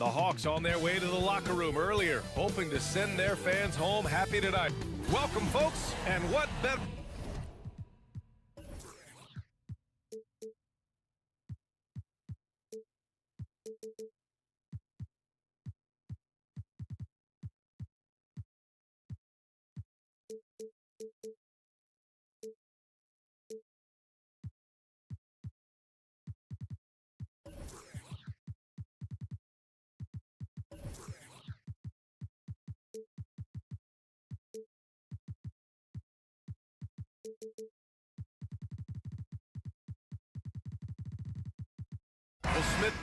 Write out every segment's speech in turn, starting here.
The Hawks on their way to the locker room earlier, hoping to send their fans home happy tonight. Welcome, folks, and what better... Smith.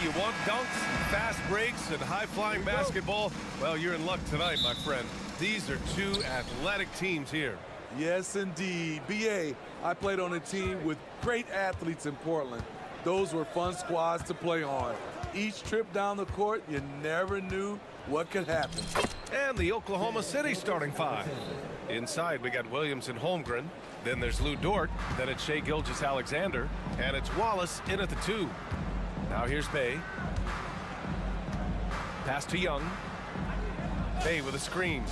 You want dunks, fast breaks, and high-flying basketball? Well, you're in luck tonight, my friend. These are two athletic teams here. Yes, indeed. B.A., I played on a team with great athletes in Portland. Those were fun squads to play on. Each trip down the court, you never knew what could happen. And the Oklahoma City starting five. Inside, we got Williams and Holmgren. Then there's Lou Dort. Then it's Shai Gilgeous-Alexander. And it's Wallace in at the 2. Now here's Bay. Pass to Young. Bay with a screen.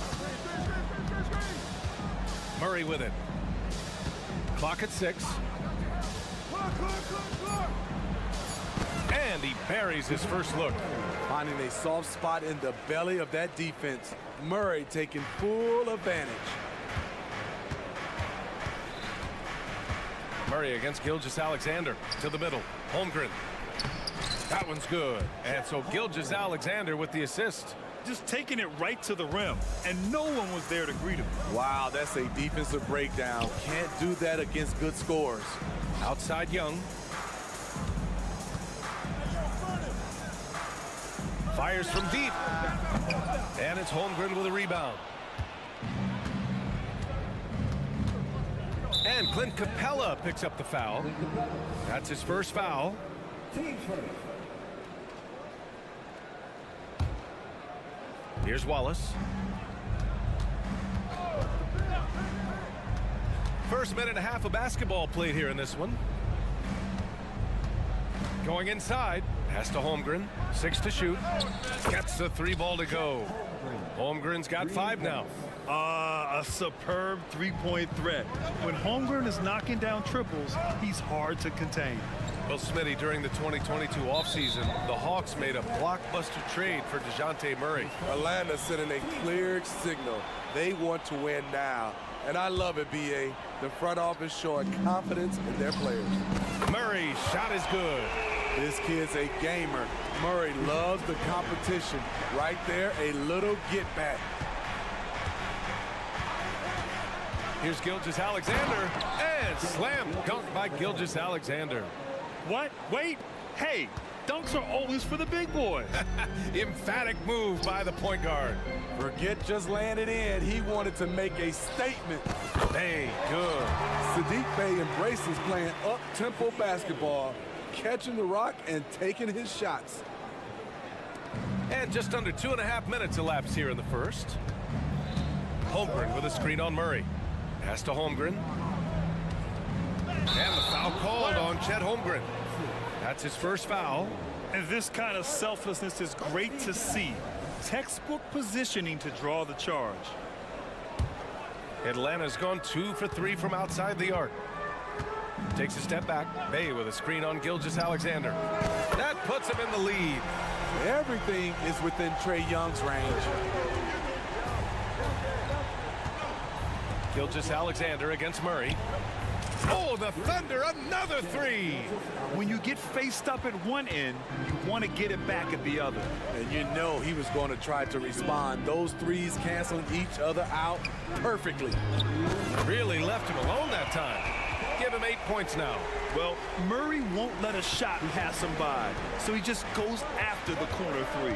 Murray with it. Clock at 6. And he buries his first look. Finding a soft spot in the belly of that defense. Murray taking full advantage. Murray against Gilgeous-Alexander to the middle. Holmgren. That one's good. And so Gilgeous-Alexander with the assist. Just taking it right to the rim, and no one was there to greet him. Wow, that's a defensive breakdown. Can't do that against good scores. Outside Young. Fires from deep. And it's Holmgren with a rebound. And Clint Capella picks up the foul. That's his first foul. Here's Wallace. First minute and a half of basketball played here in this one. Going inside. Pass to Holmgren. 6 to shoot. Gets the 3 ball to go. Holmgren's got 5 now. A superb three-point threat. When Holmgren is knocking down triples, he's hard to contain. Well, Smitty, during the 2022 offseason, the Hawks made a blockbuster trade for DeJounte Murray. Atlanta sending a clear signal. They want to win now. And I love it, B.A. The front office showing confidence in their players. Murray's shot is good. This kid's a gamer. Murray loves the competition. Right there, a little get back. Here's Gilgeous-Alexander, and slam dunk by Gilgeous-Alexander. What? Wait. Hey, dunks are always for the big boy. Emphatic move by the point guard. Forget just laying it in. He wanted to make a statement. Hey, good. Saddiq Bey embraces playing up-tempo basketball, catching the rock and taking his shots. And just under 2.5 minutes elapsed here in the first. Holmgren with a screen on Murray. Pass to Holmgren. And the foul called on Chet Holmgren. That's his first foul. And this kind of selflessness is great to see. Textbook positioning to draw the charge. Atlanta's gone 2 for 3 from outside the arc. Takes a step back. Bay with a screen on Gilgeous-Alexander. That puts him in the lead. Everything is within Trae Young's range. Gilgeous-Alexander against Murray. Oh, the Thunder, another 3. When you get faced up at one end, you want to get it back at the other. And you know he was going to try to respond. Those threes canceling each other out perfectly. Really left him alone that time. Give him 8 points now. Well, Murray won't let a shot pass him by, so he just goes after the corner 3.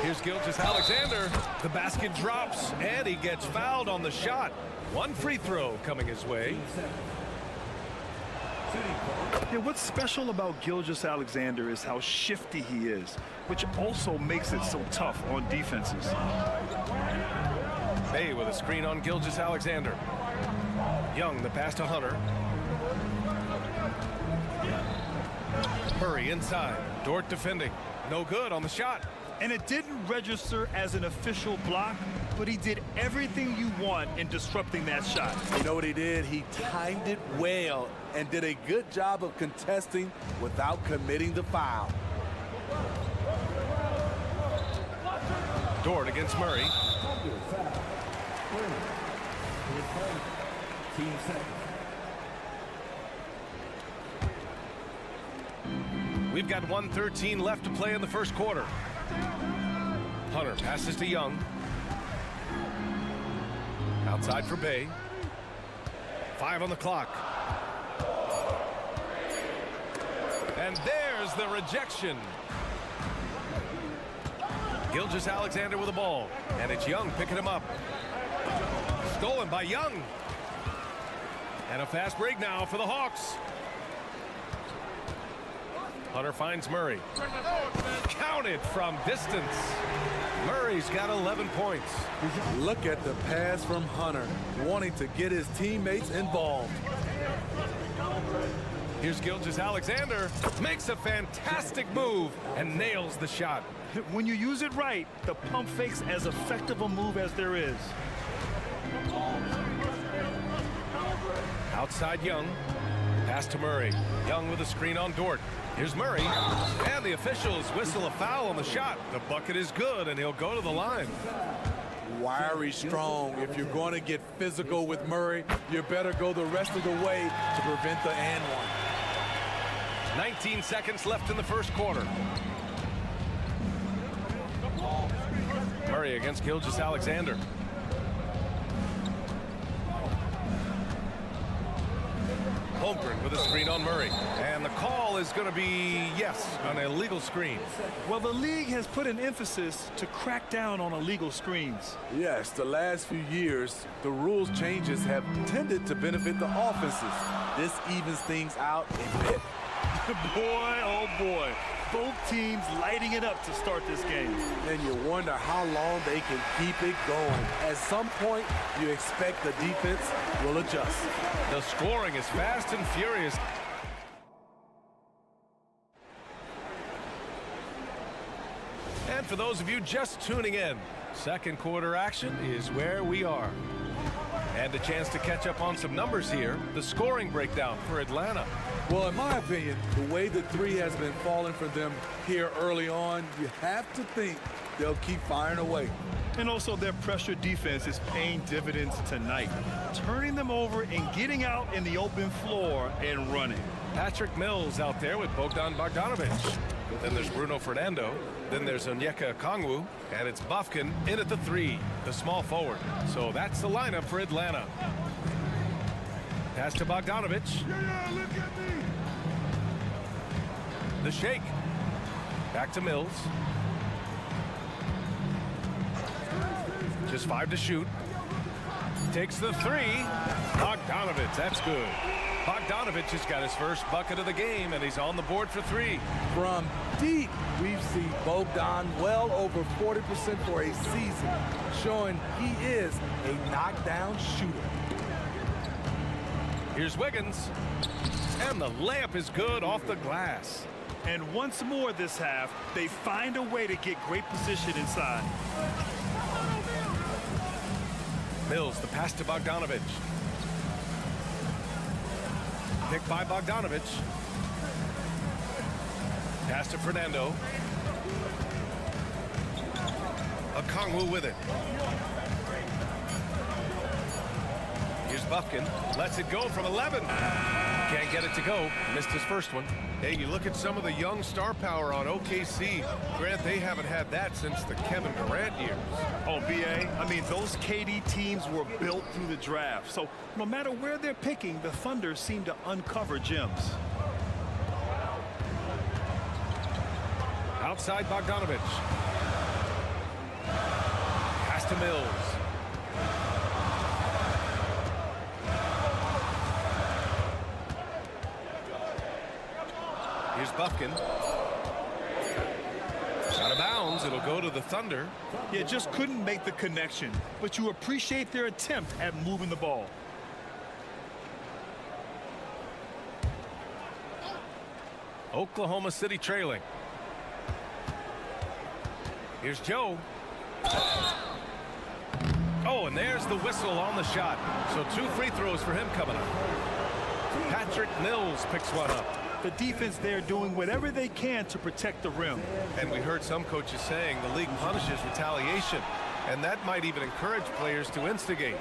Here's Gilgeous-Alexander. The basket drops, and he gets fouled on the shot. 1 free throw coming his way. Yeah, what's special about Gilgeous-Alexander is how shifty he is, which also makes it so tough on defenses. Bay with a screen on Gilgeous-Alexander. Young, the pass to Hunter. Murray inside. Dort defending. No good on the shot. And it didn't register as an official block, but he did everything you want in disrupting that shot. You know what he did? He timed it well and did a good job of contesting without committing the foul. Dort against Murray. We've got 1:13 left to play in the first quarter. Hunter passes to Young. Outside for Bay. 5 on the clock. And there's the rejection. Gilgeous-Alexander with the ball. And it's Young picking him up. Stolen by Young. And a fast break now for the Hawks. Hunter finds Murray. Counted from distance. Murray's got 11 points. Look at the pass from Hunter, wanting to get his teammates involved. Here's Gilgeous-Alexander. Makes a fantastic move and nails the shot. When you use it right, the pump fake's as effective a move as there is. Outside Young. Pass to Murray. Young with a screen on Dort. Here's Murray. And the officials whistle a foul on the shot. The bucket is good, and he'll go to the line. Wiry strong. If you're going to get physical with Murray, you better go the rest of the way to prevent the and one. 19 seconds left in the first quarter. Murray against Gilgeous-Alexander. Holmgren with a screen on Murray. And the call is going to be, yes, an illegal screen. Well, the league has put an emphasis to crack down on illegal screens. Yes, the last few years, the rules changes have tended to benefit the offenses. This evens things out a bit. Boy, oh boy. Both teams lighting it up to start this game. And you wonder how long they can keep it going. At some point, you expect the defense will adjust. The scoring is fast and furious. And for those of you just tuning in, second quarter action is where we are. And a chance to catch up on some numbers here. The scoring breakdown for Atlanta. Well, in my opinion, the way the three has been falling for them here early on, you have to think they'll keep firing away. And also their pressure defense is paying dividends tonight, turning them over and getting out in the open floor and running. Patrick Mills out there with Bogdan Bogdanovic. Then there's Bruno Fernando. Then there's Onyeka Okongwu. And it's Bufkin in at the 3, the small forward. So that's the lineup for Atlanta. Pass to Bogdanovic. Look at me. The shake. Back to Mills. Just 5 to shoot. Takes the 3. Bogdanovic, that's good. Bogdanovic has got his first bucket of the game, and he's on the board for 3. From deep, we've seen Bogdan well over 40% for a season, showing he is a knockdown shooter. Here's Wiggins. And the layup is good off the glass. And once more this half, they find a way to get great position inside. Mills, the pass to Bogdanovic. Picked by Bogdanovic. Pass to Fernando. Okongwu with it. Here's Bufkin. Lets it go from 11. Can't get it to go. Missed his first one. Hey, you look at some of the young star power on OKC. Grant, they haven't had that since the Kevin Durant years. Oh, B.A., I mean, those KD teams were built through the draft. So no matter where they're picking, the Thunder seem to uncover gems. Outside Bogdanovic. Pass to Mills. Buffkin. Out of bounds. It'll go to the Thunder. Yeah, just couldn't make the connection, but you appreciate their attempt at moving the ball. Oklahoma City trailing. Here's Joe. Oh, and there's the whistle on the shot. So 2 free throws for him coming up. Patrick Mills picks one up. The defense there doing whatever they can to protect the rim. And we heard some coaches saying the league punishes retaliation, and that might even encourage players to instigate.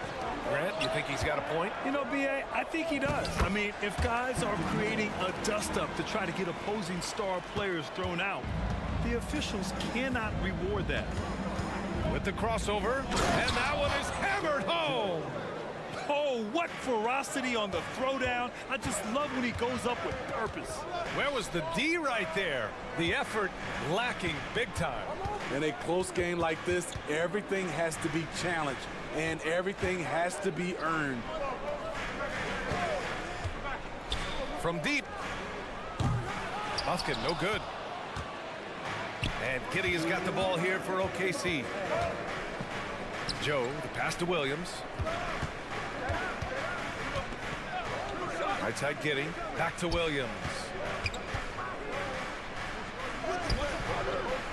Grant, you think he's got a point? You know, B.A., I think he does. I mean, if guys are creating a dust-up to try to get opposing star players thrown out, the officials cannot reward that. With the crossover, and that one is hammered home. Oh, what ferocity on the throwdown. I just love when he goes up with purpose. Where was the D right there? The effort lacking big time. In a close game like this, everything has to be challenged, and everything has to be earned. From deep. Buffkin, no good. And Kitty has got the ball here for OKC. Joe, the pass to Williams. Right side Kitty, back to Williams.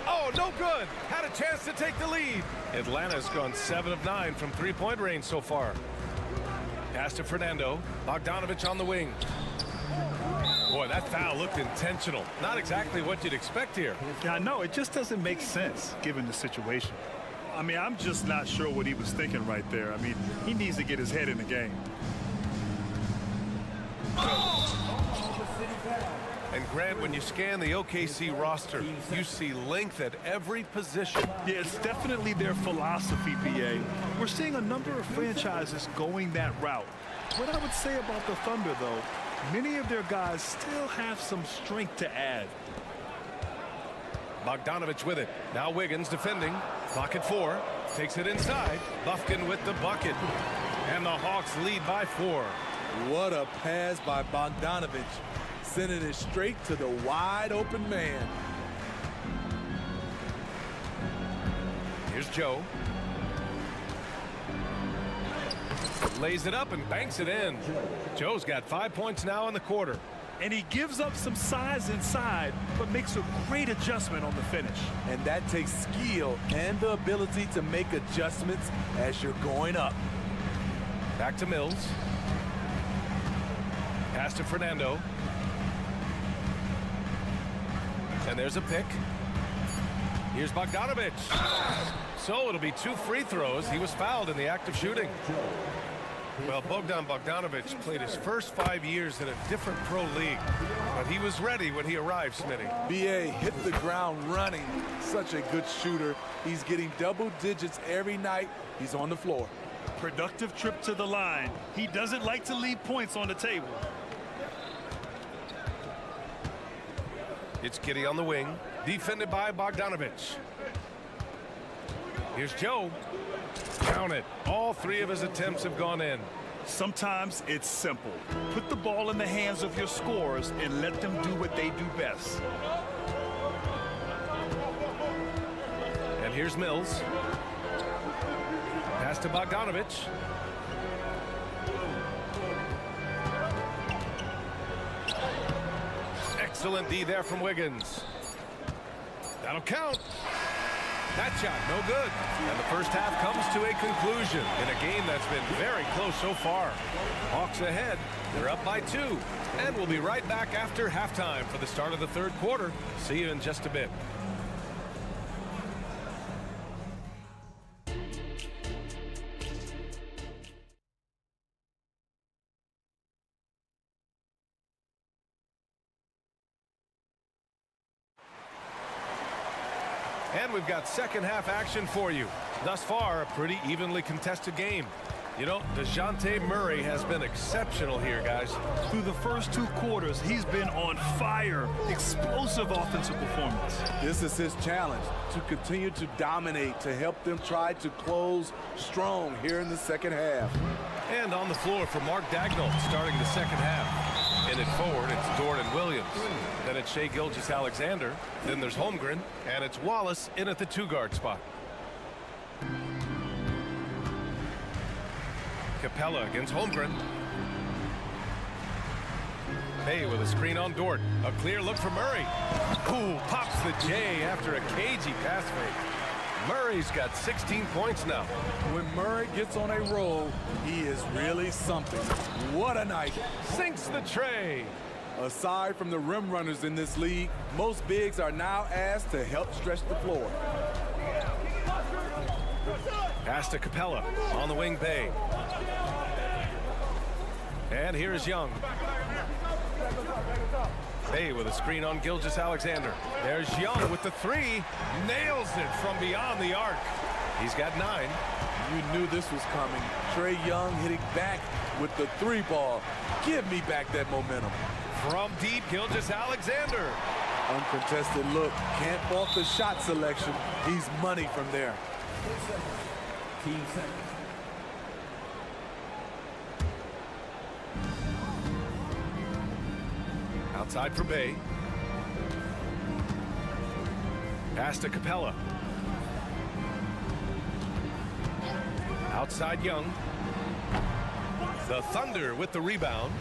Oh, no good. Had a chance to take the lead. Atlanta's gone 7 of 9 from 3-point range so far. Pass to Fernando. Bogdanovich on the wing. Boy, that foul looked intentional. Not exactly what you'd expect here. Yeah, I know. It just doesn't make sense given the situation. I mean, I'm just not sure what he was thinking right there. I mean, he needs to get his head in the game. And Grant, when you scan the OKC roster, you see length at every position. Yeah, it's definitely their philosophy, BA. We're seeing a number of franchises going that route. What I would say about the Thunder, though, many of their guys still have some strength to add. Bogdanovich with it. Now Wiggins defending. Clock at 4. Takes it inside. Buffkin with the bucket. And the Hawks lead by 4. What a pass by Bogdanovich, sending it straight to the wide open man. Here's Joe. Lays it up and banks it in. Joe's got 5 points now in the quarter. And he gives up some size inside, but makes a great adjustment on the finish. And that takes skill and the ability to make adjustments as you're going up. Back to Mills. Pass to Fernando. And there's a pick. Here's Bogdanovich. So it'll be 2 free throws. He was fouled in the act of shooting. Well, Bogdan Bogdanovich played his first 5 years in a different pro league, but he was ready when he arrived, Smitty. BA hit the ground running. Such a good shooter. He's getting double digits every night he's on the floor. Productive trip to the line. He doesn't like to leave points on the table. It's Kitty on the wing, defended by Bogdanovich. Here's Joe. Count it. All 3 of his attempts have gone in. Sometimes it's simple. Put the ball in the hands of your scorers and let them do what they do best. And here's Mills. Pass to Bogdanovich. Excellent D there from Wiggins. That'll count. That shot, no good. And the first half comes to a conclusion in a game that's been very close so far. Hawks ahead. They're up by 2. And we'll be right back after halftime for the start of the 3rd quarter. See you in just a bit. And we've got second half action for you. Thus far, a pretty evenly contested game. You know, DeJounte Murray has been exceptional here, guys. Through the first 2 quarters, he's been on fire. Explosive offensive performance. This is his challenge, to continue to dominate, to help them try to close strong here in the second half. And on the floor for Mark Dagnall starting the second half. In it forward, it's Dort and Williams. Then it's Shai Gilgeous-Alexander. Then there's Holmgren, and it's Wallace in at the 2-guard spot. Capella against Holmgren. Bay with a screen on Dort. A clear look for Murray. Ooh, pops the J after a cagey pass fake. Murray's got 16 points now. When Murray gets on a roll, he is really something. What a night. Sinks the tray. Aside from the rim runners in this league, most bigs are now asked to help stretch the floor. Pass to Capella. On the wing, Bay. And here's Young. Bay with a screen on Gilgeous-Alexander. There's Young with the 3. Nails it from beyond the arc. He's got 9. You knew this was coming. Trae Young hitting back with the 3 ball. Give me back that momentum. From deep, Gilgeous-Alexander. Uncontested look. Can't fault the shot selection. He's money from there. Outside for Bay. Pass to Capella. Outside Young. The Thunder with the rebound.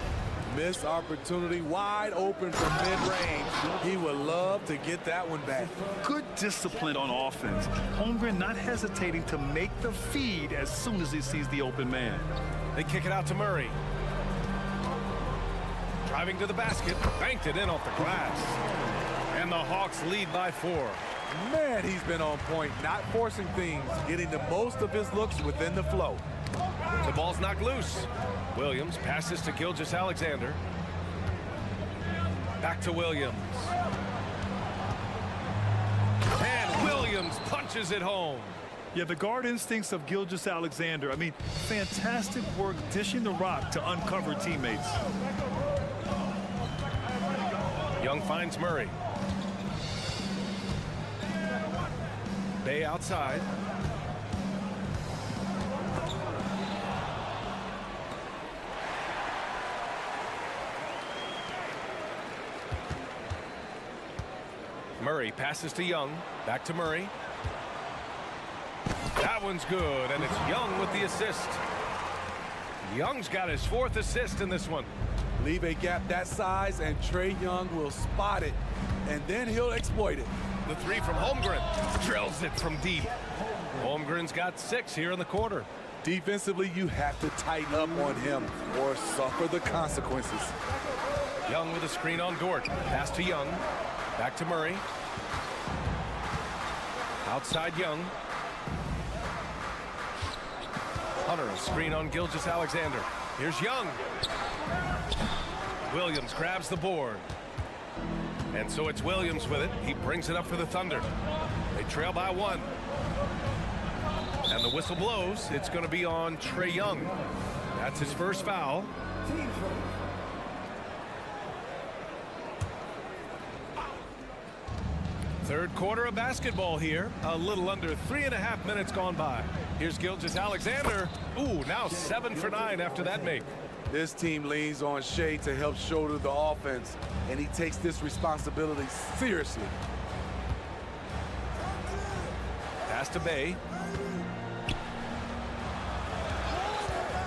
Missed opportunity, wide open from mid-range. He would love to get that one back. Good discipline on offense. Holmgren not hesitating to make the feed as soon as he sees the open man. They kick it out to Murray. Driving to the basket, banked it in off the glass. And the Hawks lead by 4. Man, he's been on point, not forcing things, getting the most of his looks within the flow. The ball's knocked loose. Williams passes to Gilgeous-Alexander. Back to Williams. And Williams punches it home. Yeah, the guard instincts of Gilgeous-Alexander. I mean, fantastic work dishing the rock to uncover teammates. Young finds Murray. Bay outside. Murray passes to Young. Back to Murray. That one's good, and it's Young with the assist. Young's got his 4th assist in this one. Leave a gap that size, and Trae Young will spot it, and then he'll exploit it. The 3 from Holmgren. Drills it from deep. Holmgren's got 6 here in the quarter. Defensively, you have to tighten up on him or suffer the consequences. Young with a screen on Dort. Pass to Young. Back to Murray. Outside Young. Hunter, a screen on Gilgeous-Alexander. Here's Young. Williams grabs the board. And so it's Williams with it. He brings it up for the Thunder. They trail by 1. And the whistle blows. It's going to be on Trae Young. That's his first foul. Third quarter of basketball here. A little under 3.5 minutes gone by. Here's Gilgeous-Alexander. Ooh, now 7 for 9 after that make. This team leans on Shai to help shoulder the offense, and he takes this responsibility seriously. Pass to Bay.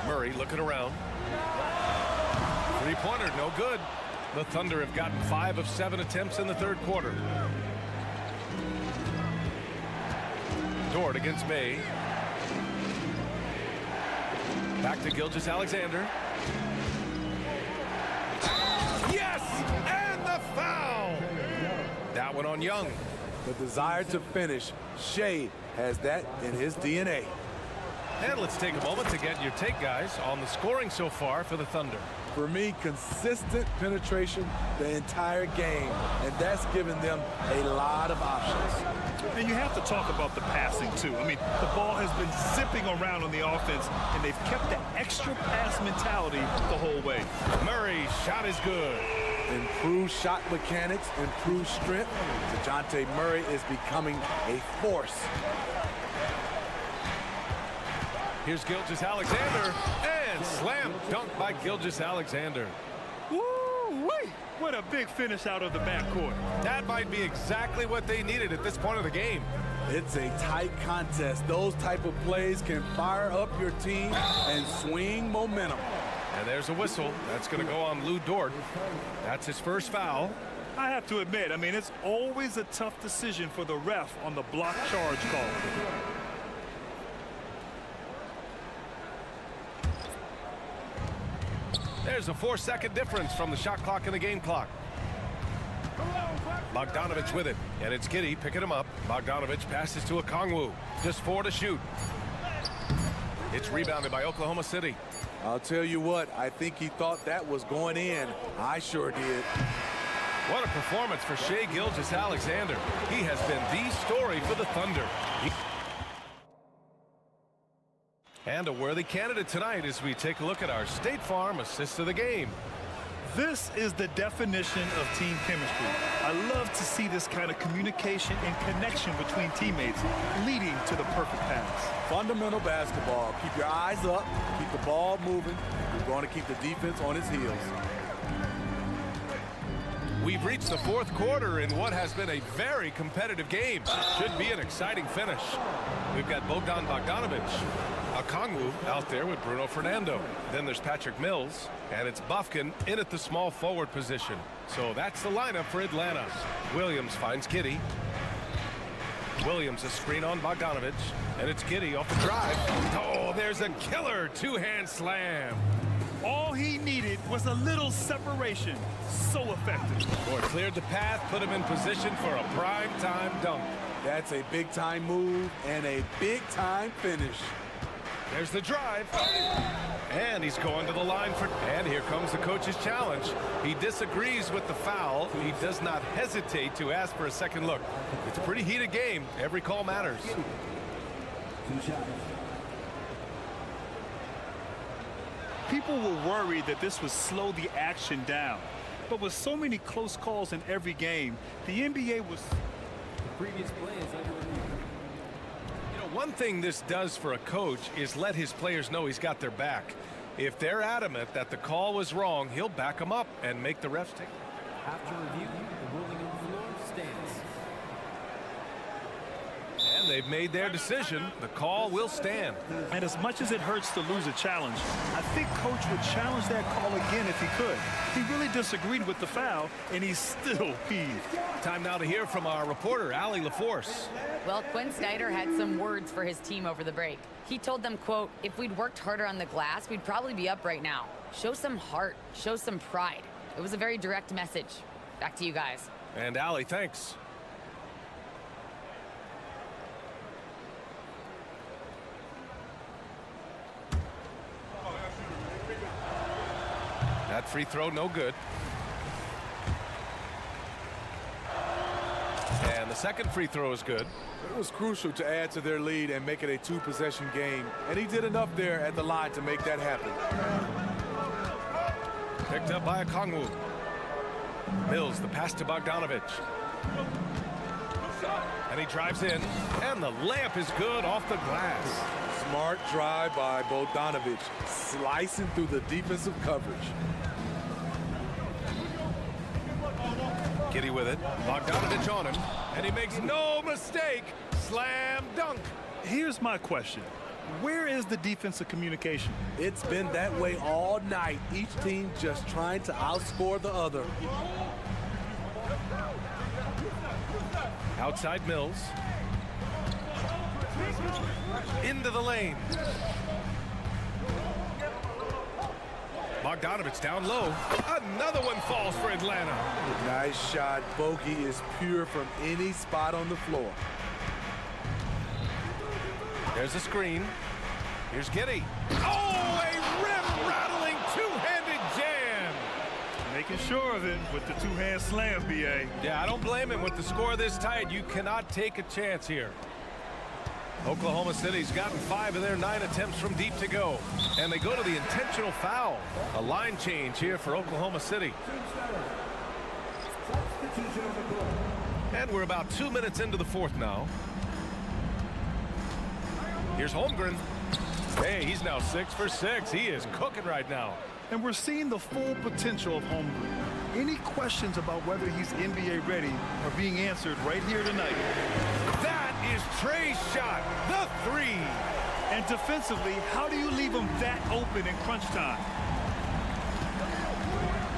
Murray looking around. 3-pointer, no good. The Thunder have gotten 5 of 7 attempts in the third quarter. Dort against Bay. Back to Gilgeous-Alexander. Yes! And the foul! That one on Young. The desire to finish. Shai has that in his DNA. And let's take a moment to get your take, guys, on the scoring so far for the Thunder. For me, consistent penetration the entire game, and that's given them a lot of options. And you have to talk about the passing, too. I mean, the ball has been zipping around on the offense, and they've kept the extra pass mentality the whole way. Murray's shot is good. Improved shot mechanics, improved strength. DeJounte Murray is becoming a force. Here's Gilgeous-Alexander, and slam dunk by Gilgeous-Alexander. Woo! Woo-wee! What a big finish out of the backcourt. That might be exactly what they needed at this point of the game. It's a tight contest. Those type of plays can fire up your team and swing momentum. And there's a whistle. That's going to go on Lou Dort. That's his first foul. I have to admit, I mean, it's always a tough decision for the ref on the block charge call. There's a 4-second difference from the shot clock and the game clock. Bogdanovich with it, and it's Giddey picking him up. Bogdanovich passes to Okongwu. Just 4 to shoot. It's rebounded by Oklahoma City. I'll tell you what, I think he thought that was going in. I sure did. What a performance for Shai Gilgeous-Alexander. He has been the story for the Thunder. And a worthy candidate tonight as we take a look at our State Farm assist of the game. This is the definition of team chemistry. I love to see this kind of communication and connection between teammates leading to the perfect pass. Fundamental basketball. Keep your eyes up, keep the ball moving. You're going to keep the defense on its heels. We've reached the fourth quarter in what has been a very competitive game. Should be an exciting finish. We've got Bogdan Bogdanovich, Okongwu out there with Bruno Fernando. Then there's Patrick Mills, and it's Bufkin in at the small forward position. So that's the lineup for Atlanta. Williams finds Giddey. Williams a screen on Bogdanovich, and it's Giddey off the drive. Oh, there's a killer two-hand slam. All he needed was a little separation. So effective. Boy, cleared the path, put him in position for a prime-time dunk. That's a big-time move and a big-time finish. There's the drive. And he's going to the line for... And here comes the coach's challenge. He disagrees with the foul. He does not hesitate to ask for a second look. It's a pretty heated game. Every call matters. People were worried that this would slow the action down. But with so many close calls in every game, the NBA was... Previous play is under review. You know, one thing this does for a coach is let his players know he's got their back. If they're adamant that the call was wrong, he'll back them up and make the refs take. After review, the ruling on the floor stands. And they've made their decision. The call will stand. And as much as it hurts to lose a challenge, I think Coach would challenge that call again if he could. He really disagreed with the foul, and he's still peeved. Time now to hear from our reporter, Allie LaForce. Well, Quinn Snyder had some words for his team over the break. He told them, quote, "If we'd worked harder on the glass, we'd probably be up right now. Show some heart, show some pride." It was a very direct message. Back to you guys. And Allie, thanks. That free throw, no good. And the second free throw is good. It was crucial to add to their lead and make it a two-possession game, and he did enough there at the line to make that happen. Picked up by Okongwu. Mills, the pass to Bogdanovich. And he drives in, and the layup is good off the glass. Smart drive by Bogdanovich, slicing through the defensive coverage. Giddey with it. Bogdanovich on him, and he makes no mistake. Slam dunk. Here's my question. Where is the defensive communication? It's been that way all night. Each team just trying to outscore the other. Outside Mills. Into the lane. Bogdanovich down low. Another one falls for Atlanta. Nice shot. Bogey is pure from any spot on the floor. There's a screen. Here's Giddey. Oh, a rim-rattling two-handed jam. Making sure of it with the two-hand slam, B.A. Yeah, I don't blame him. With the score this tight, you cannot take a chance here. Oklahoma City's gotten 5 of their 9 attempts from deep to go. And they go to the intentional foul. A line change here for Oklahoma City. And we're about 2 minutes into the fourth now. Here's Holmgren. Hey, he's now 6 for 6. He is cooking right now. And we're seeing the full potential of Holmgren. Any questions about whether he's NBA ready are being answered right here tonight. That is Trey's shot, the three. And defensively, how do you leave him that open in crunch time?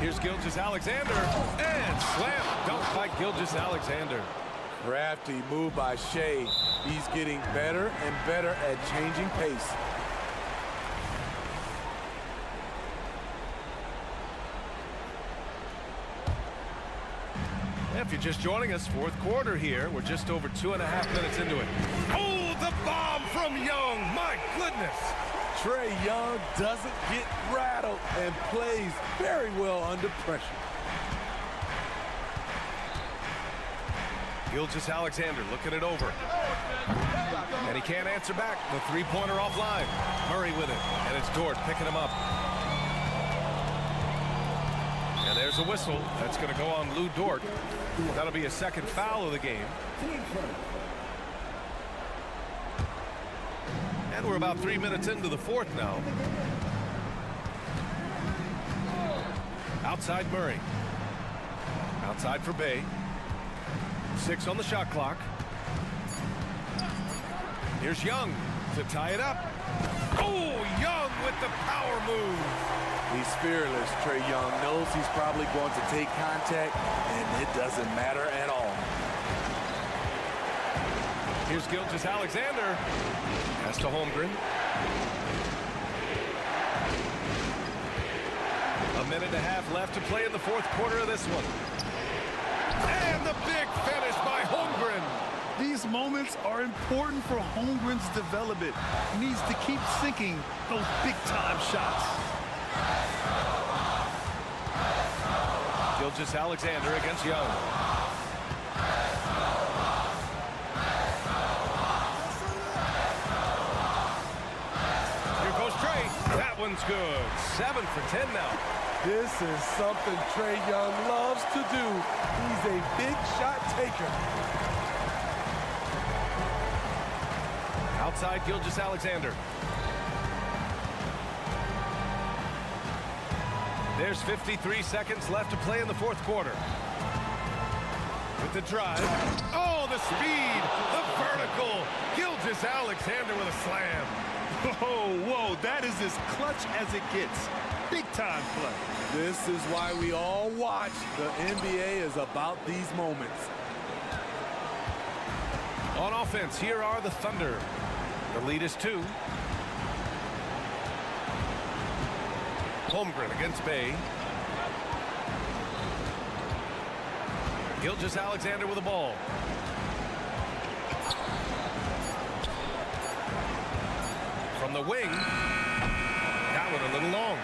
Here's Gilgeous-Alexander, and slam dunk by Gilgeous-Alexander. Crafty move by Shea. He's getting better and better at changing pace. If you're just joining us, fourth quarter here. We're just over 2.5 minutes into it. Oh, the bomb from Young. My goodness. Trae Young doesn't get rattled and plays very well under pressure. Gilgeous-Alexander looking it over. And he can't answer back. The three-pointer offline. Murray with it. And it's Dort picking him up. And there's a whistle. That's going to go on Lou Dort. That'll be a second foul of the game. And we're about 3 minutes into the fourth now. Outside Murray. Outside for Bay. 6 on the shot clock. Here's Young to tie it up. Oh, Young with the power move. He's fearless. Trae Young knows he's probably going to take contact, and it doesn't matter at all. Here's Gilgeous-Alexander. Pass to Holmgren. A minute and a half left to play in the fourth quarter of this one. And the big finish by Holmgren. These moments are important for Holmgren's development. He needs to keep sinking those big-time shots. Gilgeous-Alexander against Young. Here goes Trey. That one's good. 7 for 10 now. This is something Trae Young loves to do. He's a big shot taker. Outside Gilgeous-Alexander. There's 53 seconds left to play in the fourth quarter. With the drive. Oh, the speed, the vertical. Gilgeous-Alexander with a slam. Whoa, that is as clutch as it gets. Big-time play. This is why we all watch. The NBA is about these moments. On offense, here are the Thunder. The lead is 2. Holmgren against Bay. Gilgeous-Alexander with the ball. From the wing. That one a little long.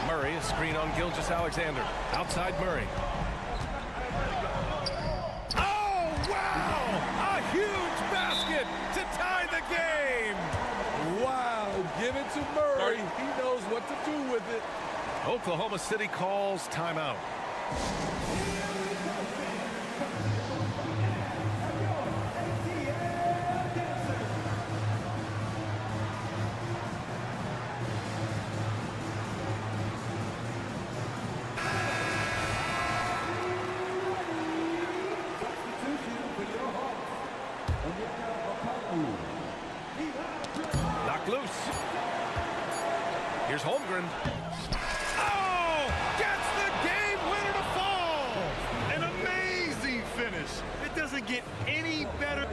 Murray, a screen on Gilgeous-Alexander. Outside Murray. Oh, wow! A huge basket to tie the game! Wow, give it to Murray. He knows what to do with it. Oklahoma City calls timeout. Knocked loose. Here's Holmgren. Oh! Gets the game winner to fall! An amazing finish. It doesn't get any better.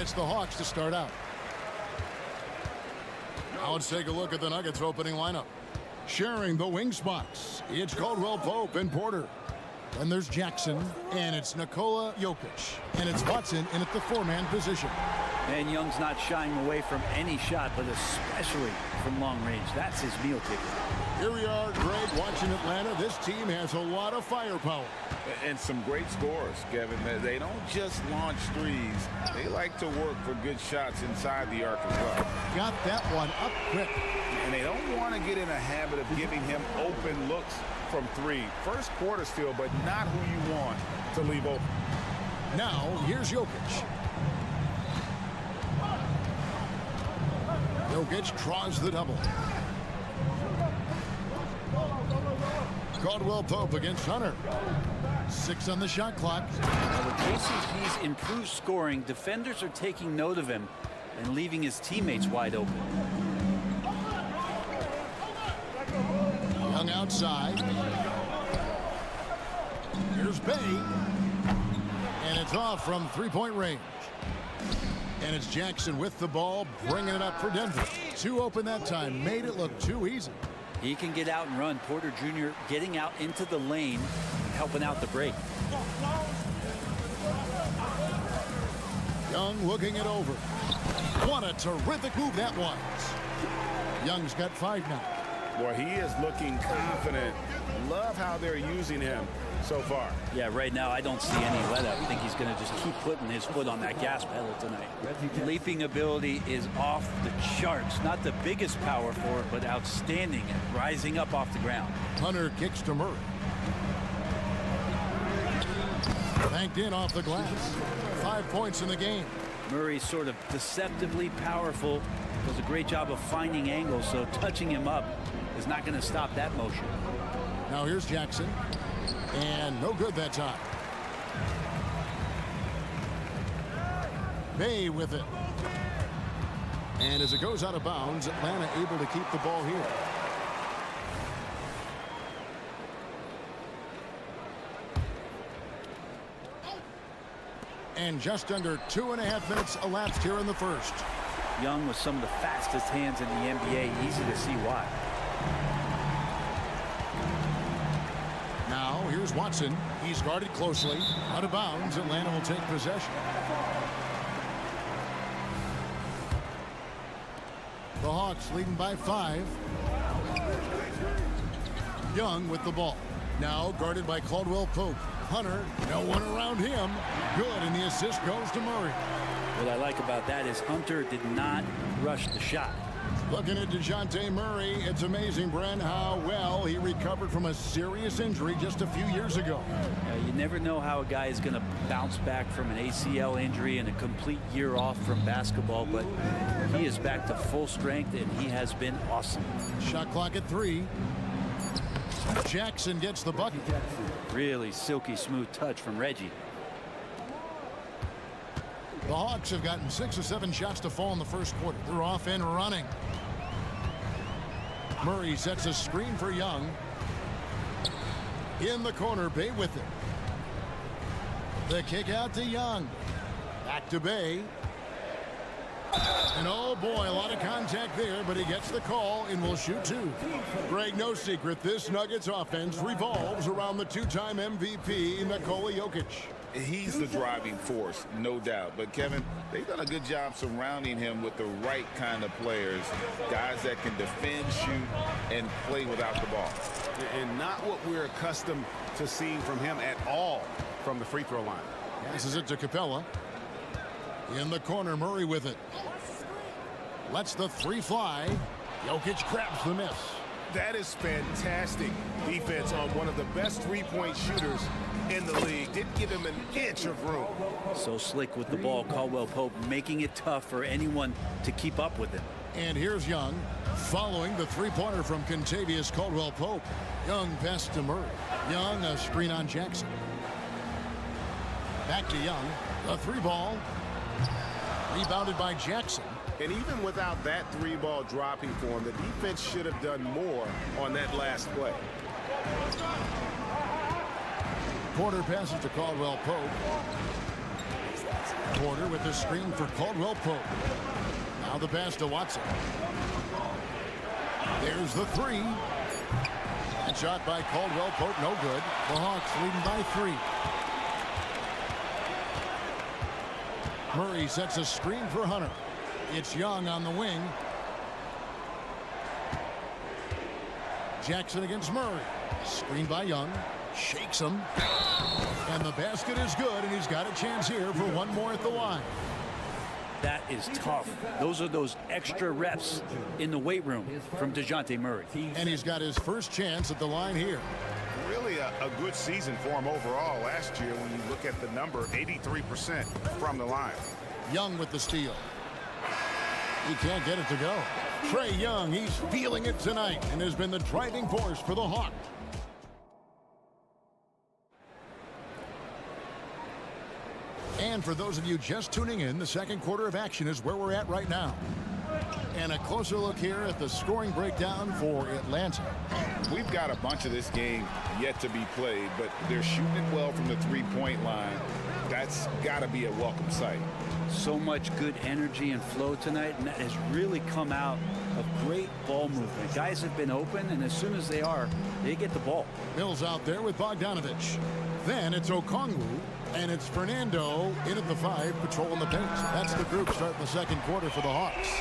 And it's the Hawks to start out. Now let's take a look at the Nuggets opening lineup. Sharing the wing spots, it's Caldwell Pope and Porter. Then there's Jackson, and it's Nikola Jokic. And it's Watson in at the four-man position. And Young's not shying away from any shot, but especially from long range. That's his meal ticket. Here we are, Greg, watching Atlanta. This team has a lot of firepower. And some great scores, Kevin. They don't just launch threes. They like to work for good shots inside the arc as well. Got that one up quick. And they don't want to get in a habit of giving him open looks from three. First quarter still, but not who you want to leave open. Now, here's Jokic. Jokic draws the double. Caldwell Pope against Hunter. 6 on the shot clock. Now, with KCP's improved scoring, defenders are taking note of him and leaving his teammates wide open. Young outside. Here's Bay. And it's off from three-point range. And it's Jackson with the ball, bringing it up for Denver. 2 open that time, made it look too easy. He can get out and run. Porter Jr. getting out into the lane, helping out the break. Young looking it over. What a terrific move that was. Young's got 5 now. Boy, he is looking confident. Love how they're using him so far. Yeah, right now I don't see any let up. I think he's going to just keep putting his foot on that gas pedal tonight. Leaping ability is off the charts. Not the biggest power for it, but outstanding and rising up off the ground. Hunter kicks to Murray. Banked in off the glass. 5 points in the game. Murray's sort of deceptively powerful. Does a great job of finding angles, so touching him up is not going to stop that motion. Now here's Jackson. And no good that time. Bay with it. And as it goes out of bounds, Atlanta able to keep the ball here. And just under 2.5 minutes elapsed here in the first. Young with some of the fastest hands in the NBA. Easy to see why. Now here's Watson. He's guarded closely. Out of bounds. Atlanta will take possession. The Hawks leading by 5. Young with the ball. Now guarded by Caldwell Pope. Hunter, no one around him. Good, and the assist goes to Murray. What I like about that is Hunter did not rush the shot. Looking at DeJounte Murray, it's amazing, Brent, how well he recovered from a serious injury just a few years ago. You never know how a guy is going to bounce back from an ACL injury and a complete year off from basketball, but he is back to full strength, and he has been awesome. Shot clock at 3. Jackson gets the bucket. Really silky smooth touch from Reggie. The Hawks have gotten 6 or 7 shots to fall in the first quarter. They're off and running. Murray sets a screen for Young. In the corner, Bay with it. The kick out to Young. Back to Bay. And oh boy, a lot of contact there, but he gets the call and will shoot 2. Greg, no secret, this Nuggets offense revolves around the 2-time MVP, Nikola Jokic. He's the driving force, no doubt. But, Kevin, they've done a good job surrounding him with the right kind of players, guys that can defend, shoot, and play without the ball. And not what we're accustomed to seeing from him at all from the free throw line. Passes it to Capella. In the corner, Murray with it. Lets the 3 fly. Jokic grabs the miss. That is fantastic defense on one of the best three-point shooters in the league. Didn't give him an inch of room. So slick with the ball, Caldwell Pope making it tough for anyone to keep up with him. And here's Young following the 3-pointer from Contavious Caldwell Pope. Young pass to Murray. Young a screen on Jackson. Back to Young. The 3-ball. Rebounded by Jackson. And even without that 3-ball dropping for him, the defense should have done more on that last play. Porter passes to Caldwell Pope. Porter with the screen for Caldwell Pope. Now the pass to Watson. There's the three. That shot by Caldwell Pope, no good. The Hawks leading by 3. Murray sets a screen for Hunter. It's Young on the wing. Jackson against Murray. Screen by Young. Shakes him. And the basket is good, and he's got a chance here for one more at the line. That is tough. Those are those extra reps in the weight room from DeJounte Murray. And he's got his first chance at the line here. Really a good season for him overall last year when you look at the number, 83% from the line. Young with the steal. He can't get it to go. Trae Young, he's feeling it tonight and has been the driving force for the Hawks. And for those of you just tuning in, the second quarter of action is where we're at right now. And a closer look here at the scoring breakdown for Atlanta. We've got a bunch of this game yet to be played, but they're shooting it well from the three-point line. That's got to be a welcome sight. So much good energy and flow tonight, and that has really come out of great ball movement. Guys have been open, and as soon as they are, they get the ball. Mills out there with Bogdanovich. Then it's Okongwu, and it's Fernando in at the 5, patrolling the paint. That's the group starting the second quarter for the Hawks.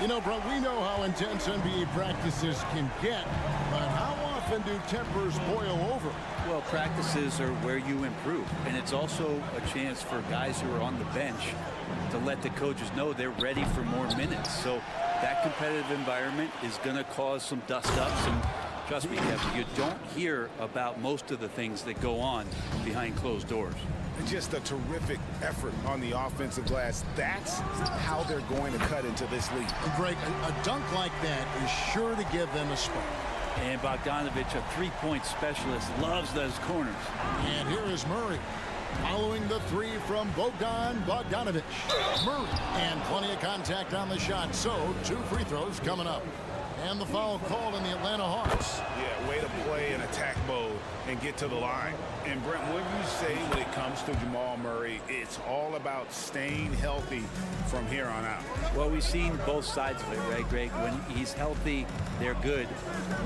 You know, bro, we know how intense NBA practices can get, but how often do tempers boil over? Well, practices are where you improve, and it's also a chance for guys who are on the bench to let the coaches know they're ready for more minutes. So that competitive environment is going to cause some dust-ups, and trust me, Kevin, you don't hear about most of the things that go on behind closed doors. Just a terrific effort on the offensive glass. That's how they're going to cut into this league. Greg, a dunk like that is sure to give them a spark. And Bogdanovich, a three-point specialist, loves those corners. And here is Murray. Following the 3 from Bogdanovich. Murray. And plenty of contact on the shot. So 2 free throws coming up. And the foul called in the Atlanta Hawks. Yeah, way to play in attack mode and get to the line. And Brent, what do you say when it comes to Jamal Murray? It's all about staying healthy from here on out. Well, we've seen both sides of it, right, Greg? When he's healthy, they're good.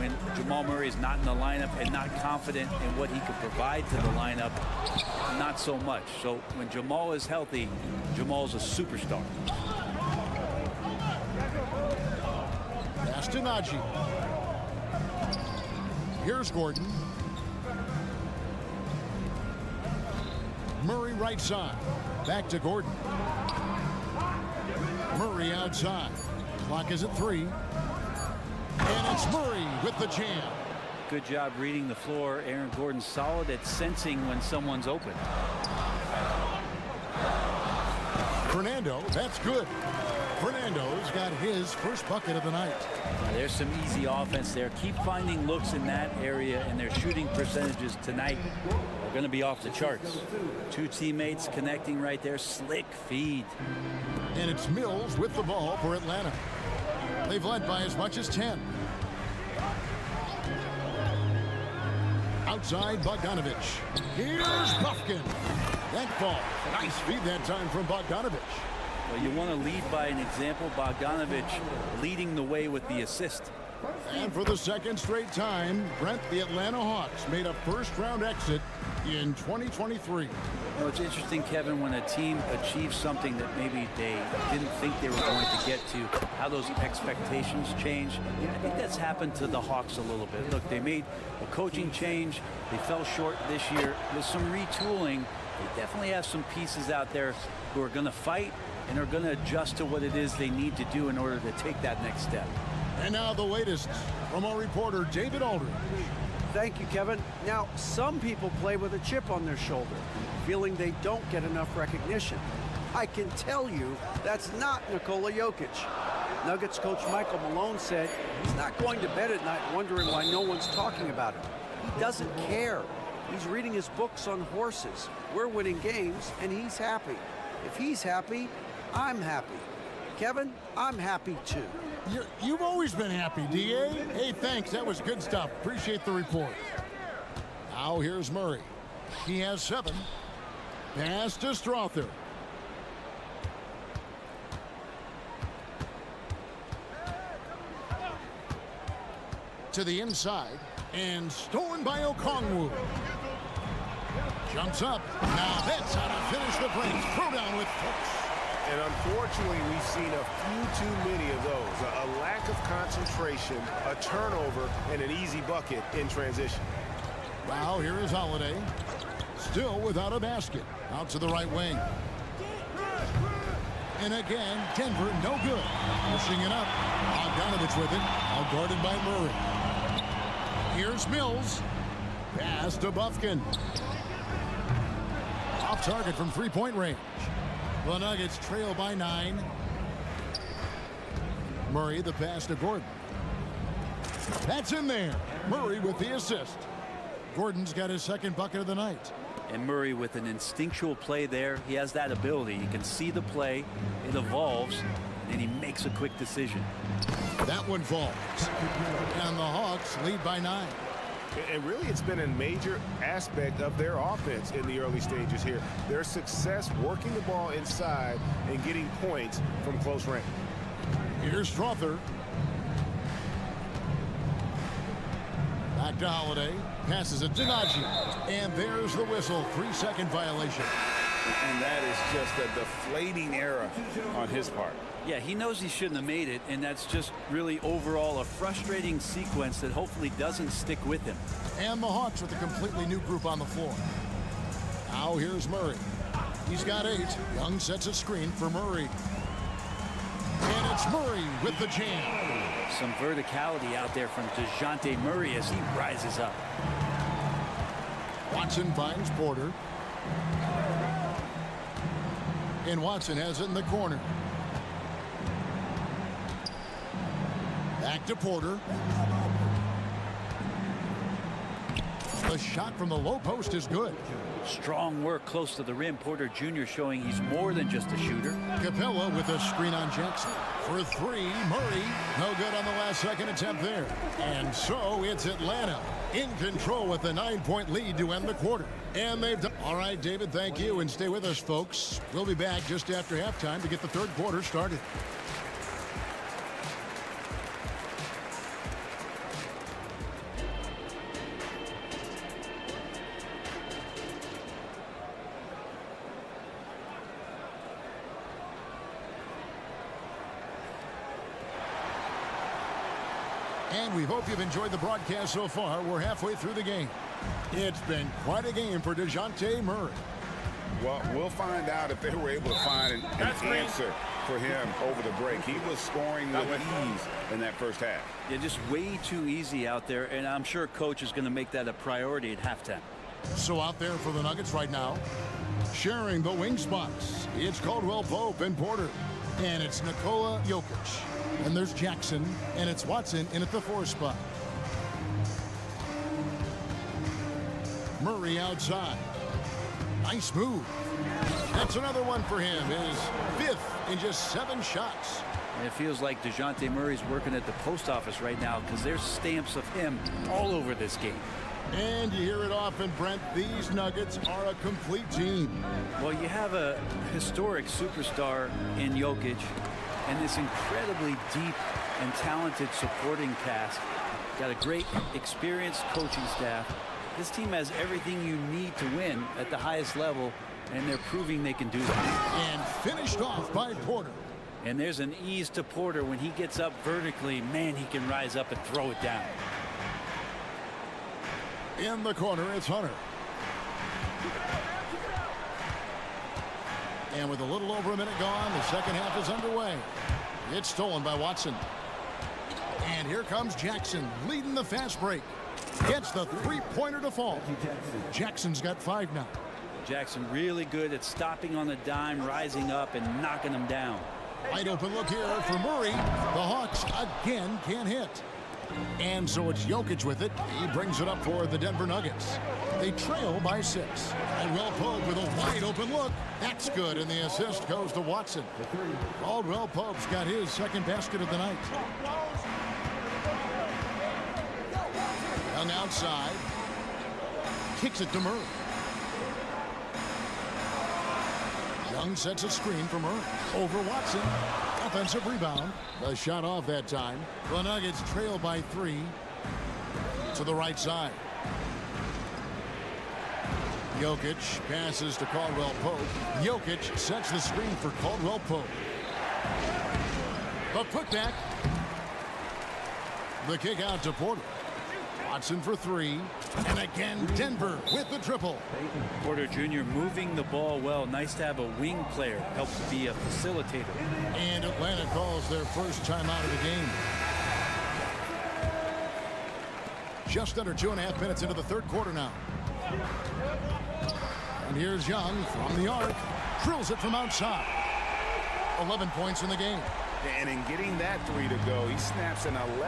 When Jamal Murray is not in the lineup and not confident in what he can provide to the lineup, not so much. So when Jamal is healthy, Jamal's a superstar. Pass to Najee. Here's Gordon. Murray right side. Back to Gordon. Murray outside. Clock is at 3. And it's Murray with the jam. Good job reading the floor. Aaron Gordon's solid at sensing when someone's open. Fernando, that's good. Fernando's got his first bucket of the night. There's some easy offense there. Keep finding looks in that area, and their shooting percentages tonight are going to be off the charts. 2 teammates connecting right there. Slick feed. And it's Mills with the ball for Atlanta. They've led by as much as 10. Outside Bogdanovich. Here's Buffkin. That ball. Nice feed that time from Bogdanovich. Well, you want to lead by an example. Bogdanovich leading the way with the assist. And for the second straight time, Brent, the Atlanta Hawks made a first-round exit in 2023. You know, it's interesting, Kevin, when a team achieves something that maybe they didn't think they were going to get to, how those expectations change. I think that's happened to the Hawks a little bit. Look, they made a coaching change. They fell short this year. With some retooling, they definitely have some pieces out there who are going to fight and are going to adjust to what it is they need to do in order to take that next step. And now the latest from our reporter, David Aldridge. Thank you, Kevin. Now, some people play with a chip on their shoulder, feeling they don't get enough recognition. I can tell you that's not Nikola Jokic. Nuggets coach Michael Malone said he's not going to bed at night wondering why no one's talking about him. He doesn't care. He's reading his books on horses. We're winning games, and he's happy. If he's happy, I'm happy. Kevin, I'm happy too. You've always been happy, D.A. Hey, thanks. That was good stuff. Appreciate the report. Now here's Murray. He has 7. Pass to Strother. to the inside and stolen by Okongwu. Jumps up. Now that's how to finish the break. Throw down with force. And unfortunately, we've seen a few too many of those. A lack of concentration, a turnover, and an easy bucket in transition. Now here is Holiday. Still without a basket. Out to the right wing. And again, Denver no good. Pushing it up. Bogdanovich with it. All guarded by Murray. Here's Mills. Pass to Bufkin. Off target from three-point range. The Nuggets trail by 9. Murray the pass to Gordon. That's in there. Murray with the assist. Gordon's got his second bucket of the night. And Murray with an instinctual play there. He has that ability. You can see the play. It evolves. And he makes a quick decision. That one falls. And the Hawks lead by 9. And really, it's been a major aspect of their offense in the early stages here. Their success working the ball inside and getting points from close range. Here's Strother. Back to Holiday. Passes it to Najee. And there's the whistle. 3-second violation. And that is just a deflating error on his part. Yeah, he knows he shouldn't have made it, and that's just really overall a frustrating sequence that hopefully doesn't stick with him. And the Hawks with a completely new group on the floor. Now here's Murray. He's got 8. Young sets a screen for Murray. And it's Murray with the jam. Some verticality out there from DeJounte Murray as he rises up. Watson finds Porter. And Watson has it in the corner. Back to Porter. The shot from the low post is good. Strong work close to the rim. Porter Jr. showing he's more than just a shooter. Capella with a screen on Jackson. For 3, Murray. No good on the last second attempt there. And so it's Atlanta in control with a 9-point lead to end the quarter. And they've done. All right, David, thank you. And stay with us, folks. We'll be back just after halftime to get the third quarter started. And we hope you've enjoyed the broadcast so far. We're halfway through the game. It's been quite a game for DeJounte Murray. Well, we'll find out if they were able to find an answer for him over the break. He was scoring with ease in that first half. Yeah, just way too easy out there, and I'm sure Coach is going to make that a priority at halftime. So out there for the Nuggets right now, sharing the wing spots, it's Caldwell Pope and Porter. And it's Nikola Jokic. And there's Jackson, and it's Watson in at the 4 spot. Murray outside. Nice move. That's another one for him. His 5th in just 7 shots. And it feels like DeJounte Murray's working at the post office right now because there's stamps of him all over this game. And you hear it often, Brent. These Nuggets are a complete team. Well, you have a historic superstar in Jokic and this incredibly deep and talented supporting cast. Got a great, experienced coaching staff. This team has everything you need to win at the highest level, and they're proving they can do that. And finished off by Porter. And there's an ease to Porter. When he gets up vertically, man, he can rise up and throw it down. In the corner, it's Hunter. And with a little over a minute gone, the second half is underway. It's stolen by Watson. And here comes Jackson, leading the fast break. Gets the 3-pointer to fall. Jackson's got 5 now. Jackson really good at stopping on the dime, rising up, and knocking them down. Wide open look here for Murray. The Hawks again can't hit. And so it's Jokic with it. He brings it up for the Denver Nuggets. They trail by 6. Caldwell Pope with a wide open look. That's good, and the assist goes to Watson. Caldwell Pope's got his second basket of the night. Young outside. Kicks it to Murray. Young sets a screen for Murray. Over Watson. Offensive rebound. The shot off that time. The Nuggets trail by 3. to the right side. Jokic passes to Caldwell Pope. Jokic sets the screen for Caldwell Pope. The putback. The kick out to Porter. Watson for three. And again, Denver with the triple. Porter Jr. moving the ball well. Nice to have a wing player help be a facilitator. And Atlanta calls their first timeout of the game. Just under 2.5 minutes into the third quarter now. And here's Young from the arc. Drills it from outside. 11 points in the game. And in getting that three to go, he snaps an 11-0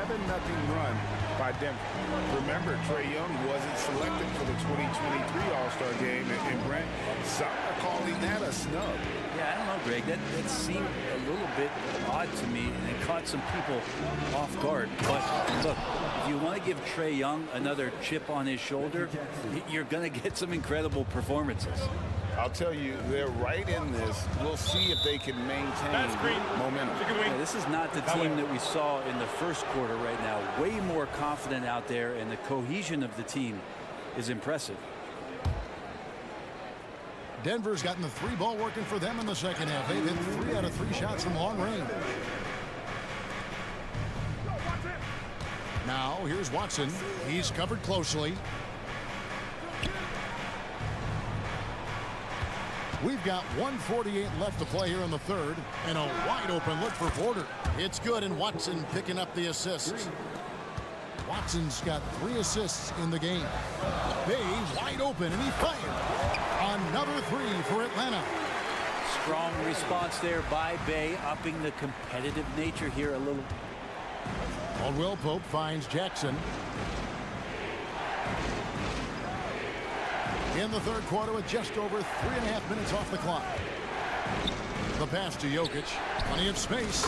run by Denver. Remember, Trae Young wasn't selected for the 2023 All-Star game, and Brent, some are calling that a snub. Yeah, I don't know, Greg. That seemed a little bit odd to me, and it caught some people off guard. But look, if you want to give Trae Young another chip on his shoulder, you're going to get some incredible performances. I'll tell you, they're right in this. We'll see if they can maintain momentum. Yeah, this is not the team that we saw in the first quarter right now. Way more confident out there, and the cohesion of the team is impressive. Denver's gotten the three ball working for them in the second half. They've hit 3 out of 3 shots from long range. Now, here's Watson. He's covered closely. We've got 1:48 left to play here in the third, and a wide open look for Porter. It's good, and Watson picking up the assist. Watson's got 3 assists in the game. Bay wide open, and he fired. Another 3 for Atlanta. Strong response there by Bay, upping the competitive nature here a little. Caldwell Pope finds Jackson. In the third quarter with just over 3.5 minutes off the clock. The pass to Jokic. Plenty of space.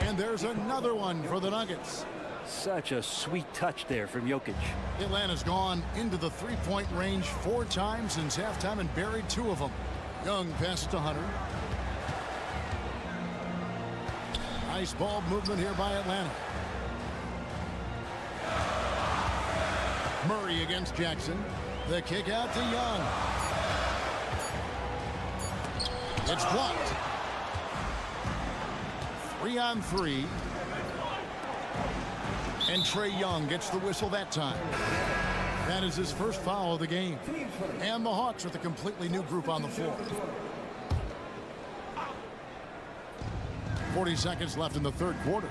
And there's another one for the Nuggets. Such a sweet touch there from Jokic. Atlanta's gone into the three-point range 4 times since halftime and buried 2 of them. Young passes to Hunter. Nice ball movement here by Atlanta. Murray against Jackson. The kick out to Young. It's blocked. 3-on-3. And Trae Young gets the whistle that time. That is his first foul of the game. And the Hawks with a completely new group on the floor. 40 seconds left in the third quarter.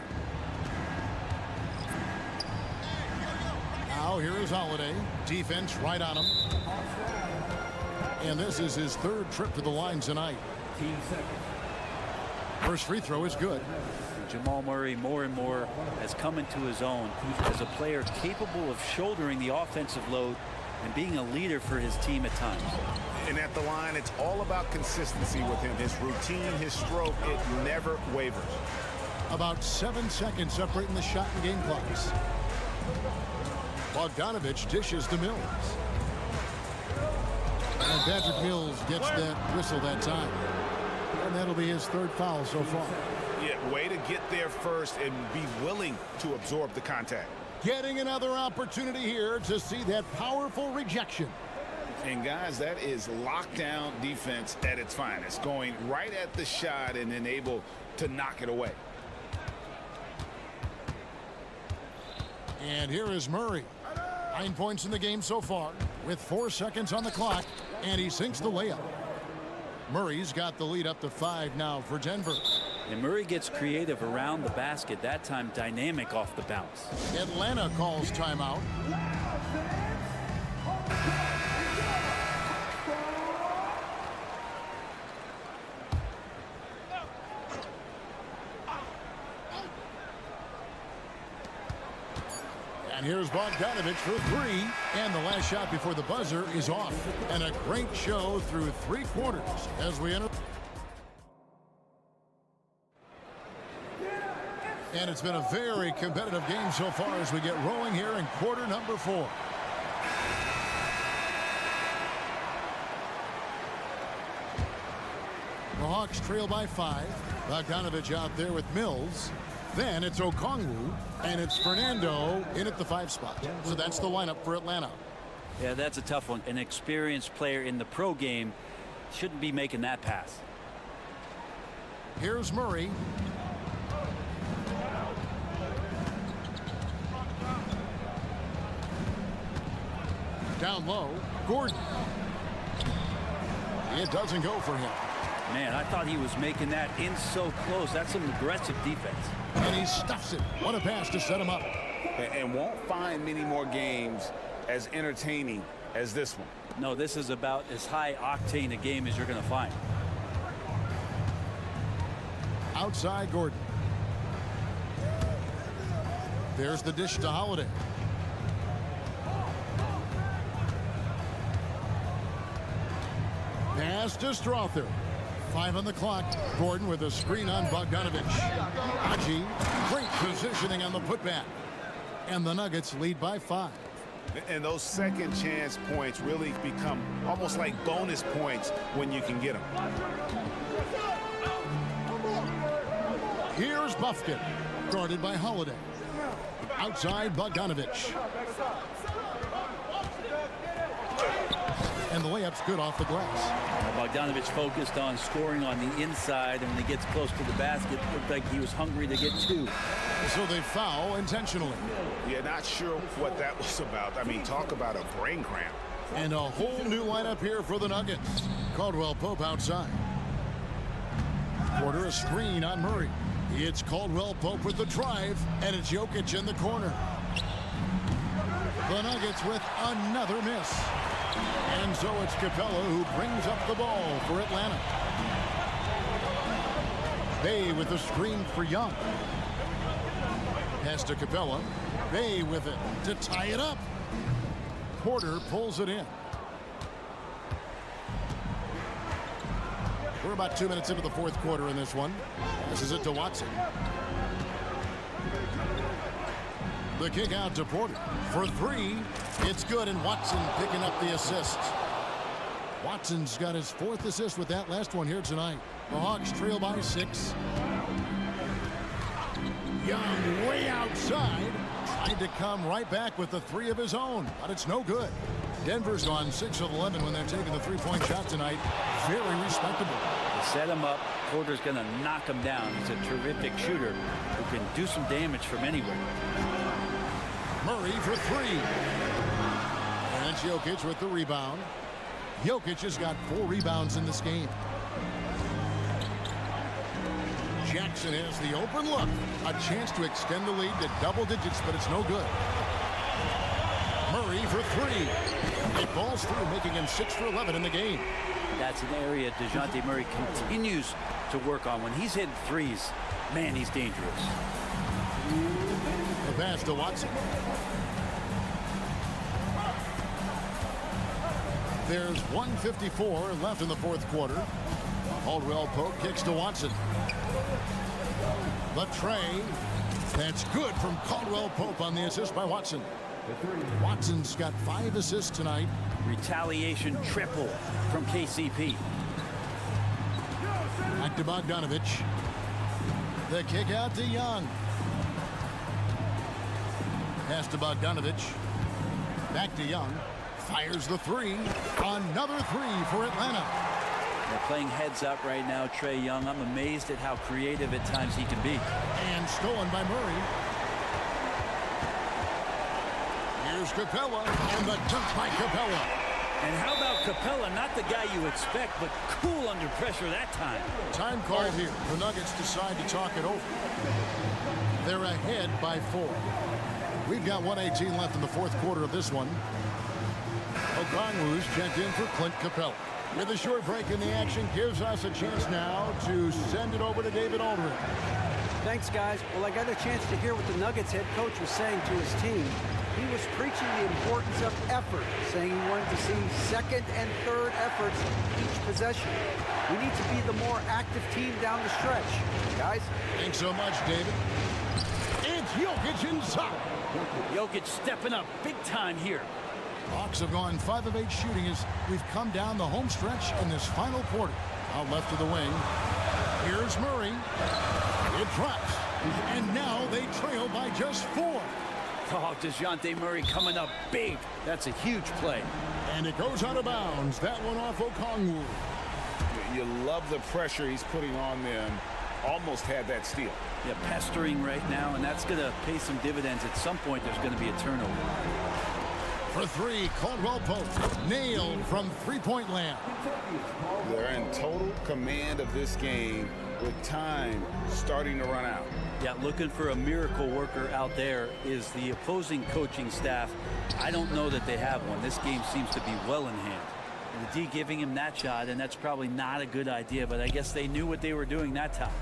Now here is Holiday. Defense right on him. And this is his 3rd trip to the line tonight. First free throw is good. Jamal Murray more and more has come into his own as a player capable of shouldering the offensive load and being a leader for his team at times. And at the line, it's all about consistency with him. His routine, his stroke, it never wavers. About 7 seconds separating the shot and game clocks. Bogdanovich dishes to Mills. And Patrick Mills gets that whistle that time. And that'll be his 3rd foul so far. Yeah, way to get there first and be willing to absorb the contact. Getting another opportunity here to see that powerful rejection. And guys, that is lockdown defense at its finest. Going right at the shot and then able to knock it away. And here is Murray. 9 points in the game so far with 4 seconds on the clock, and he sinks the layup. Murray's got the lead up to 5 now for Denver. And Murray gets creative around the basket, that time dynamic off the bounce. Atlanta calls timeout. And here's Bogdanovich for 3. And the last shot before the buzzer is off. And a great show through 3 quarters as we enter. And it's been a very competitive game so far as we get rolling here in quarter number 4. The Hawks trail by 5. Bogdanovich out there with Mills. Then it's Okongwu, and it's Fernando in at the 5 spot. So that's the lineup for Atlanta. Yeah, that's a tough one. An experienced player in the pro game shouldn't be making that pass. Here's Murray. Down low, Gordon. It doesn't go for him. Man, I thought he was making that in so close. That's some aggressive defense. And he stuffs it. What a pass to set him up. And won't find many more games as entertaining as this one. No, this is about as high octane a game as you're going to find. Outside Gordon. There's the dish to Holiday. Pass to Strother. 5 on the clock. Gordon with a screen on Bogdanovich. Haji, great positioning on the putback. And the Nuggets lead by 5. And those second chance points really become almost like bonus points when you can get them. Here's Buffkin, guarded by Holiday. Outside Bogdanovich. And the layup's good off the glass. Bogdanovich focused on scoring on the inside, and when he gets close to the basket, it looked like he was hungry to get 2. So they foul intentionally. Yeah, not sure what that was about. I mean, talk about a brain cramp. And a whole new lineup here for the Nuggets. Caldwell Pope outside. Porter a screen on Murray. It's Caldwell Pope with the drive, and it's Jokic in the corner. The Nuggets with another miss. And so it's Capella who brings up the ball for Atlanta. Bay with the screen for Young. Pass to Capella. Bay with it to tie it up. Porter pulls it in. We're about 2 minutes into the 4th quarter in this one. This is it to Watson. The kick out to Porter for 3. It's good, and Watson picking up the assist. Watson's got his 4th assist with that last one here tonight. The Hawks trail by 6. Young way outside. Tried to come right back with the 3 of his own, but it's no good. Denver's gone 6 of 11 when they're taking the 3-point shot tonight. Very respectable. They set him up. Porter's going to knock him down. He's a terrific shooter who can do some damage from anywhere. Murray for 3. And it's Jokic with the rebound. Jokic has got 4 rebounds in this game. Jackson has the open look. A chance to extend the lead to double digits, but it's no good. Murray for 3. It falls through, making him 6 for 11 in the game. That's an area DeJounte Murray continues to work on. When he's hitting threes, man, he's dangerous. The pass to Watson. There's 1:54 left in the 4th quarter. Caldwell Pope kicks to Watson. The tray. That's good from Caldwell Pope on the assist by Watson. Watson's got 5 assists tonight. Retaliation triple from KCP. Back to Bogdanovich. The kick out to Young. Pass to Bogdanovich. Back to Young. Fires the 3. Another 3 for Atlanta. They're playing heads up right now, Trae Young. I'm amazed at how creative at times he can be. And stolen by Murray. Here's Capella, and the dunk by Capella. And how about Capella? Not the guy you expect, but cool under pressure that time. Time called here. The Nuggets decide to talk it over. They're ahead by 4. We've got 1:18 left in the 4th quarter of this one. Okongwu's checked in for Clint Capella. With a short break in the action, gives us a chance now to send it over to David Aldridge. Thanks, guys. Well, I got a chance to hear what the Nuggets head coach was saying to his team. He was preaching the importance of effort, saying he wanted to see 2nd and 3rd efforts each possession. We need to be the more active team down the stretch. Guys? Thanks so much, David. It's Jokic inside. Jokic stepping up big time here. Hawks have gone 5 of 8 shooting as we've come down the home stretch in this final quarter. Out left of the wing. Here's Murray. It drops. And now they trail by just 4. Oh, DeJounte Murray coming up big. That's a huge play. And it goes out of bounds. That one off Okongwu. You love the pressure he's putting on them. Almost had that steal. Yeah, pestering right now, and that's going to pay some dividends. At some point, there's going to be a turnover. For 3, Caldwell Pope. Nailed from three-point land. They're in total command of this game with time starting to run out. Yeah, looking for a miracle worker out there is the opposing coaching staff. I don't know that they have one. This game seems to be well in hand. And the D giving him that shot, and that's probably not a good idea, but I guess they knew what they were doing that time.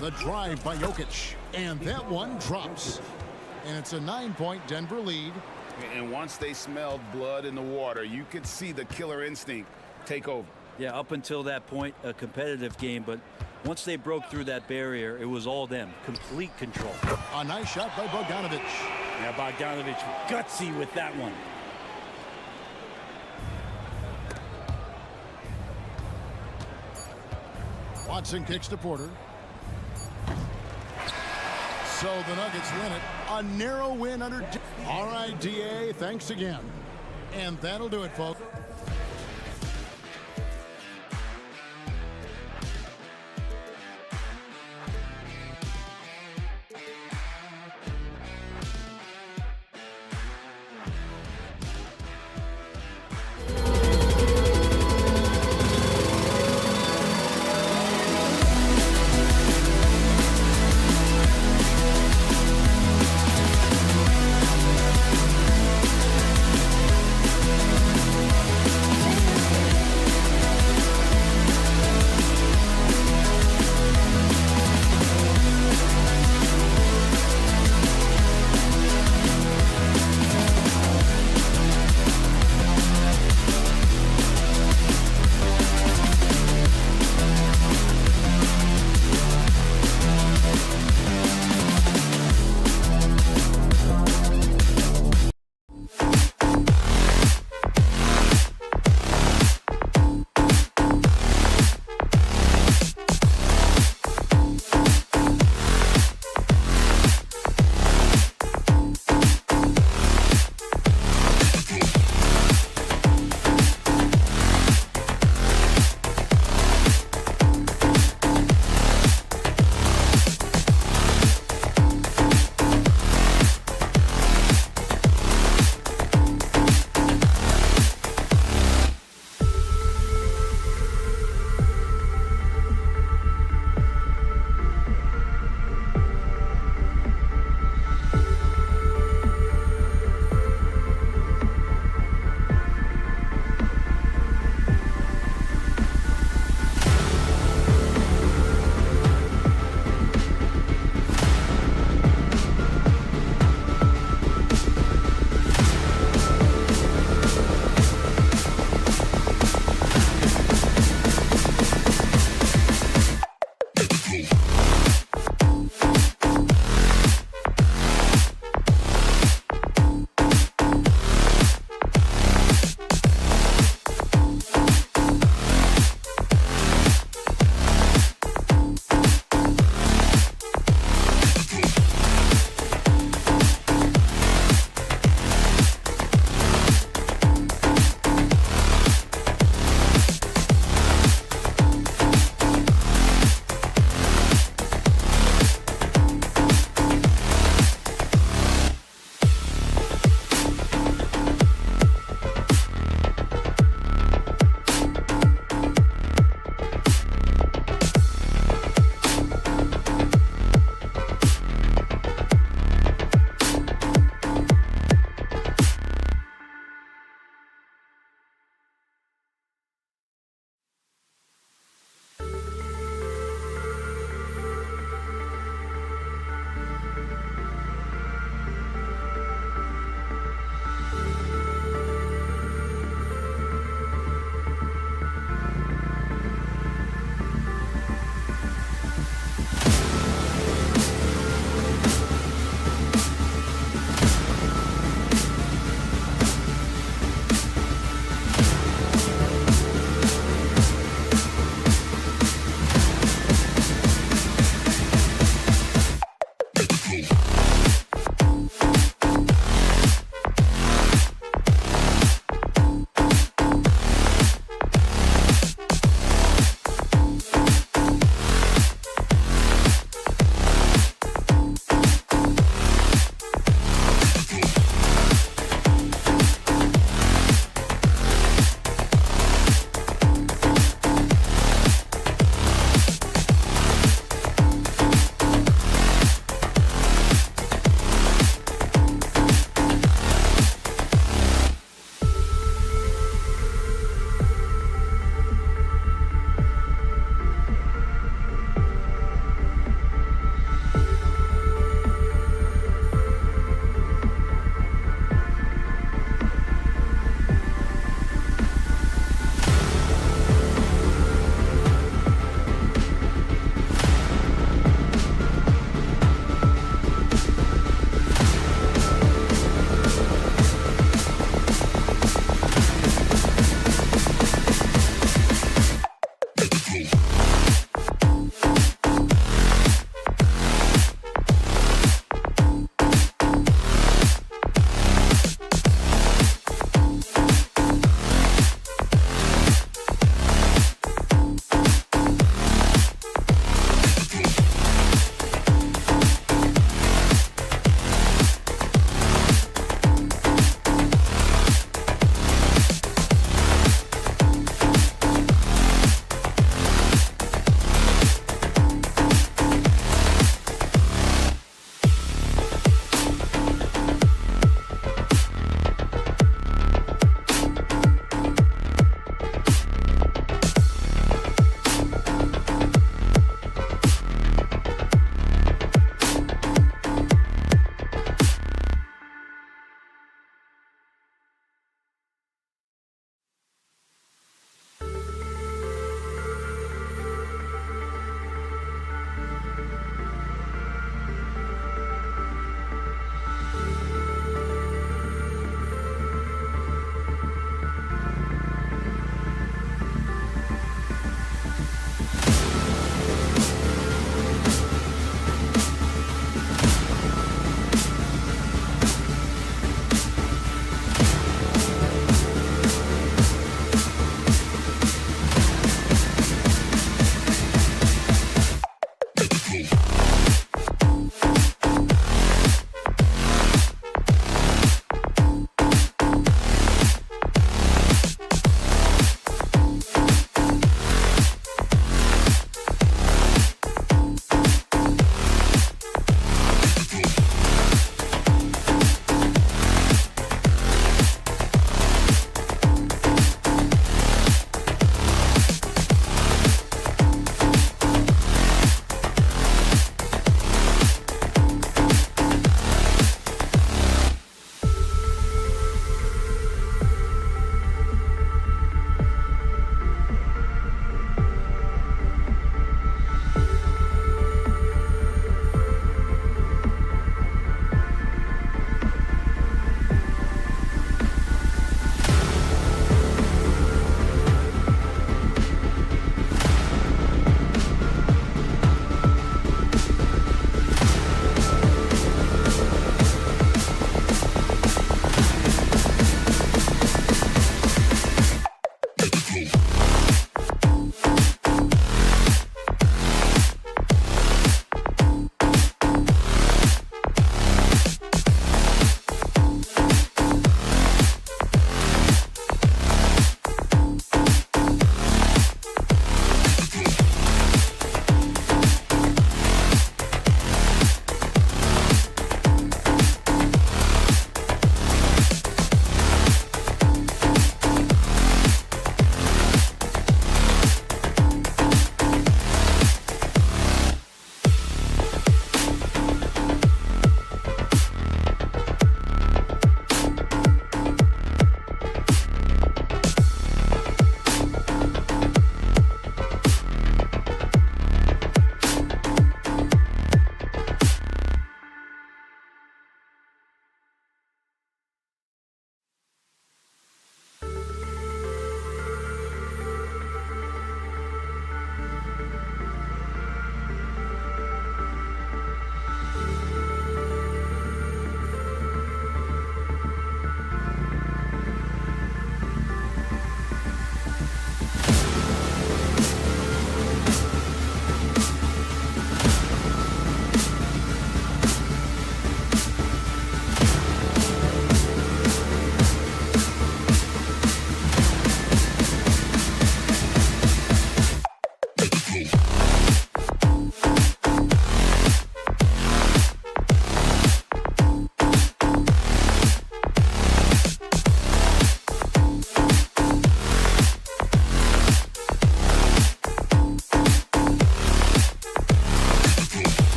The drive by Jokic. And that one drops. And it's a 9-point Denver lead. And once they smelled blood in the water, you could see the killer instinct take over. Yeah, up until that point, a competitive game, but once they broke through that barrier, it was all them. Complete control. A nice shot by Bogdanovic. Yeah, Bogdanovic gutsy with that one. Watson kicks to Porter. So the Nuggets win it. A narrow win under... All right, DA, thanks again. And that'll do it, folks.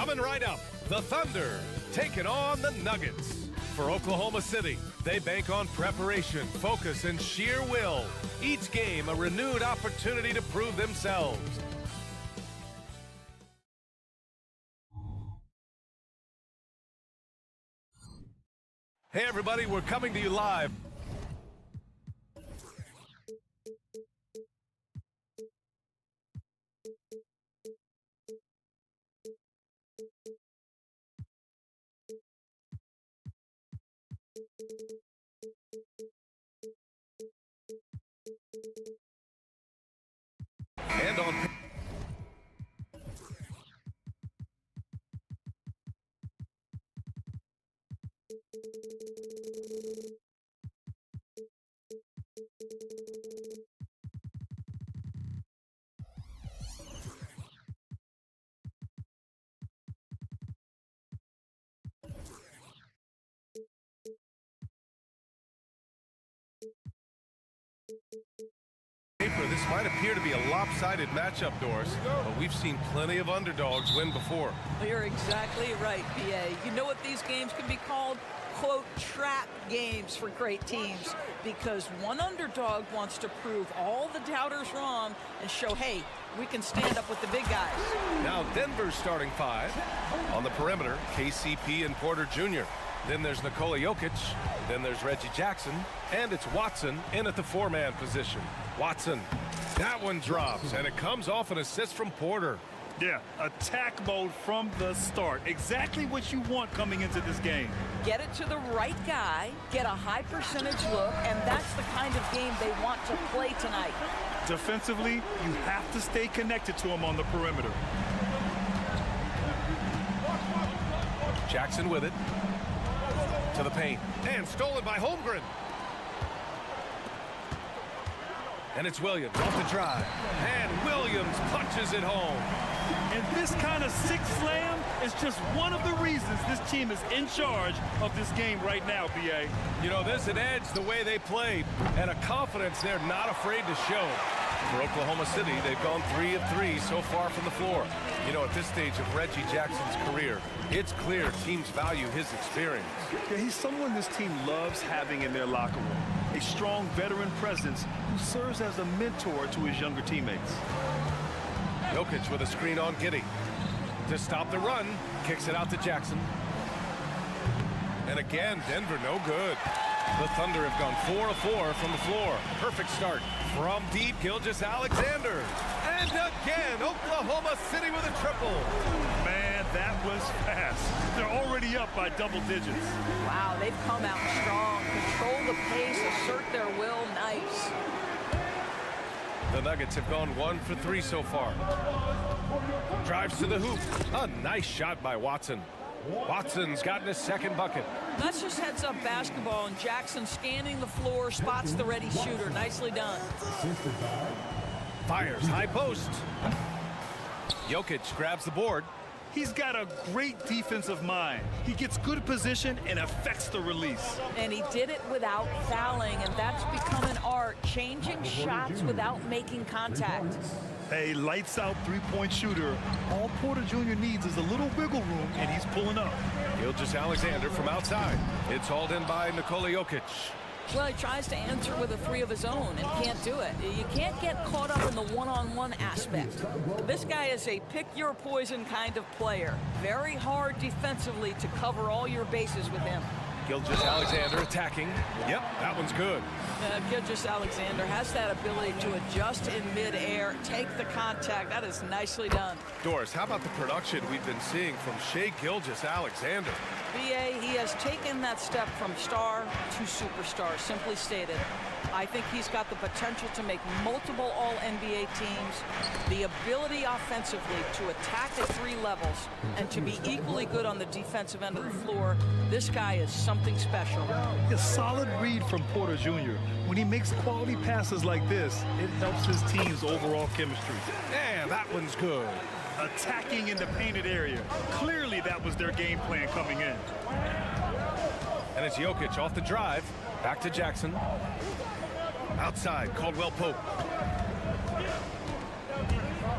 Coming right up, the Thunder taking on the Nuggets. For Oklahoma City, they bank on preparation, focus, and sheer will. Each game a renewed opportunity to prove themselves. Hey everybody, we're coming to you live. And on paper, this might appear to be a lopsided matchup, Doris, but we've seen plenty of underdogs win before. You're exactly right, PA. You know what these games can be called? Quote, trap games for great teams, because one underdog wants to prove all the doubters wrong and show, hey, we can stand up with the big guys. Now Denver's starting five. On the perimeter, KCP and Porter Jr. Then there's Nikola Jokic. Then there's Reggie Jackson. And it's Watson in at the four-man position. Watson. That one drops, and it comes off an assist from Porter. Yeah, attack mode from the start. Exactly what you want coming into this game. Get it to the right guy, get a high percentage look, and that's the kind of game they want to play tonight. Defensively, you have to stay connected to him on the perimeter. Jackson with it. To the paint. And stolen by Holmgren. And it's Williams off the drive. And Williams punches it home. And this kind of six slam is just one of the reasons this team is in charge of this game right now, BA. You know, there's an edge the way they played and a confidence they're not afraid to show. For Oklahoma City, they've gone 3 of 3 so far from the floor. You know, at this stage of Reggie Jackson's career, it's clear teams value his experience. Yeah, he's someone this team loves having in their locker room. A strong veteran presence who serves as a mentor to his younger teammates. Jokic with a screen on Giddey. To stop the run, kicks it out to Jackson. And again, Denver no good. The Thunder have gone 4 of 4 from the floor. Perfect start from deep, Gilgeous-Alexander. And again, Oklahoma City with a triple. Man, that was fast. They're already up by double digits. Wow, they've come out strong. Control the pace, assert their will. Nice. The Nuggets have gone 1 for 3 so far. Drives to the hoop. A nice shot by Watson. Watson's gotten his second bucket. That's just heads-up basketball, and Jackson scanning the floor, spots the ready shooter. Nicely done. Fires high post. Jokic grabs the board. He's got a great defensive mind. He gets good position and affects the release. And he did it without fouling, and that's become an art, changing shots without making contact. A lights-out three-point shooter. All Porter Jr. needs is a little wiggle room, and he's pulling up. Gilgeous-Alexander from outside. It's hauled in by Nikola Jokic. Well, he tries to answer with a 3 of his own and can't do it. You can't get caught up in the one-on-one aspect. This guy is a pick-your-poison kind of player. Very hard defensively to cover all your bases with him. Gilgeous-Alexander attacking. Yep, that one's good. Gilgeous-Alexander has that ability to adjust in midair, take the contact. That is nicely done. Doris, how about the production we've been seeing from Shai Gilgeous-Alexander? BA, he has taken that step from star to superstar, simply stated. I think he's got the potential to make multiple All-NBA teams, the ability offensively to attack at 3 levels, and to be equally good on the defensive end of the floor. This guy is something special. A solid read from Porter Jr. When he makes quality passes like this, it helps his team's overall chemistry. And that one's good. Attacking in the painted area. Clearly that was their game plan coming in. And it's Jokic off the drive. Back to Jackson. Outside, Caldwell Pope.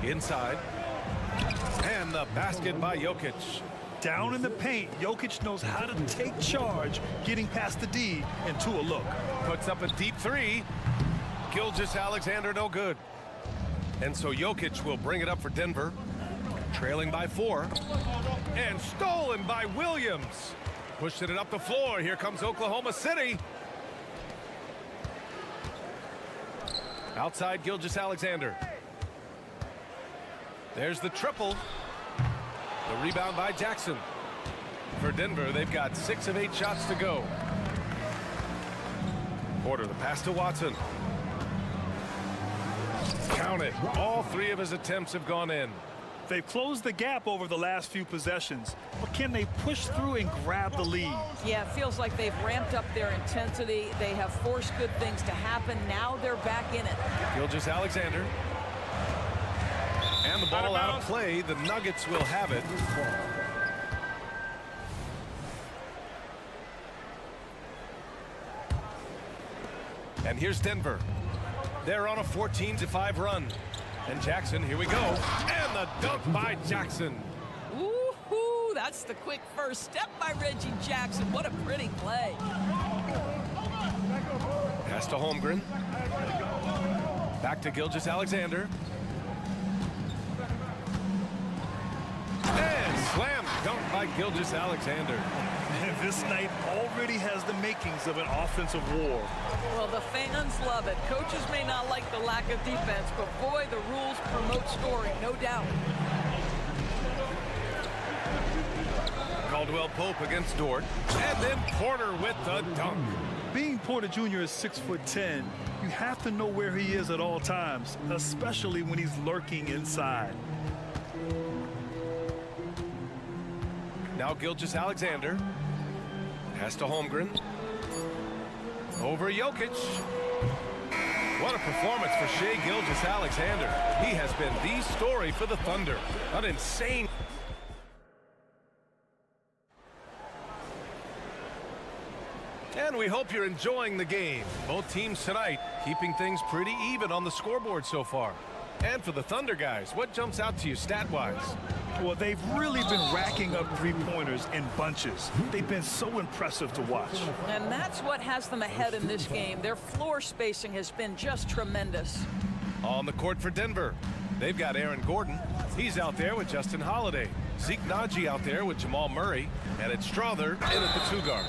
Inside. And the basket by Jokic. Down in the paint, Jokic knows how to take charge, getting past the D and to a look. Puts up a deep three. Gilgeous-Alexander no good. And so Jokic will bring it up for Denver. Trailing by 4. And stolen by Williams. Pushing it up the floor. Here comes Oklahoma City. Outside Gilgeous-Alexander. There's the triple. The rebound by Jackson. For Denver, they've got 6 of 8 shots to go. Porter, the pass to Watson. Count it. All 3 of his attempts have gone in. They've closed the gap over the last few possessions, but can they push through and grab the lead? Yeah, it feels like they've ramped up their intensity. They have forced good things to happen. Now they're back in it. Gilgeous-Alexander. And the ball out of play. The Nuggets will have it. And here's Denver. They're on a 14-5 run. And Jackson, here we go. And the dunk by Jackson. Woo-hoo, that's the quick first step by Reggie Jackson. What a pretty play. Pass to Holmgren. Back to Gilgeous-Alexander. And slam dunk by Gilgeous-Alexander. And this night already has the makings of an offensive war. Well, the fans love it. Coaches may not like the lack of defense, but boy, the rules promote scoring, no doubt. Caldwell Pope against Dort. And then Porter with the dunk. Being Porter Jr. is 6'10", you have to know where he is at all times, especially when he's lurking inside. Now Gilgeous-Alexander. Pass to Holmgren. Over Jokic. What a performance for Shai Gilgeous-Alexander. He has been the story for the Thunder. An insane. And we hope you're enjoying the game. Both teams tonight keeping things pretty even on the scoreboard so far. And for the Thunder guys, what jumps out to you stat-wise? Well, they've really been racking up three-pointers in bunches. They've been so impressive to watch. And that's what has them ahead in this game. Their floor spacing has been just tremendous. On the court for Denver, they've got Aaron Gordon. He's out there with Justin Holiday. Zeke Naji out there with Jamal Murray. And it's Strother in at the 2-guard.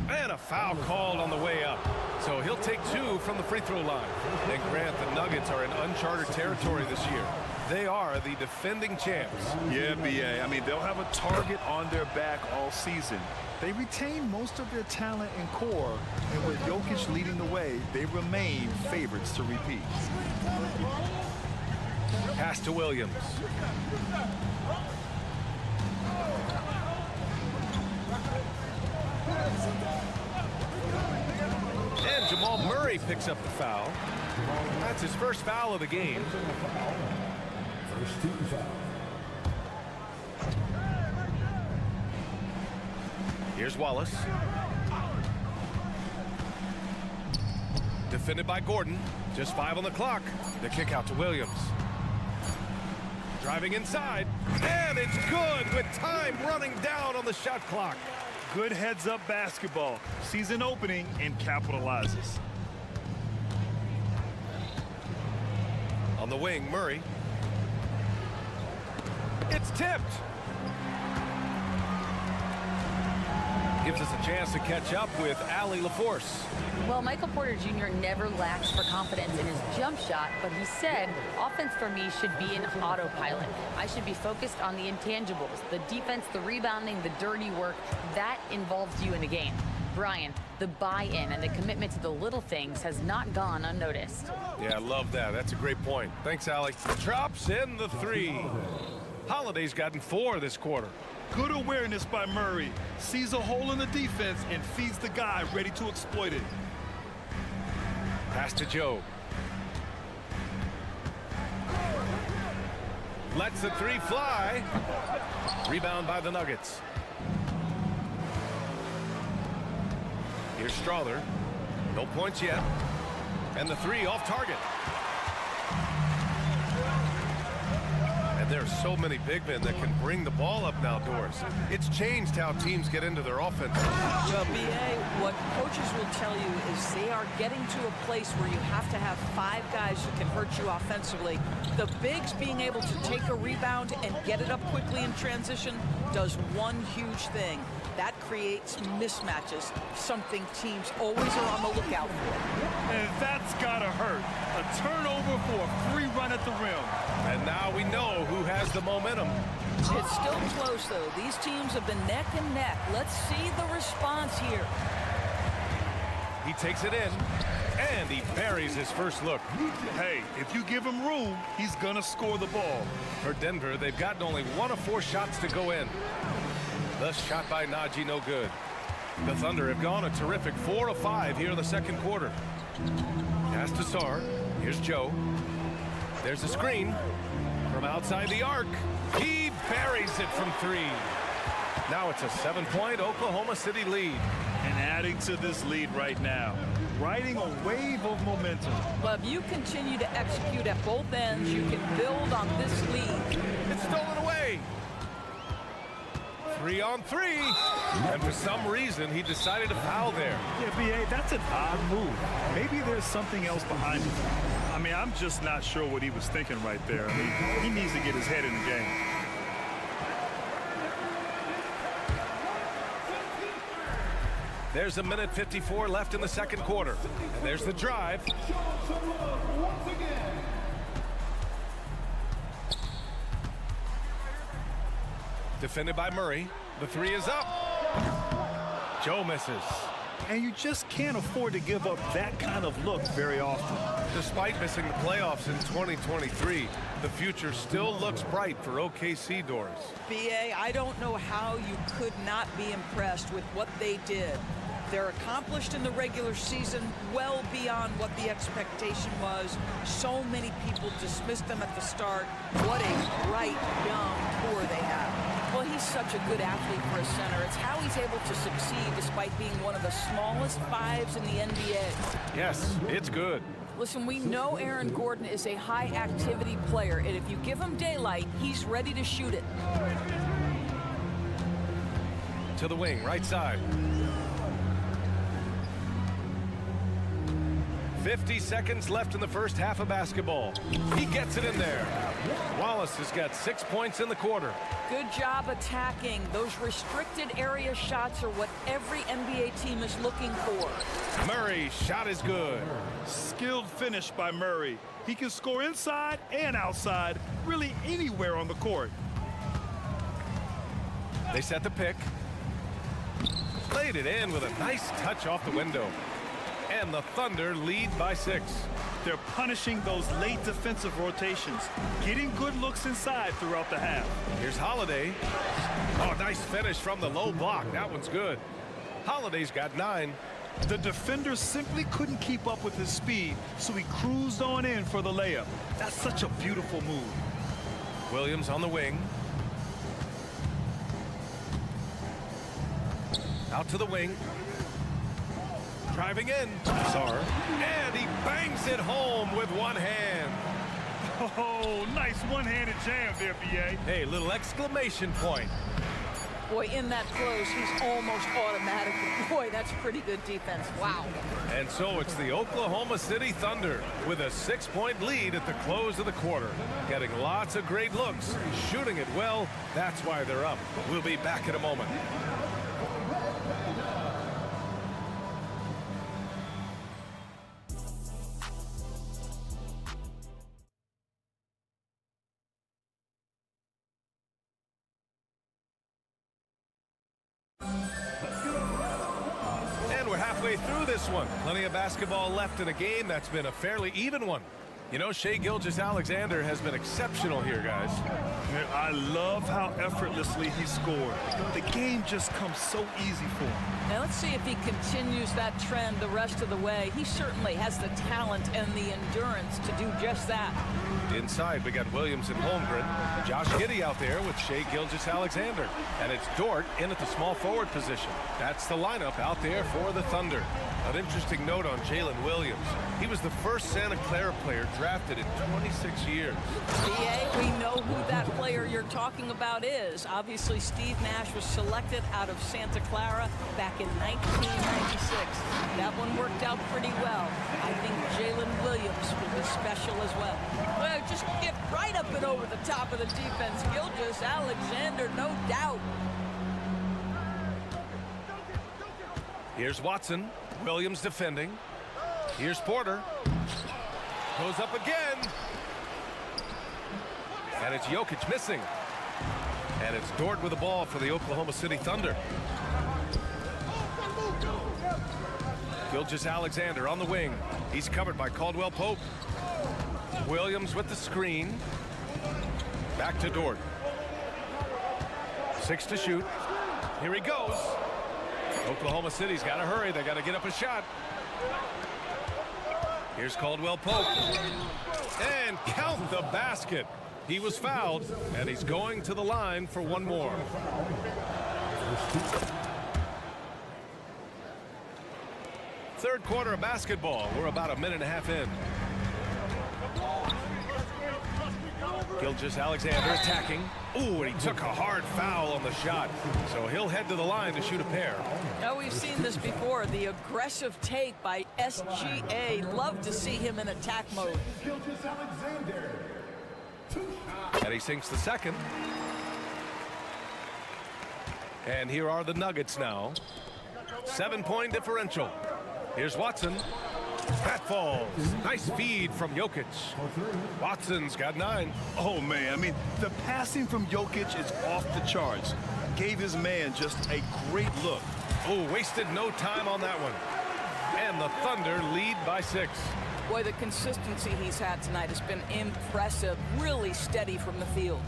And a foul called on the way up. So he'll take 2 from the free throw line. And Grant, the Nuggets are in uncharted territory this year. They are the defending champs. Yeah, B.A. I mean, they'll have a target on their back all season. They retain most of their talent and core, and with Jokic leading the way, they remain favorites to repeat. Pass to Williams. And Jamal Murray picks up the foul. That's his first foul of the game. First team foul. Here's Wallace. Defended by Gordon. Just 5 on the clock. The kick out to Williams. Driving inside. And it's good with time running down on the shot clock. Good heads-up basketball. Sees an opening and capitalizes. On the wing, Murray. It's tipped. Gives us a chance to catch up with Allie LaForce. Well, Michael Porter Jr. never lacks for confidence in his jump shot, but he said, offense for me should be an autopilot. I should be focused on the intangibles, the defense, the rebounding, the dirty work. That involves you in the game. Brian, the buy-in and the commitment to the little things has not gone unnoticed. Yeah, I love that. That's a great point. Thanks, Allie. Drops in the 3. Holiday's gotten 4 this quarter. Good awareness by Murray. Sees a hole in the defense and feeds the guy ready to exploit it. Pass to Joe. Lets the 3 fly. Rebound by the Nuggets. Here's Strother. No points yet. And the 3 off target. And there are so many big men that can bring the ball up now, Doris. It's changed how teams get into their offense. Well, BA, what coaches will tell you is they are getting to a place where you have to have 5 guys who can hurt you offensively. The bigs being able to take a rebound and get it up quickly in transition does one huge thing. That creates mismatches, something teams always are on the lookout for. And that's gotta hurt. A turnover for a free run at the rim. And now we know who has the momentum. It's still close, though. These teams have been neck and neck. Let's see the response here. He takes it in, and he buries his first look. Hey, if you give him room, he's gonna score the ball. For Denver, they've gotten only 1 of 4 shots to go in. The shot by Najee, no good. The Thunder have gone a terrific 4 of 5 here in the second quarter. Pass to Sarr. Here's Joe. There's a screen from outside the arc. He buries it from 3. Now it's a 7-point Oklahoma City lead. And adding to this lead right now, riding a wave of momentum. Well, if you continue to execute at both ends, you can build on this lead. It's stolen away. 3 on 3. And for some reason, he decided to foul there. Yeah, BA, that's an odd move. Maybe there's something else behind it. I mean, I'm just not sure what he was thinking right there. I mean, he needs to get his head in the game. There's a minute 54 left in the second quarter. And there's the drive. Defended by Murray. The 3 is up. Joe misses. And you just can't afford to give up that kind of look very often. Despite missing the playoffs in 2023, the future still looks bright for OKC, Doris. BA, I don't know how you could not be impressed with what they did. They're accomplished in the regular season well beyond what the expectation was. So many people dismissed them at the start. What a bright young core they have. Well, he's such a good athlete for a center. It's how he's able to succeed despite being one of the smallest 5s in the NBA. Yes, it's good. Listen, we know Aaron Gordon is a high-activity player, and if you give him daylight, he's ready to shoot it. To the wing, right side. 50 seconds left in the first half of basketball. He gets it in there. Wallace has got 6 points in the quarter. Good job attacking. Those restricted area shots are what every NBA team is looking for. Murray, shot is good. Skilled finish by Murray. He can score inside and outside, really anywhere on the court. They set the pick. Played it in with a nice touch off the window. And the Thunder lead by 6. They're punishing those late defensive rotations, getting good looks inside throughout the half. Here's Holiday. Oh, nice finish from the low block. That one's good. Holiday's got 9. The defender simply couldn't keep up with his speed, so he cruised on in for the layup. That's such a beautiful move. Williams on the wing. Out to the wing. Driving in. Sarr. And he bangs it home with one hand. Oh, nice one-handed jam there, BA. Hey, little exclamation point. Boy, in that close, he's almost automatic. Boy, that's pretty good defense. Wow. And so it's the Oklahoma City Thunder with a 6-point lead at the close of the quarter. Getting lots of great looks, shooting it well. That's why they're up. We'll be back in a moment. Through this one. Plenty of basketball left in a game that's been a fairly even one. You know, Shai Gilgeous-Alexander has been exceptional here, guys. I love how effortlessly he scored. The game just comes so easy for him. Now let's see if he continues that trend the rest of the way. He certainly has the talent and the endurance to do just that. Inside, we got Williams and Holmgren. Josh Giddey out there with Shai Gilgeous-Alexander. And it's Dort in at the small forward position. That's the lineup out there for the Thunder. An interesting note on Jalen Williams. He was the first Santa Clara player drafted in 26 years. BA, we know who that player you're talking about is. Obviously, Steve Nash was selected out of Santa Clara back in 1996. That one worked out pretty well. I think Jalen Williams will be special as well. Well, just get right up and over the top of the defense. Gilgeous-Alexander, no doubt. Here's Watson. Williams defending. Here's Porter. Goes up again. And it's Jokic missing. And it's Dort with the ball for the Oklahoma City Thunder. Gilgeous-Alexander on the wing. He's covered by Caldwell Pope. Williams with the screen. Back to Dort. 6 to shoot. Here he goes. Oklahoma City's got to hurry. They got to get up a shot. Here's Caldwell Pope. And count the basket. He was fouled, and he's going to the line for one more. Third quarter of basketball. We're about a minute and a half in. Gilgeous-Alexander attacking. Ooh, and he took a hard foul on the shot. So he'll head to the line to shoot a pair. Now, we've seen this before. The aggressive take by SGA. Love to see him in attack mode. And he sinks the second. And here are the Nuggets now. 7-point differential. Here's Watson. That falls. Nice feed from Jokic. Watson's got 9. Oh, man. I mean, the passing from Jokic is off the charts. Gave his man just a great look. Oh, wasted no time on that one. And the Thunder lead by 6. Boy, the consistency he's had tonight has been impressive. Really steady from the field.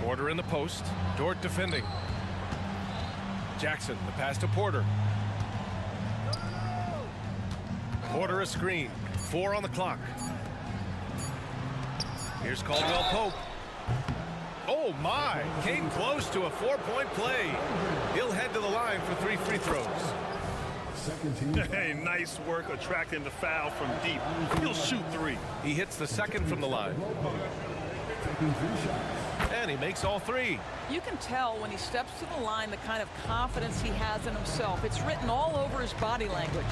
Porter in the post. Dort defending. Jackson, the pass to Porter. Porter a screen. 4 on the clock. Here's Caldwell Pope. Oh my, came close to a 4-point play. He'll head to the line for 3 free throws. Hey, nice work attracting the foul from deep. He'll shoot 3. He hits the second from the line. And he makes all 3. You can tell when he steps to the line the kind of confidence he has in himself. It's written all over his body language.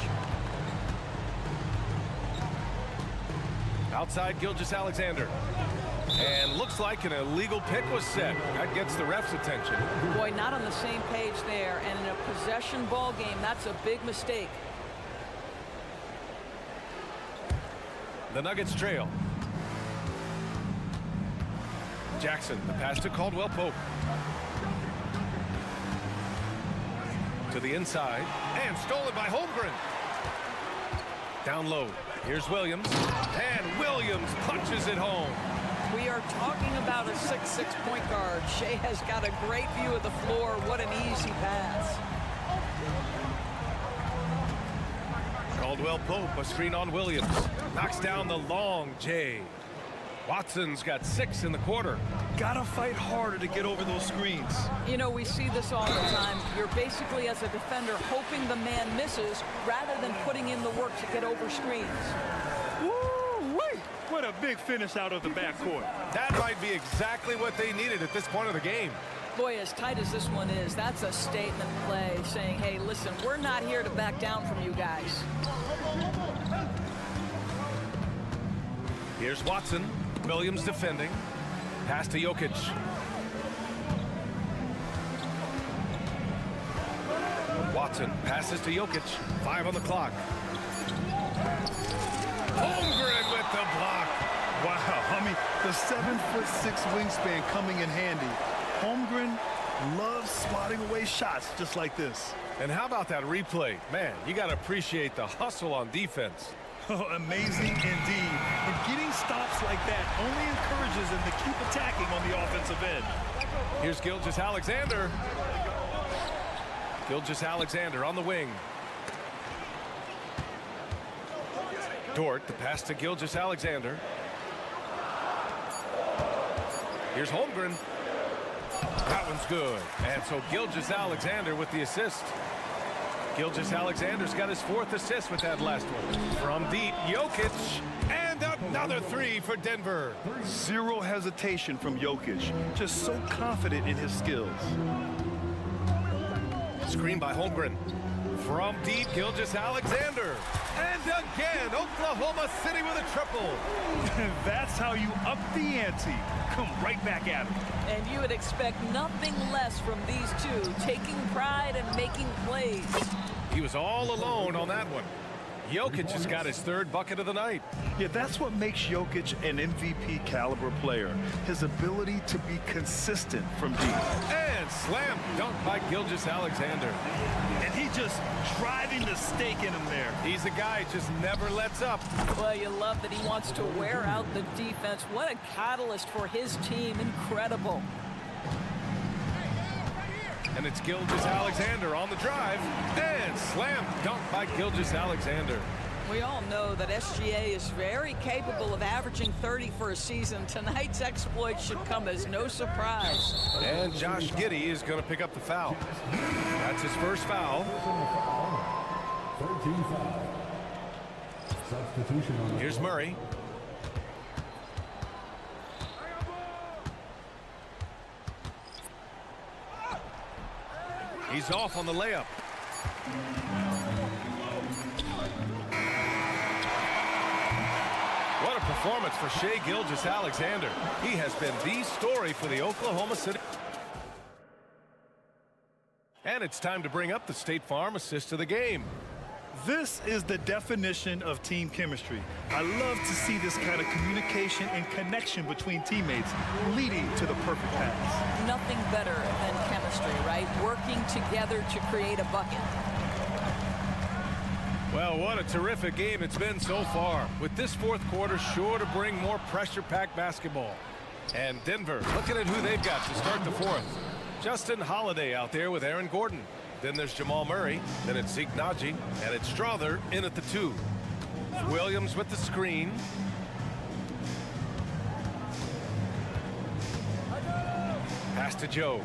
Outside Gilgeous-Alexander. And looks like an illegal pick was set. That gets the ref's attention. Boy, not on the same page there. And in a possession ball game, that's a big mistake. The Nuggets trail. Jackson, the pass to Caldwell Pope. To the inside. And stolen by Holmgren. Down low. Here's Williams. And Williams punches it home. We are talking about a 6'6" point guard. Shea has got a great view of the floor. What an easy pass. Caldwell Pope, a screen on Williams. Knocks down the long J. Watson's got 6 in the quarter. Gotta fight harder to get over those screens. You know, we see this all the time. You're basically, as a defender, hoping the man misses rather than putting in the work to get over screens. Woo-wee! What a big finish out of the backcourt. That might be exactly what they needed at this point of the game. Boy, as tight as this one is, that's a statement play saying, hey, listen, we're not here to back down from you guys. Here's Watson. Williams defending. Pass to Jokic. Watson passes to Jokic. 5 on the clock. Holmgren with the block. Wow, I mean, the 7'6" wingspan coming in handy. Holmgren loves swatting away shots just like this. And how about that replay? Man, you got to appreciate the hustle on defense. Oh, amazing indeed. And getting stops like that only encourages them to keep attacking on the offensive end. Here's Gilgeous-Alexander. Gilgeous-Alexander on the wing. Dort, the pass to Gilgeous-Alexander. Here's Holmgren. That one's good. And so Gilgeous-Alexander with the assist. Gilgeous-Alexander's got his 4th assist with that last one. From deep, Jokic, and another 3 for Denver. Zero hesitation from Jokic. Just so confident in his skills. Screen by Holmgren. From deep, Gilgeous-Alexander. And again, Oklahoma City with a triple. That's how you up the ante. Come right back at him. And you would expect nothing less from these two, taking pride and making plays. He was all alone on that one. Jokic has got his 3rd bucket of the night. Yeah, that's what makes Jokic an MVP caliber player. His ability to be consistent from deep. And slam dunk by Gilgeous-Alexander. And he just driving the stake in him there. He's a guy who just never lets up. Well, you love that he wants to wear out the defense. What a catalyst for his team. Incredible. And it's Gilgeous-Alexander on the drive. And slam dunk by Gilgeous-Alexander. We all know that SGA is very capable of averaging 30 for a season. Tonight's exploit should come as no surprise. And Josh Giddey is going to pick up the foul. That's his 1st foul. 13 foul. Substitution on the Here's Murray. He's off on the layup. What a performance for Shai Gilgeous-Alexander. He has been the story for the Oklahoma City. And it's time to bring up the State Farm assist of the game. This is the definition of team chemistry. I love to see this kind of communication and connection between teammates leading to the perfect pass. Nothing better than chemistry, right? Working together to create a bucket. Well, what a terrific game it's been so far, with this 4th quarter sure to bring more pressure-packed basketball. And Denver looking at who they've got to start the 4th. Justin Holiday out there with Aaron Gordon. Then there's Jamal Murray. Then it's Zeke Naji. And it's Strother in at the 2. Williams with the screen. Pass to Joe.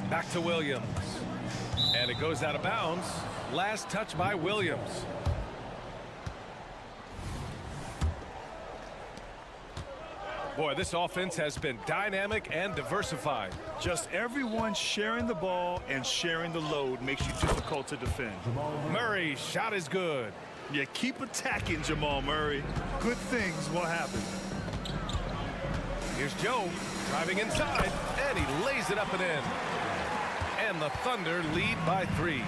Back to Williams. And it goes out of bounds. Last touch by Williams. Boy, this offense has been dynamic and diversified. Just everyone sharing the ball and sharing the load makes you difficult to defend. Murray, shot is good. Yeah, keep attacking, Jamal Murray. Good things will happen. Here's Joe driving inside, and he lays it up and in. And the Thunder lead by 3.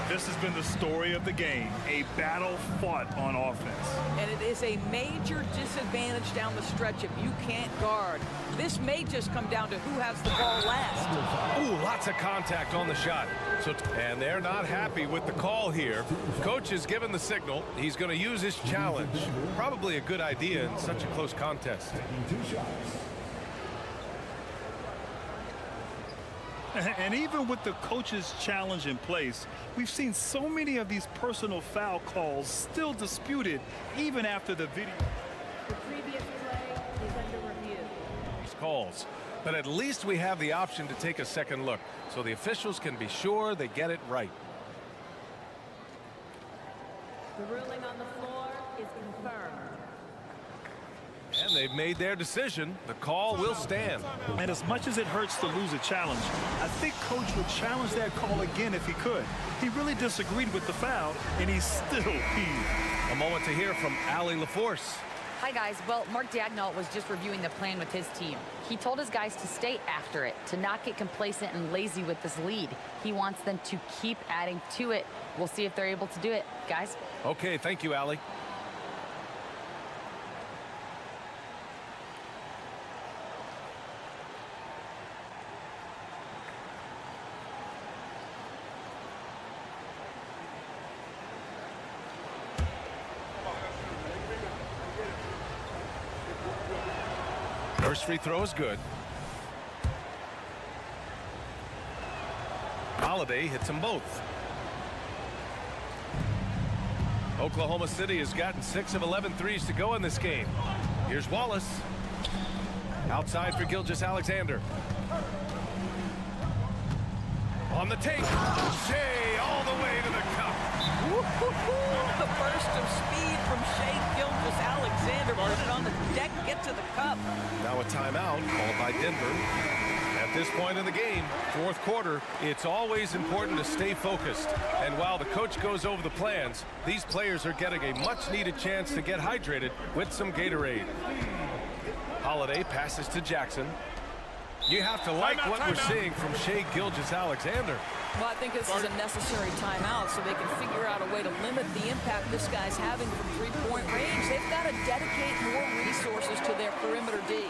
This has been the story of the game, a battle fought on offense. And it is a major disadvantage down the stretch if you can't guard. This may just come down to who has the ball last. Ooh, lots of contact on the shot. And they're not happy with the call here. Coach has given the signal. He's going to use his challenge. Probably a good idea in such a close contest. Taking 2 shots. And even with the coach's challenge in place, we've seen so many of these personal foul calls still disputed even after the video. The previous play is under review. These calls. But at least we have the option to take a second look, so the officials can be sure they get it right. The ruling on the floor is confirmed. And they've made their decision. The call will stand. And as much as it hurts to lose a challenge, I think Coach would challenge that call again if he could. He really disagreed with the foul, and he's still peeved. A moment to hear from Allie LaForce. Hi, guys. Well, Mark Dagnall was just reviewing the plan with his team. He told his guys to stay after it, to not get complacent and lazy with this lead. He wants them to keep adding to it. We'll see if they're able to do it, guys. Okay, thank you, Allie. First free throw is good. Holiday hits them both. Oklahoma City has gotten 6 of 11 threes to go in this game. Here's Wallace. Outside for Gilgeous-Alexander. On the take. Shea all the way to the cup. The burst of speed from Shea Gilgeous-Alexander. Put it on the deck, get to the cup. Now a timeout called by Denver. At this point in the game, fourth quarter, it's always important to stay focused. And while the coach goes over the plans, these players are getting a much-needed chance to get hydrated with some Gatorade. Holiday passes to Jackson. You have to like what we're seeing from Shea Gilgeous-Alexander. Well, I think this is a necessary timeout so they can figure out a way to limit the impact this guy's having from three-point range. They've got to dedicate more resources to their perimeter D.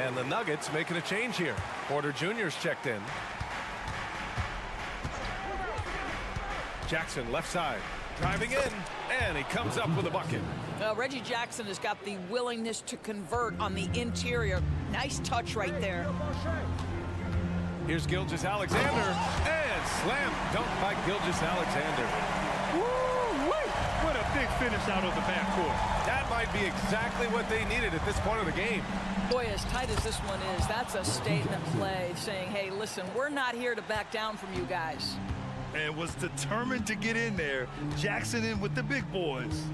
And the Nuggets making a change here. Porter Jr.'s checked in. Jackson left side, driving in, and he comes up with a bucket. Reggie Jackson has got the willingness to convert on the interior. Nice touch right there. Here's Gilgeous-Alexander, and slam dunk by Gilgeous-Alexander. What a big finish out of the backcourt. That might be exactly what they needed at this point of the game. Boy, as tight as this one is, that's a statement play saying, hey, listen, we're not here to back down from you guys. And was determined to get in there. Jackson in with the big boys.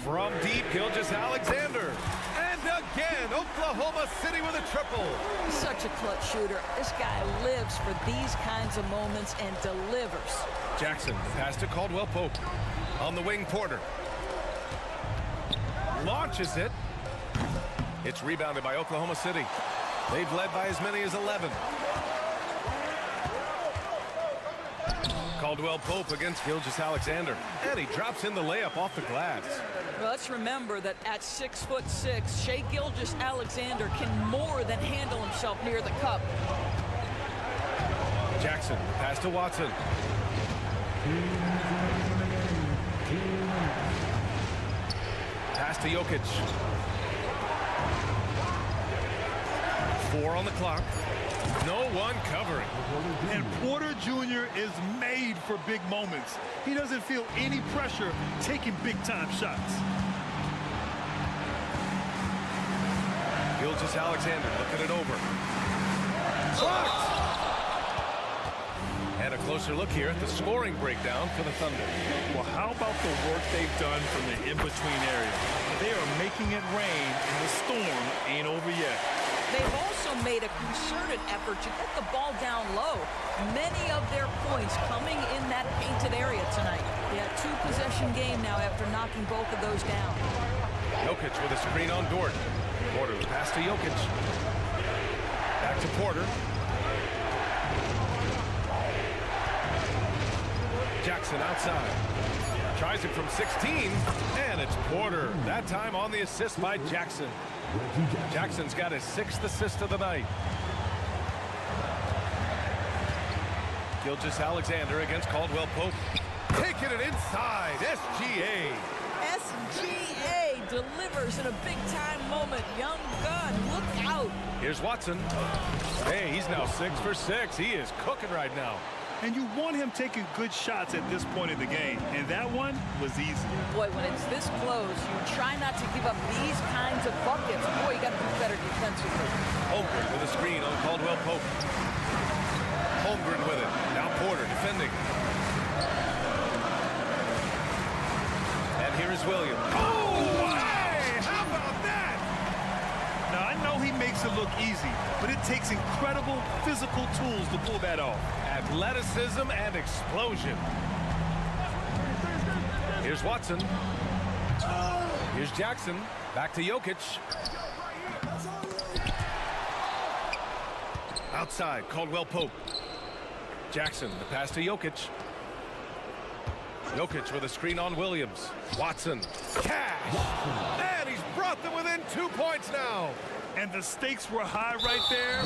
From deep, Gilgeous-Alexander. And again, Oklahoma City with a triple. Such a clutch shooter. This guy lives for these kinds of moments and delivers. Jackson, pass to Caldwell Pope. On the wing, Porter. Launches it. It's rebounded by Oklahoma City. They've led by as many as 11. Caldwell Pope against Gilgeous-Alexander. And he drops in the layup off the glass. Well, let's remember that at 6'6", Shea Gilgeous-Alexander can more than handle himself near the cup. Jackson, pass to Watson. Pass to Jokic. 4 on the clock. No one covering. And Porter Jr. is made for big moments. He doesn't feel any pressure taking big-time shots. Gilgeous-Alexander looking it over. Blocked! And a closer look here at the scoring breakdown for the Thunder. Well, how about the work they've done from the in-between area? They are making it rain, and the storm ain't over yet. They've also made a concerted effort to get the ball down low. Many of their points coming in that painted area tonight. They have two-possession game now after knocking both of those down. Jokic with a screen on Dort. Porter pass to Jokic. Back to Porter. Jackson outside. Tries it from 16, and it's Porter. That time on the assist by Jackson. Jackson's got his 6th assist of the night. Gilgeous-Alexander against Caldwell Pope. Taking it inside. SGA. SGA delivers in a big-time moment. Young gun, look out. Here's Watson. Hey, he's now 6 for 6. He is cooking right now. And you want him taking good shots at this point in the game. And that one was easy. Boy, when it's this close, you try not to give up these kinds of buckets. Boy, you got to do better defensively. Holmgren with a screen on Caldwell Pope. Holmgren with it. Now Porter defending. And here is Williams. Oh, hey! How about that? Now, I know he makes it look easy, but it takes incredible physical tools to pull that off. Athleticism and explosion. Here's Watson. Here's Jackson. Back to Jokic. Outside, Caldwell Pope. Jackson, the pass to Jokic. Jokic with a screen on Williams. Watson. Cash! And he's brought them within 2 points now. And the stakes were high right there.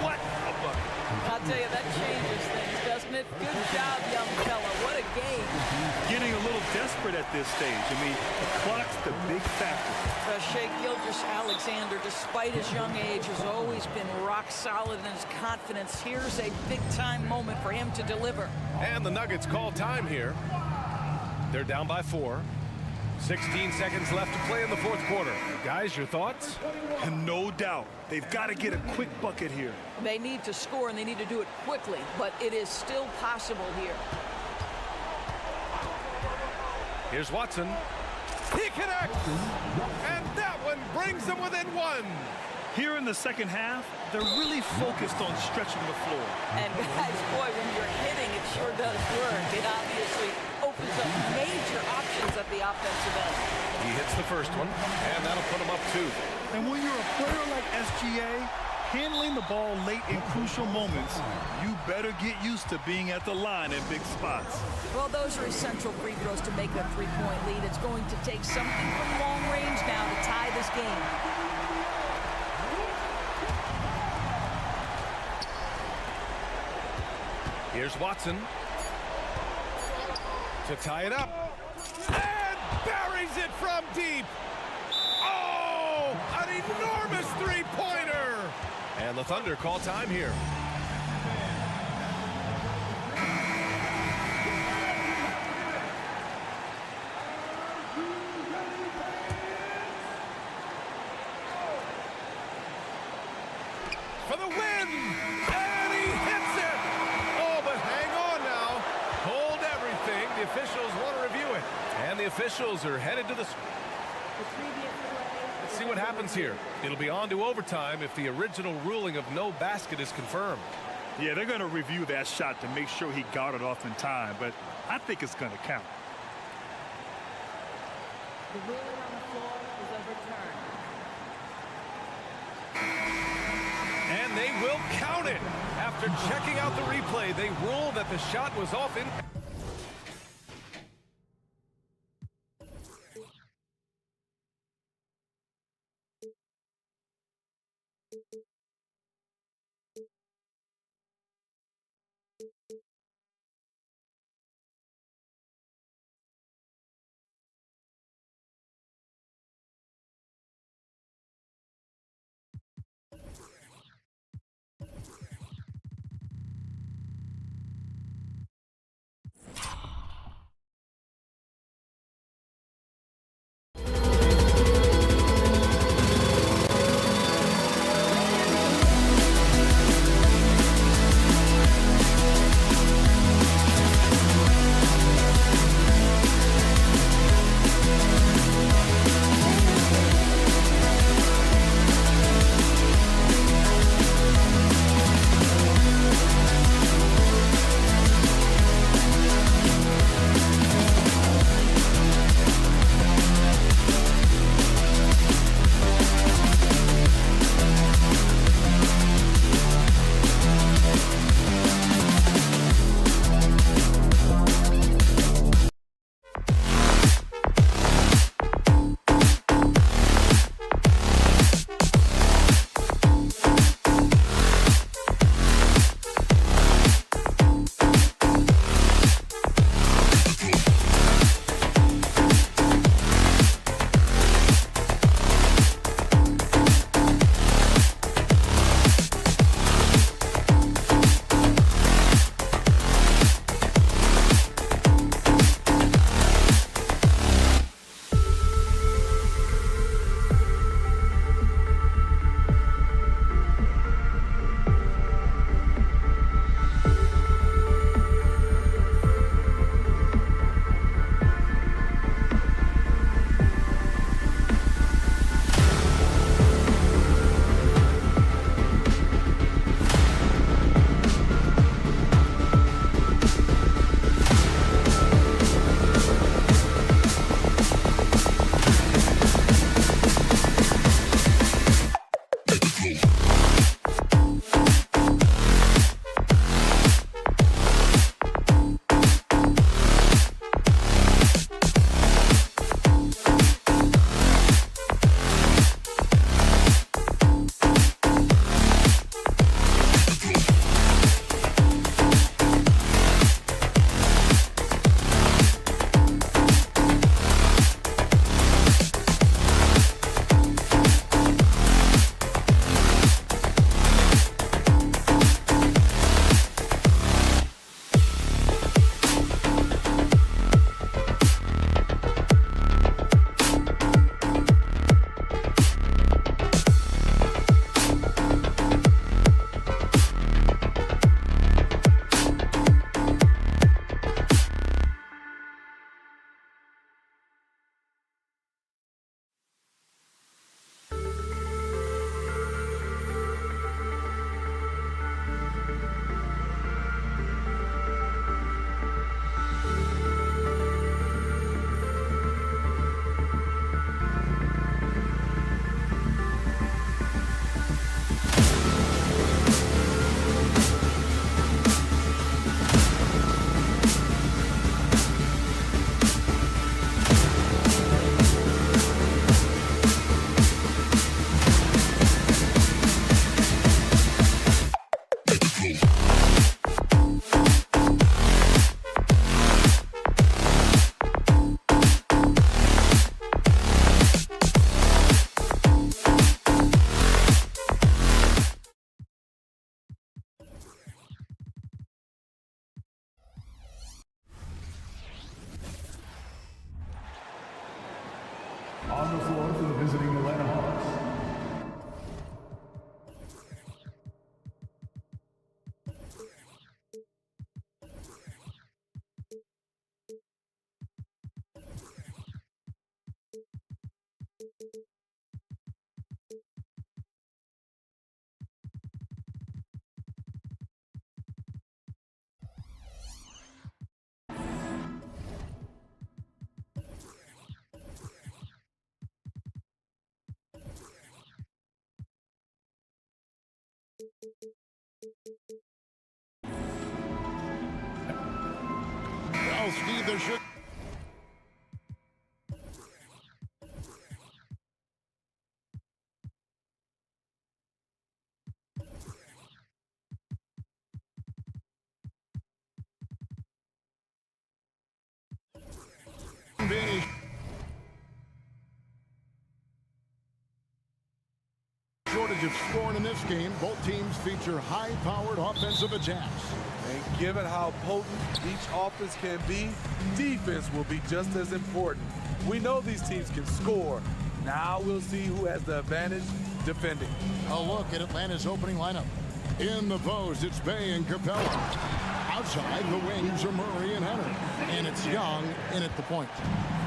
What a bucket. I'll tell you, that changes things, doesn't it? Good job, young fella. What a game. Getting a little desperate at this stage. I mean, the clock's the big factor. Shea Gilgeous-Alexander, despite his young age, has always been rock solid in his confidence. Here's a big-time moment for him to deliver. And the Nuggets call time here. They're down by 4. 16 seconds left to play in the fourth quarter. Guys, your thoughts? And no doubt, they've got to get a quick bucket here. They need to score, and they need to do it quickly, but it is still possible here. Here's Watson. He connects! And that one brings them within one. Here in the second half, they're really focused on stretching the floor. And guys, boy, when you're hitting, it sure does work. It obviously opens up major options at the offensive end. He hits the first one, and that'll put him up 2. And when you're a player like SGA, handling the ball late in crucial moments, you better get used to being at the line in big spots. Well, those are essential free throws to make a three-point lead. It's going to take something from long range now to tie this game. Here's Watson to tie it up. And buries it from deep. Oh, an enormous three-pointer. And the Thunder call time here. For the win! And he hits it! Oh, but hang on now. Hold everything. The officials want to review it. And the officials are headed to the... Let's see what happens here. It'll be on to overtime if the original ruling of no basket is confirmed. Yeah, they're going to review that shot to make sure he got it off in time, but I think it's going to count. The ruling on the floor is overturned. And they will count it. After checking out the replay, they rule that the shot was off in... Well, Steve, there should... be shortage of scoring in this game. Both teams feature high-powered offensive attacks. And given how potent each offense can be, defense will be just as important. We know these teams can score. Now we'll see who has the advantage defending. A look at Atlanta's opening lineup. In the post, it's Bay and Capella. Outside, the wings are Murray and Hunter. And it's Young in at the point.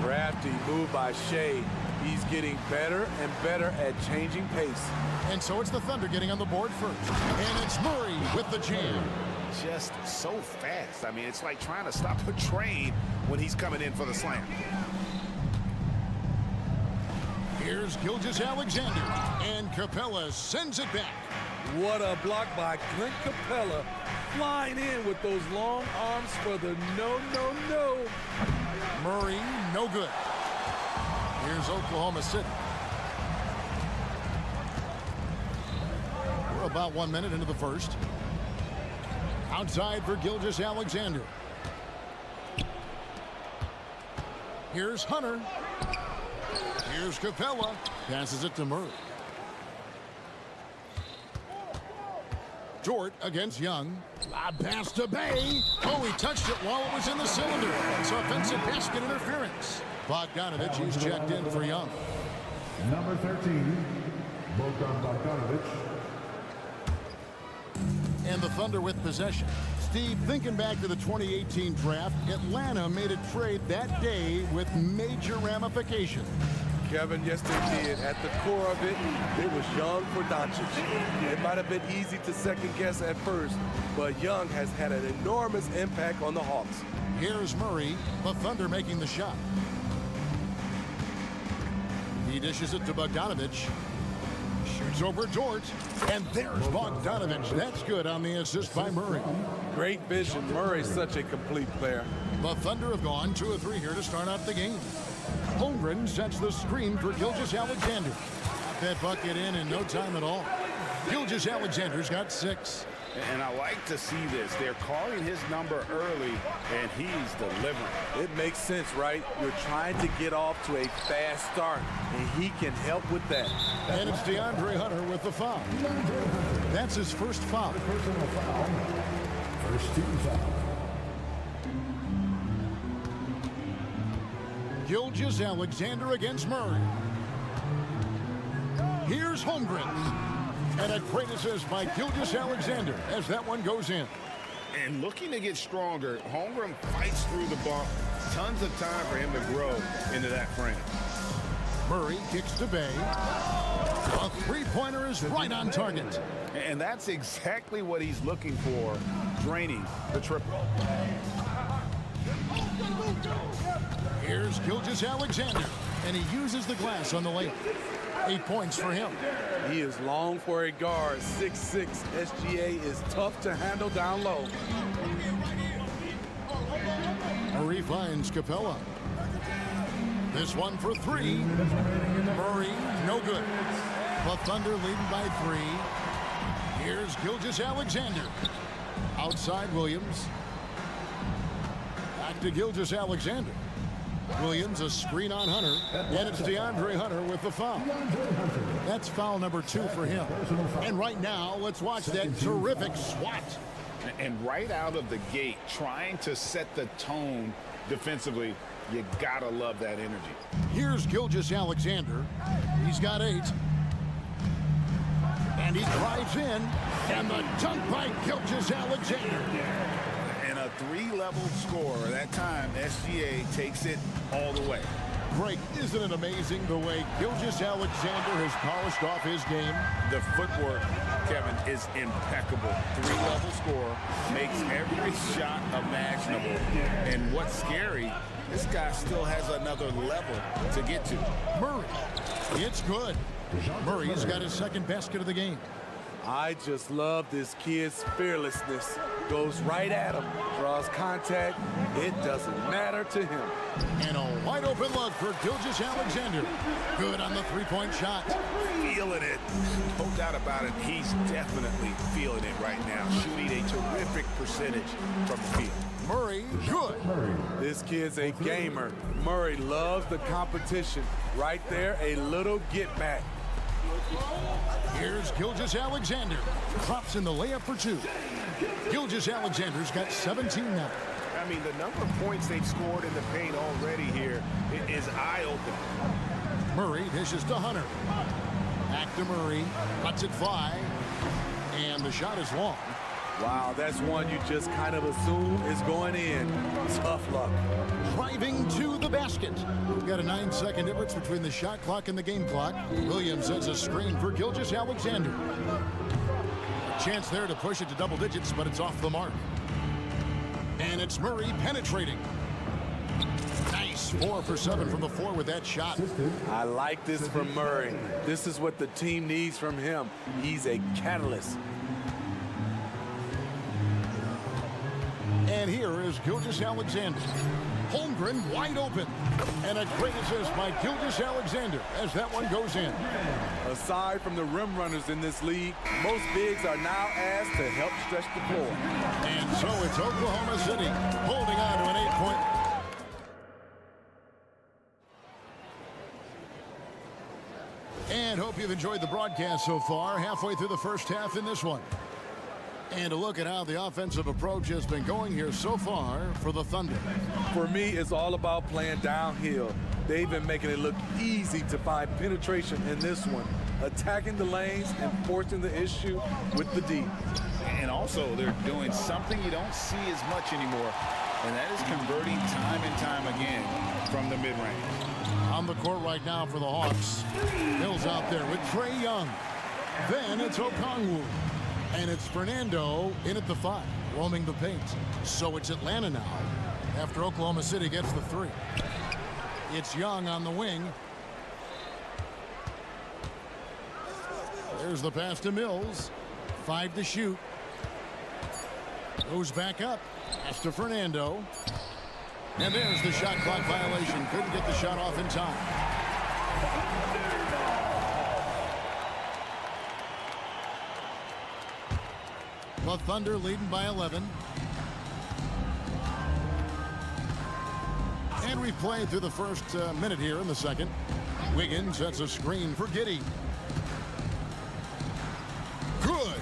Crafty move by Shea. He's getting better and better at changing pace. And so it's the Thunder getting on the board first. And it's Murray with the jam. Just so fast. I mean, it's like trying to stop a train when he's coming in for the slam. Here's Gilgeous-Alexander. And Capella sends it back. What a block by Clint Capella. Flying in with those long arms for the no. Murray, no good. Here's Oklahoma City. We're about 1 minute into the first. Outside for Gilgeous-Alexander. Here's Hunter. Here's Capella. Passes it to Murray. Jort against Young. Lob pass to Bay. Oh, he touched it while it was in the cylinder. It's offensive basket interference. Bogdanovich, he's checked in for Young. Number 13, Bogdan Bogdanovich. And the Thunder with possession. Steve, thinking back to the 2018 draft, Atlanta made a trade that day with major ramifications. Kevin, yes they did. At the core of it, it was Young for Doncic. It might have been easy to second guess at first, but Young has had an enormous impact on the Hawks. Here's Murray, the Thunder making the shot. He dishes it to Bogdanovich. Shoots over Jort. And there's Bogdanovich. That's good on the assist by Murray. Great vision. Murray's such a complete player. The Thunder have gone 2 of 3 here to start out the game. Holmgren sets the screen for Gilgeous-Alexander. Got that bucket in no time at all. Gilgeous-Alexander's got 6. And I like to see this. They're calling his number early, and he's delivering. It makes sense, right? You're trying to get off to a fast start, and he can help with that. And it's DeAndre Hunter with the foul. That's his first foul. Personal foul. First team foul. Gilgeous-Alexander against Murray. Here's Holmgren. And a great assist by Gilgeous-Alexander as that one goes in. And looking to get stronger, Holmgren fights through the bump. Tons of time for him to grow into that frame. Murray kicks to Bay. A three-pointer is right on target. And that's exactly what he's looking for, draining the triple. Here's Gilgeous-Alexander, and he uses the glass on the layup. 8 points for him. He is long for a guard. 6'6". SGA is tough to handle down low. Murray finds Capella. This one for 3. Murray, no good. The Thunder leading by 3. Here's Gilgeous-Alexander. Outside Williams. Back to Gilgeous-Alexander. Williams, a screen on Hunter, and it's DeAndre Hunter with the foul. That's foul number 2 for him. And right now, let's watch that terrific swat. And right out of the gate, trying to set the tone defensively, you gotta love that energy. Here's Gilgeous-Alexander. He's got 8. And he drives in, and the dunk by Gilgeous-Alexander. And a 3-level score. That time, SGA takes it all the way. Greg, isn't it amazing the way Gilgeous-Alexander has polished off his game? The footwork, Kevin, is impeccable. 3-level score, makes every shot imaginable. And what's scary, this guy still has another level to get to. Murray, it's good. Murray's got his second basket of the game. I just love this kid's fearlessness. Goes right at him, draws contact. It doesn't matter to him. And a wide open look for Gilgeous-Alexander. Good on the three-point shot. Feeling it. No doubt about it. He's definitely feeling it right now. Shooting a terrific percentage from the field. Murray, good. This kid's a gamer. Murray loves the competition. Right there, a little get back. Here's Gilgeous-Alexander. Drops in the layup for two. Gilgeous-Alexander's got 17 now. I mean, the number of points they've scored in the paint already here is eye-opening. Murray dishes to Hunter. Back to Murray. Lets it fly. And the shot is long. Wow, that's one you just kind of assume is going in. Tough luck. Driving to the basket. We've got a 9-second difference between the shot clock and the game clock. Williams sends a screen for Gilgeous-Alexander. A chance there to push it to double digits, but it's off the mark. And it's Murray penetrating. Nice 4 for 7 from the floor with that shot. I like this from Murray. This is what the team needs from him. He's a catalyst. And here is Gilgeous-Alexander. Holmgren wide open. And a great assist by Gilgeous-Alexander as that one goes in. Aside from the rim runners in this league, most bigs are now asked to help stretch the floor. And so it's Oklahoma City holding on to an 8-point. And hope you've enjoyed the broadcast so far. Halfway through the first half in this one. And a look at how the offensive approach has been going here so far for the Thunder. For me, it's all about playing downhill. They've been making it look easy to find penetration in this one, attacking the lanes and forcing the issue with the D. And also, they're doing something you don't see as much anymore, and that is converting time and time again from the mid-range. On the court right now for the Hawks. Mills out there with Trae Young. Then it's Okongwu. And it's Fernando in at the 5, roaming the paint. So it's Atlanta now after Oklahoma City gets the 3. It's Young on the wing. There's the pass to Mills. 5 to shoot. Goes back up. Pass to Fernando. And there's the shot clock violation. Couldn't get the shot off in time. The Thunder leading by 11. And we've played through the first minute here in the second. Wiggins sets a screen for Giddey. Good.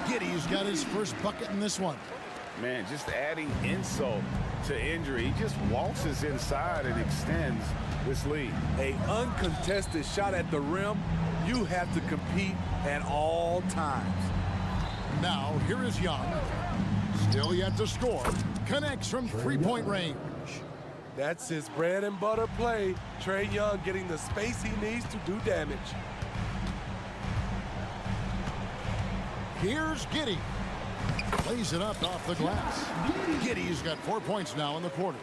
Giddey's got his first bucket in this one. Man, just adding insult to injury. He just waltzes inside and extends this lead. An uncontested shot at the rim, you have to compete at all times. Now, here is Young. Still yet to score. Connects from three-point range. That's his bread and butter play. Trae Young getting the space he needs to do damage. Here's Giddey. Plays it up off the glass. Giddey's got 4 points now in the quarter.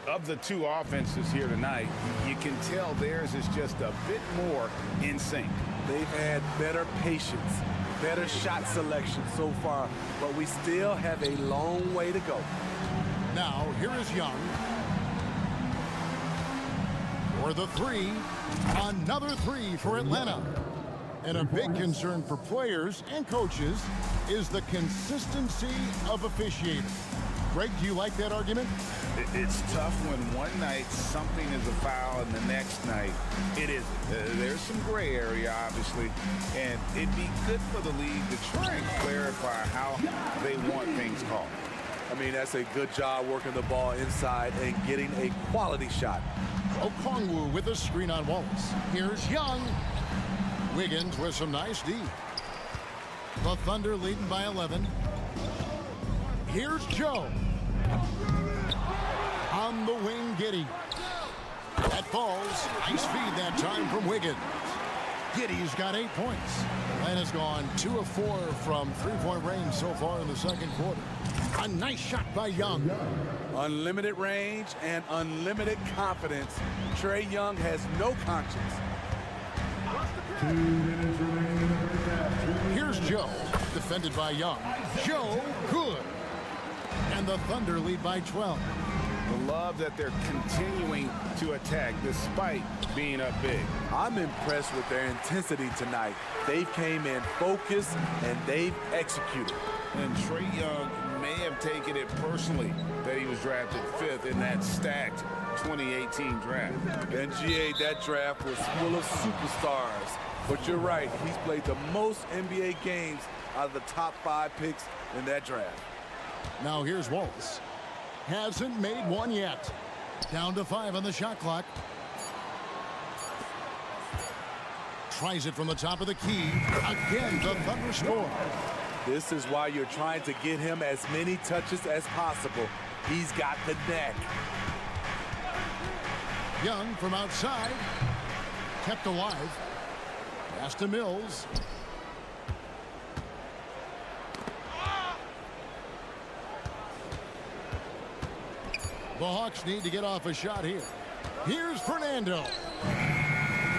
Of the two offenses here tonight, you can tell theirs is just a bit more in sync. They've had better patience, better shot selection so far, but we still have a long way to go. Now, here is Young. For the 3. Another 3 for Atlanta. And a big concern for players and coaches is the consistency of officiating. Greg, do you like that argument? It's tough when one night something is a foul and the next night it isn't. There's some gray area, obviously, and it'd be good for the league to try and clarify how they want things called. I mean, that's a good job working the ball inside and getting a quality shot. Okongwu with a screen on Wallace. Here's Young. Wiggins with some nice D. The Thunder leading by 11. Here's Joe. On the wing, Giddey. That falls. Nice feed that time from Wiggins. Giddey's got 8 points. Atlanta's gone 2 of 4 from three-point range so far in the second quarter. A nice shot by Young. Unlimited range and unlimited confidence. Trae Young has no conscience. 2 minutes remaining in the first half. Here's Joe, defended by Young. Joe, good. And the Thunder lead by 12. The love that they're continuing to attack despite being up big. I'm impressed with their intensity tonight. They came in focused and they've executed. And Trae Young may have taken it personally that he was drafted 5th in that stacked 2018 draft. And GA, that draft was full of superstars. But you're right, he's played the most NBA games out of the top 5 picks in that draft. Now here's Wallace. Hasn't made one yet. Down to 5 on the shot clock. Tries it from the top of the key. Again, the Thunder score. This is why you're trying to get him as many touches as possible. He's got the neck. Young from outside. Kept alive. Pass to Mills. The Hawks need to get off a shot here. Here's Fernando.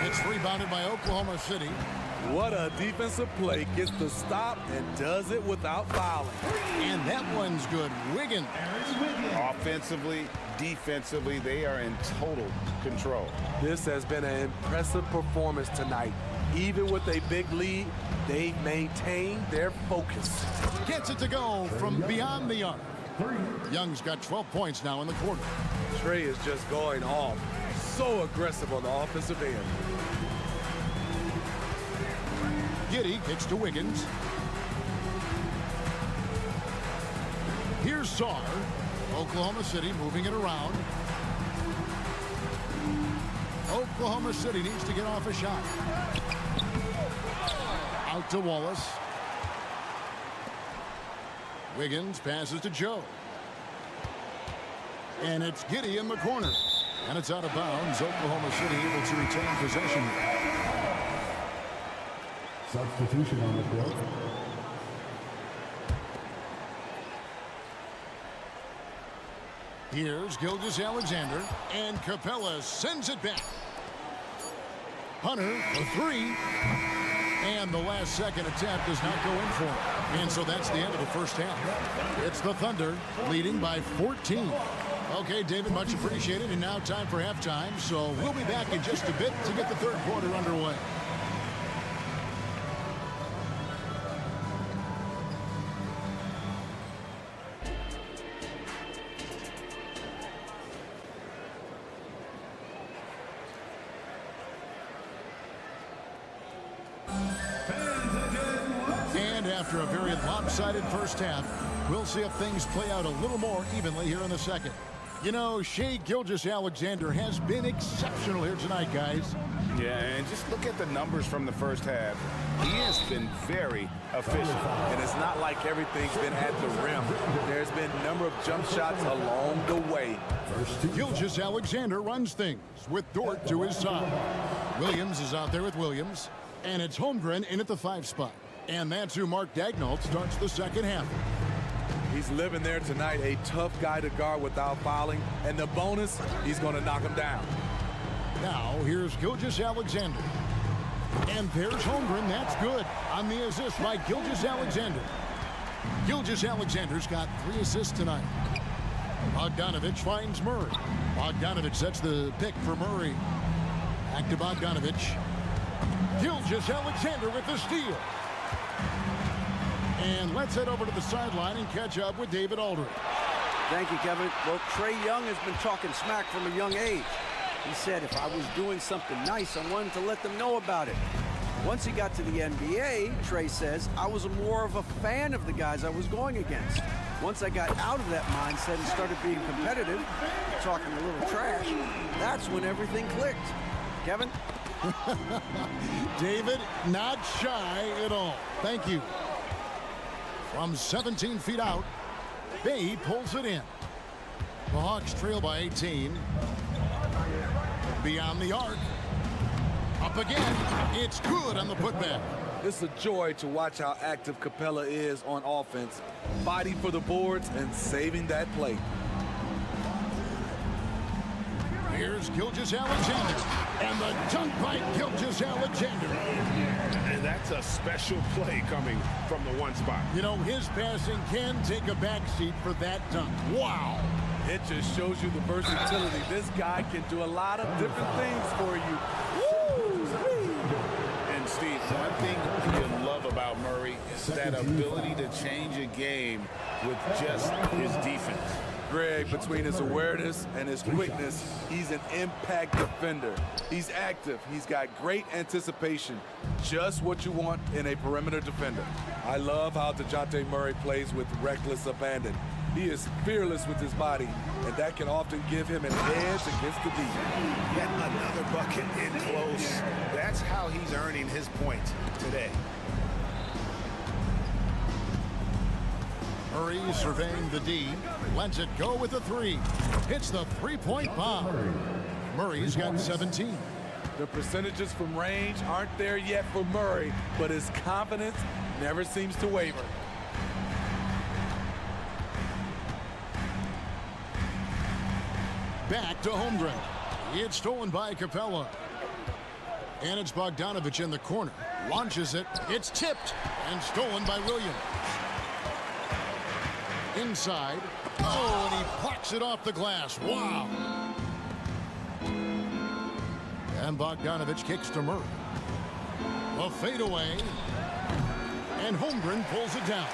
It's rebounded by Oklahoma City. What a defensive play. Gets the stop and does it without fouling. And that one's good. Wiggins. Offensively, defensively, they are in total control. This has been an impressive performance tonight. Even with a big lead, they maintain their focus. Gets it to go from beyond the arc. Young's got 12 points now in the quarter. Trae is just going off. So aggressive on the offensive end. Giddey kicks to Wiggins. Here's Sarr. Oklahoma City moving it around. Oklahoma City needs to get off a shot. Out to Wallace. Wiggins passes to Joe. And it's Giddey in the corner. And it's out of bounds. Oklahoma City able to retain possession. Substitution on the field. Here's Gilgeous-Alexander. And Capella sends it back. Hunter for 3. And the last second attempt does not go in for him. And so that's the end of the first half. It's the Thunder leading by 14. Okay, David, much appreciated. And now time for halftime. So we'll be back in just a bit to get the third quarter underway. After a very lopsided first half, we'll see if things play out a little more evenly here in the second. You know, Shai Gilgeous-Alexander has been exceptional here tonight, guys. Yeah, and just look at the numbers from the first half. He has been very efficient. And it's not like everything's been at the rim. There's been a number of jump shots along the way. Gilgeous-Alexander runs things with Dort to his side. Williams is out there with Williams. And it's Holmgren in at the 5 spot. And that's who Mark Daigneault starts the second half. He's living there tonight, a tough guy to guard without fouling. And the bonus, he's going to knock him down. Now, here's Gilgeous-Alexander. And there's Holmgren. That's good on the assist by Gilgeous-Alexander. Gilgeous-Alexander's got 3 assists tonight. Bogdanovich finds Murray. Bogdanovich sets the pick for Murray. Back to Bogdanovich. Gilgeous-Alexander with the steal. And let's head over to the sideline and catch up with David Aldridge. Thank you, Kevin. Well, Trae Young has been talking smack from a young age. He said if I was doing something nice, I wanted to let them know about it. Once he got to the NBA, Trae says, I was more of a fan of the guys I was going against. Once I got out of that mindset and started being competitive, talking a little trash, that's when everything clicked. Kevin? David, not shy at all. Thank you. From 17 feet out, Bay pulls it in. The Hawks trail by 18. Beyond the arc. Up again. It's good on the putback. It's a joy to watch how active Capella is on offense, fighting for the boards and saving that play. Here's Gilgeous-Alexander. And the dunk by Gilgeous-Alexander. And that's a special play coming from the one spot. You know, his passing can take a backseat for that dunk. Wow. It just shows you the versatility. This guy can do a lot of different things for you. Woo! And Steve, one thing you love about Murray is that ability to change a game with just his defense. Greg, between his awareness and his quickness, he's an impact defender. He's active. He's got great anticipation. Just what you want in a perimeter defender. I love how DeJounte Murray plays with reckless abandon. He is fearless with his body, and that can often give him an edge against the D. Yet another bucket in close. That's how he's earning his points today. Murray surveying the D, lets it go with a three. Hits the three-point bomb. Murray's got 17. The percentages from range aren't there yet for Murray, but his confidence never seems to waver. Back to Holmgren. It's stolen by Capella. And it's Bogdanovich in the corner. Launches it. It's tipped and stolen by Williams. Inside. Oh, and he plucks it off the glass. Wow. And Bogdanovich kicks to Murray. A fadeaway. And Holmgren pulls it down.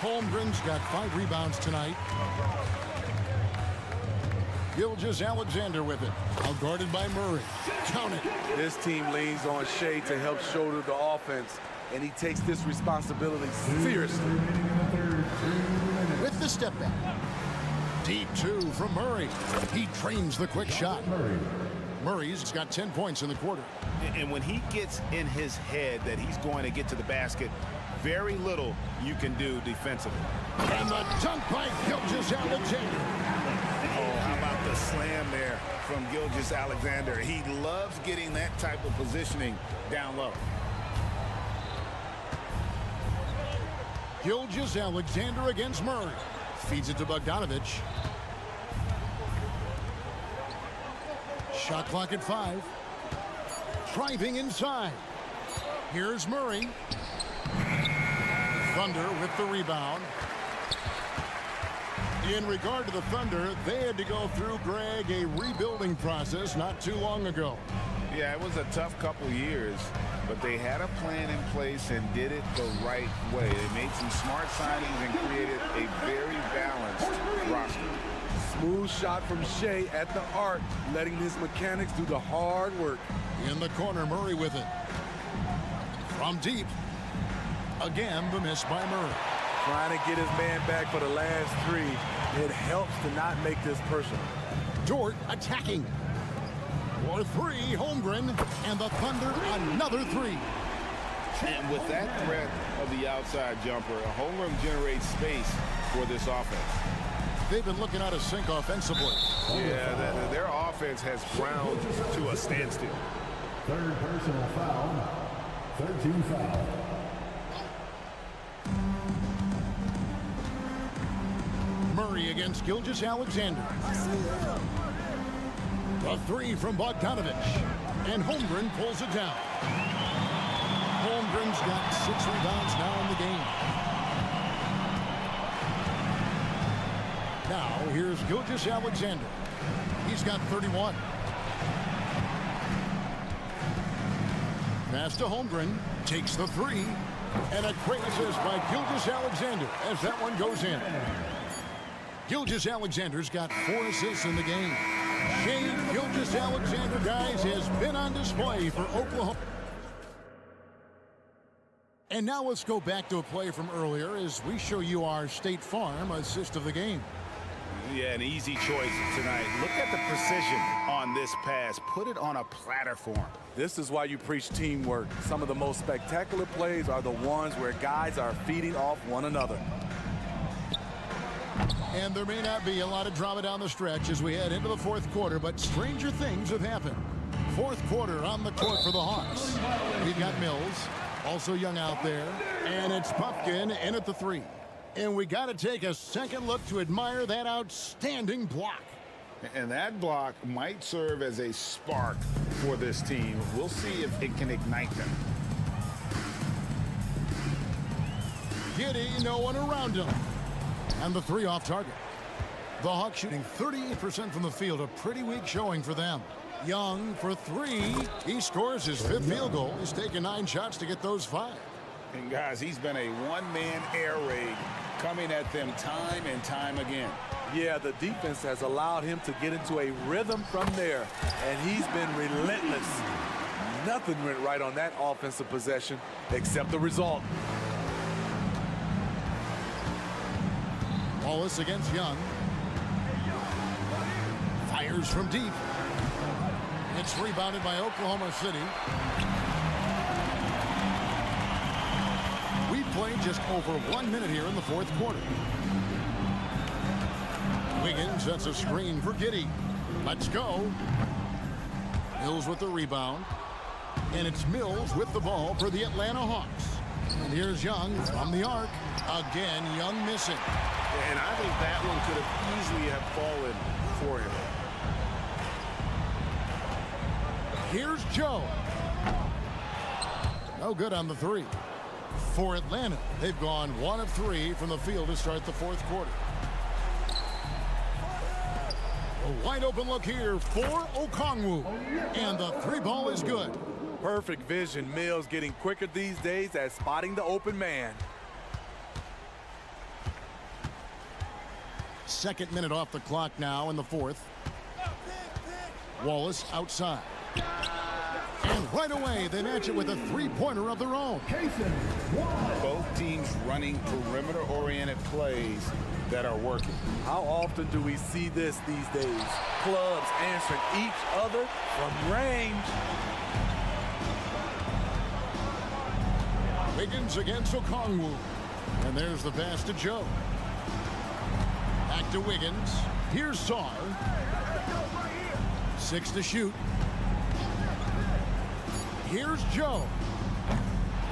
Holmgren's got 5 rebounds tonight. Gilgeous-Alexander with it. Out guarded by Murray. Count it. This team leans on Shea to help shoulder the offense, and he takes this responsibility seriously. With the step back. Deep 2 from Murray. He trains the quick shot. Murray's got 10 points in the quarter. And when he gets in his head that he's going to get to the basket, very little you can do defensively. And the dunk by Gilgeous-Alexander. Oh, how about the slam there from Gilgeous-Alexander? He loves getting that type of positioning down low. Gilgeous-Alexander against Murray. Feeds it to Bogdanovich. Shot clock at 5. Driving inside. Here's Murray. Thunder with the rebound. In regard to the Thunder, they had to go through, Greg, a rebuilding process not too long ago. Yeah, it was a tough couple years, but they had a plan in place and did it the right way. They made some smart signings and created a very balanced roster. Smooth shot from Shea at the arc, letting his mechanics do the hard work. In the corner, Murray with it. From deep. Again, the miss by Murray. Trying to get his man back for the last 3. It helps to not make this personal. Dort attacking. For 3, Holmgren, and the Thunder another 3. And with that threat of the outside jumper, Holmgren generates space for this offense. They've been looking out of sync offensively. Yeah, their offense has ground to a standstill. Third personal foul. 13 foul. Murray against Gilgeous-Alexander. A 3 from Bogdanovich. And Holmgren pulls it down. Holmgren's got 6 rebounds now in the game. Now, here's Gilgeous-Alexander. He's got 31. Pass to Holmgren. Takes the 3. And a great assist by Gilgeous-Alexander as that one goes in. Gilgeous-Alexander's got 4 assists in the game. Shea Gilgeous-Alexander, guys, has been on display for Oklahoma. And now let's go back to a play from earlier as we show you our State Farm assist of the game. Yeah, an easy choice tonight. Look at the precision on this pass. Put it on a platter form. This is why you preach teamwork. Some of the most spectacular plays are the ones where guys are feeding off one another. And there may not be a lot of drama down the stretch as we head into the 4th quarter, but stranger things have happened. 4th quarter on the court for the Hawks. We've got Mills, also young out there, and it's Pumpkin in at the 3. And we got to take a second look to admire that outstanding block. And that block might serve as a spark for this team. We'll see if it can ignite them. Giddy, no one around him. And the 3 off target. The Hawks shooting 38% from the field, a pretty weak showing for them. Young for 3. He scores his 5th field goal. He's taken 9 shots to get those 5. And guys, he's been a one-man air raid coming at them time and time again. Yeah, the defense has allowed him to get into a rhythm from there, and he's been relentless. Nothing went right on that offensive possession except the result. Wallace against Young. Fires from deep. It's rebounded by Oklahoma City. We've played just over 1 minute here in the 4th quarter. Wiggins sets a screen for Giddy. Let's go. Mills with the rebound. And it's Mills with the ball for the Atlanta Hawks. And here's Young from the arc. Again, Young missing. And I think that one could have easily have fallen for him. Here's Joe. No good on the 3. For Atlanta, they've gone 1 of 3 from the field to start the 4th quarter. A wide open look here for Okongwu. And the 3 ball is good. Perfect vision. Mills getting quicker these days at spotting the open man. 2nd minute off the clock now in the 4th. Wallace outside. And right away, they match it with a 3-pointer of their own. Both teams running perimeter-oriented plays that are working. How often do we see this these days? Clubs answering each other from range. Wiggins against Okongwu. And there's the pass to Joe. Back to Wiggins. Here's Saar. 6 to shoot. Here's Joe.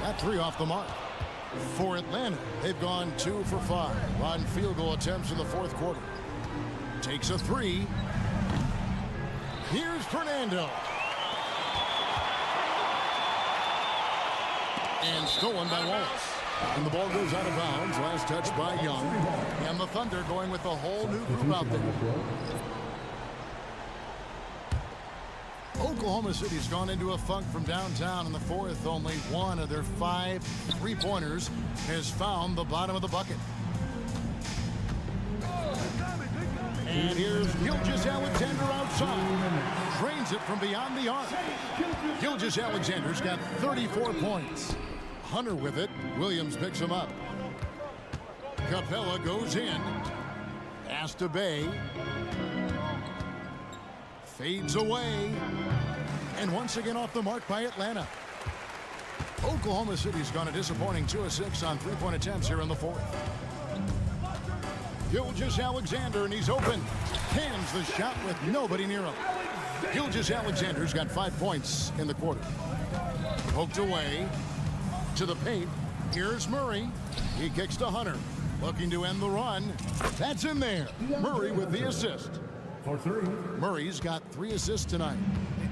That 3 off the mark. For Atlanta, they've gone 2 for 5 on field goal attempts in the 4th quarter. Takes a 3. Here's Fernando. And stolen by Wallace. And the ball goes out of bounds. Last touch by Young. And the Thunder going with a whole new group out there. Oklahoma City's gone into a funk from downtown in the 4th. Only 1 of their 5 3-pointers has found the bottom of the bucket. And here's Gilgeous-Alexander outside. Drains it from beyond the arc. Gilgeous-Alexander's got 34 points. Hunter with it. Williams picks him up. Capella goes in. Pass to Bay. Fades away. And once again off the mark by Atlanta. Oklahoma City's gone a disappointing 2 of 6 on 3-point attempts here in the 4th. Gilgeous-Alexander, and he's open. Hands the shot with nobody near him. Gilgeous-Alexander's got 5 points in the quarter. Poked away to the paint. Here's Murray. He kicks to Hunter. Looking to end the run. That's in there. Murray with the assist. For 3. Murray's got 3 assists tonight.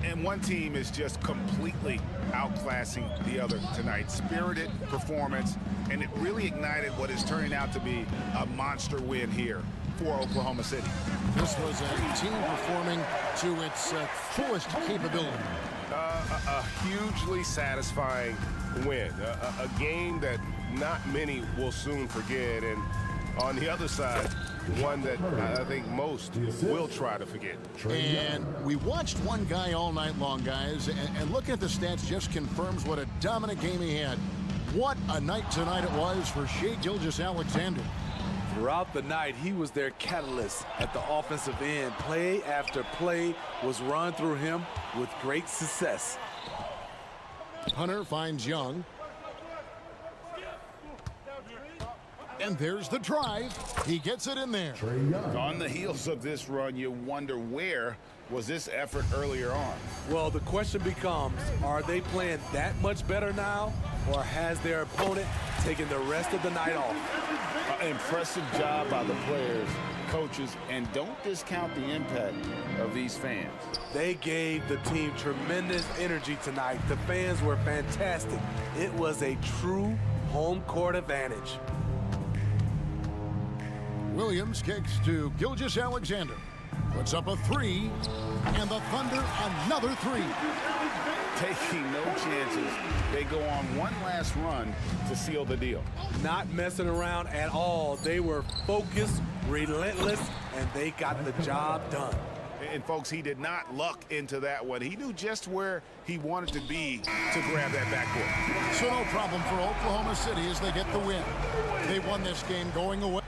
And one team is just completely outclassing the other tonight. Spirited performance, and it really ignited what is turning out to be a monster win here for Oklahoma City. This was a team performing to its fullest capability. A hugely satisfying win. A game that not many will soon forget. And on the other side, one that I think most will try to forget. And we watched one guy all night long, guys, and looking at the stats just confirms what a dominant game he had. What a night tonight it was for Shai Gilgeous-Alexander. Throughout the night, he was their catalyst at the offensive end. Play after play was run through him with great success. Hunter finds Young. And there's the drive. He gets it in there. On the heels of this run, you wonder where was this effort earlier on? Well, the question becomes, are they playing that much better now, or has their opponent taken the rest of the night off? Impressive job by the players, coaches, and don't discount the impact of these fans. They gave the team tremendous energy tonight. The fans were fantastic. It was a true home court advantage. Williams kicks to Gilgeous-Alexander. Puts up a three, and the Thunder another three. Taking no chances. They go on one last run to seal the deal. Not messing around at all. They were focused, relentless, and they got the job done. And folks, he did not luck into that one. He knew just where he wanted to be to grab that backboard. So no problem for Oklahoma City as they get the win. They won this game going away.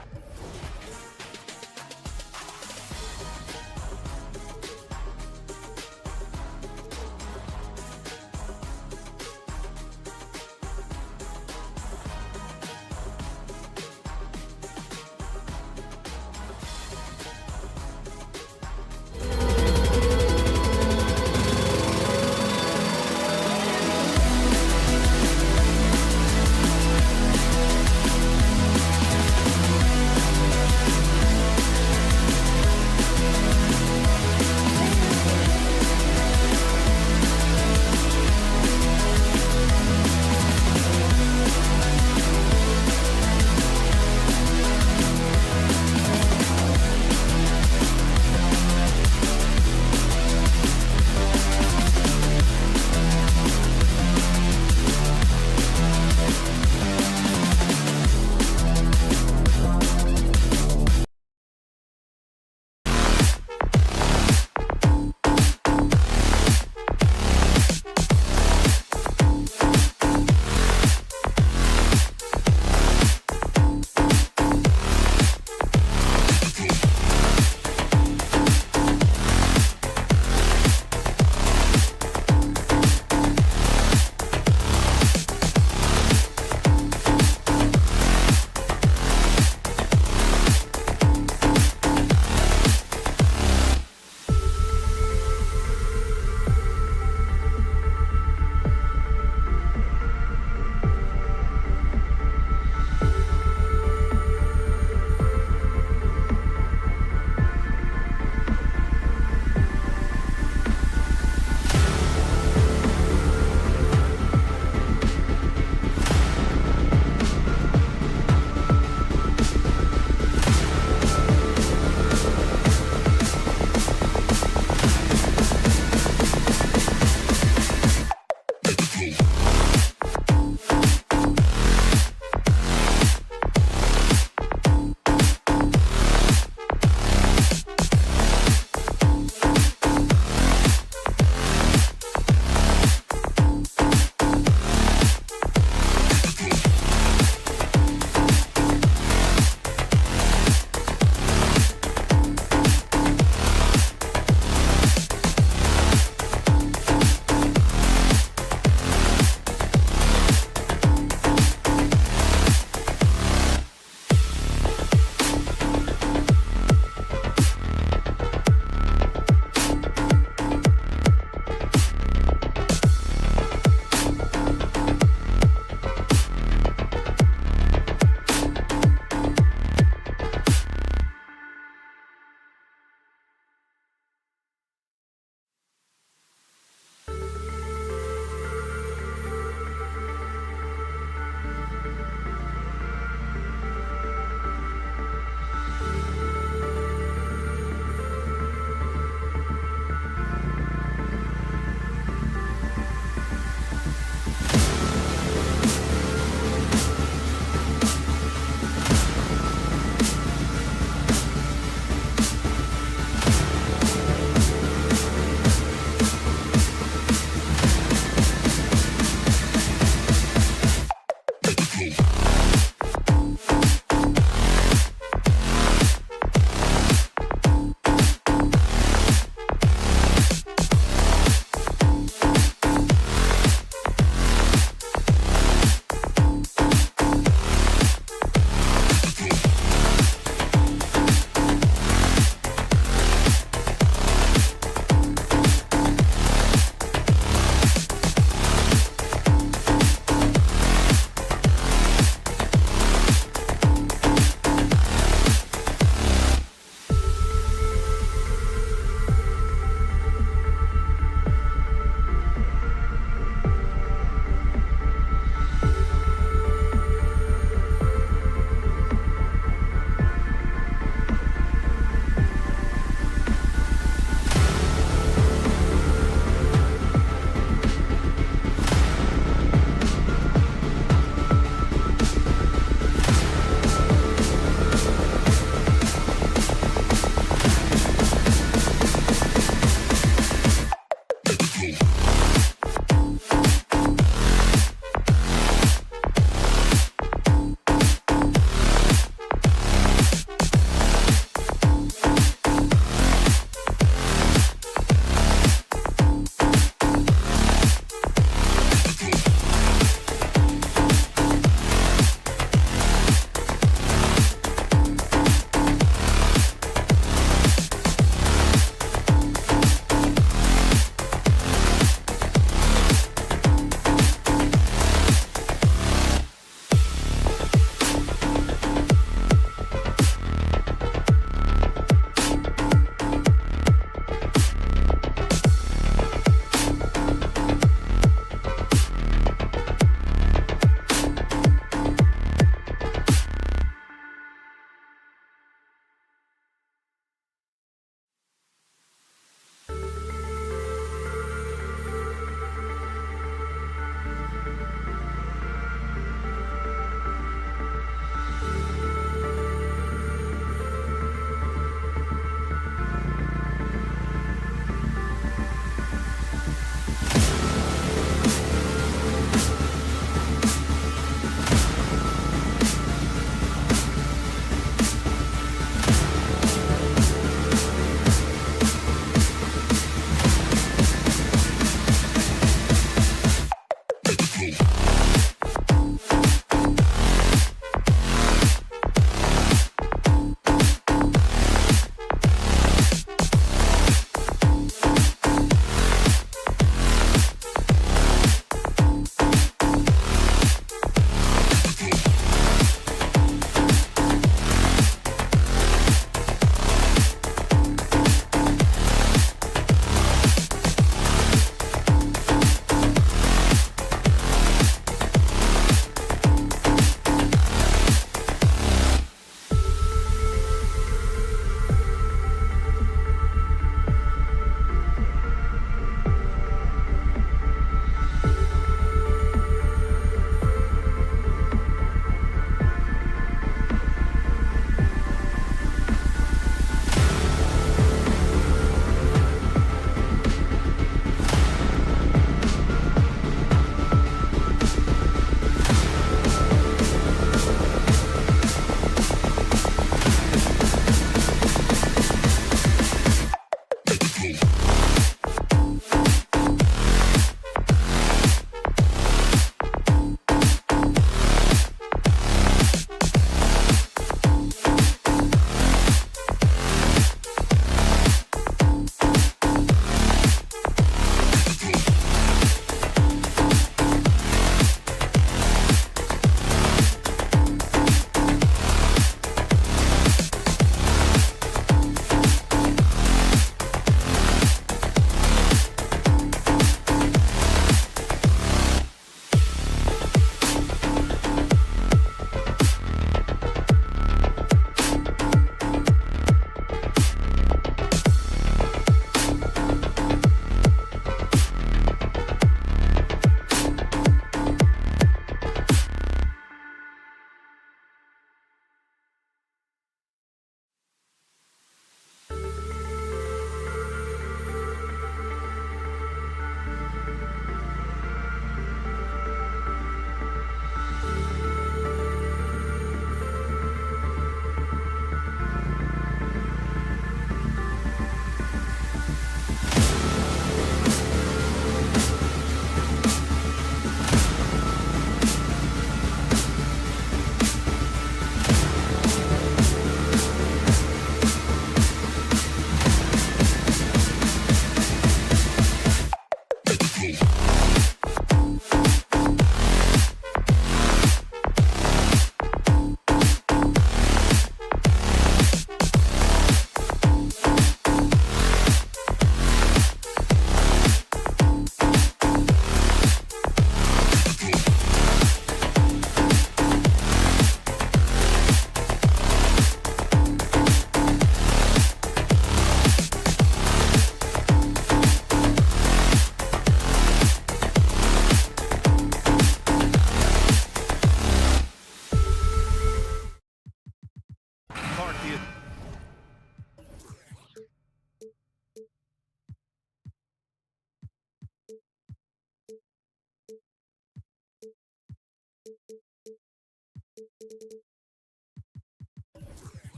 Park the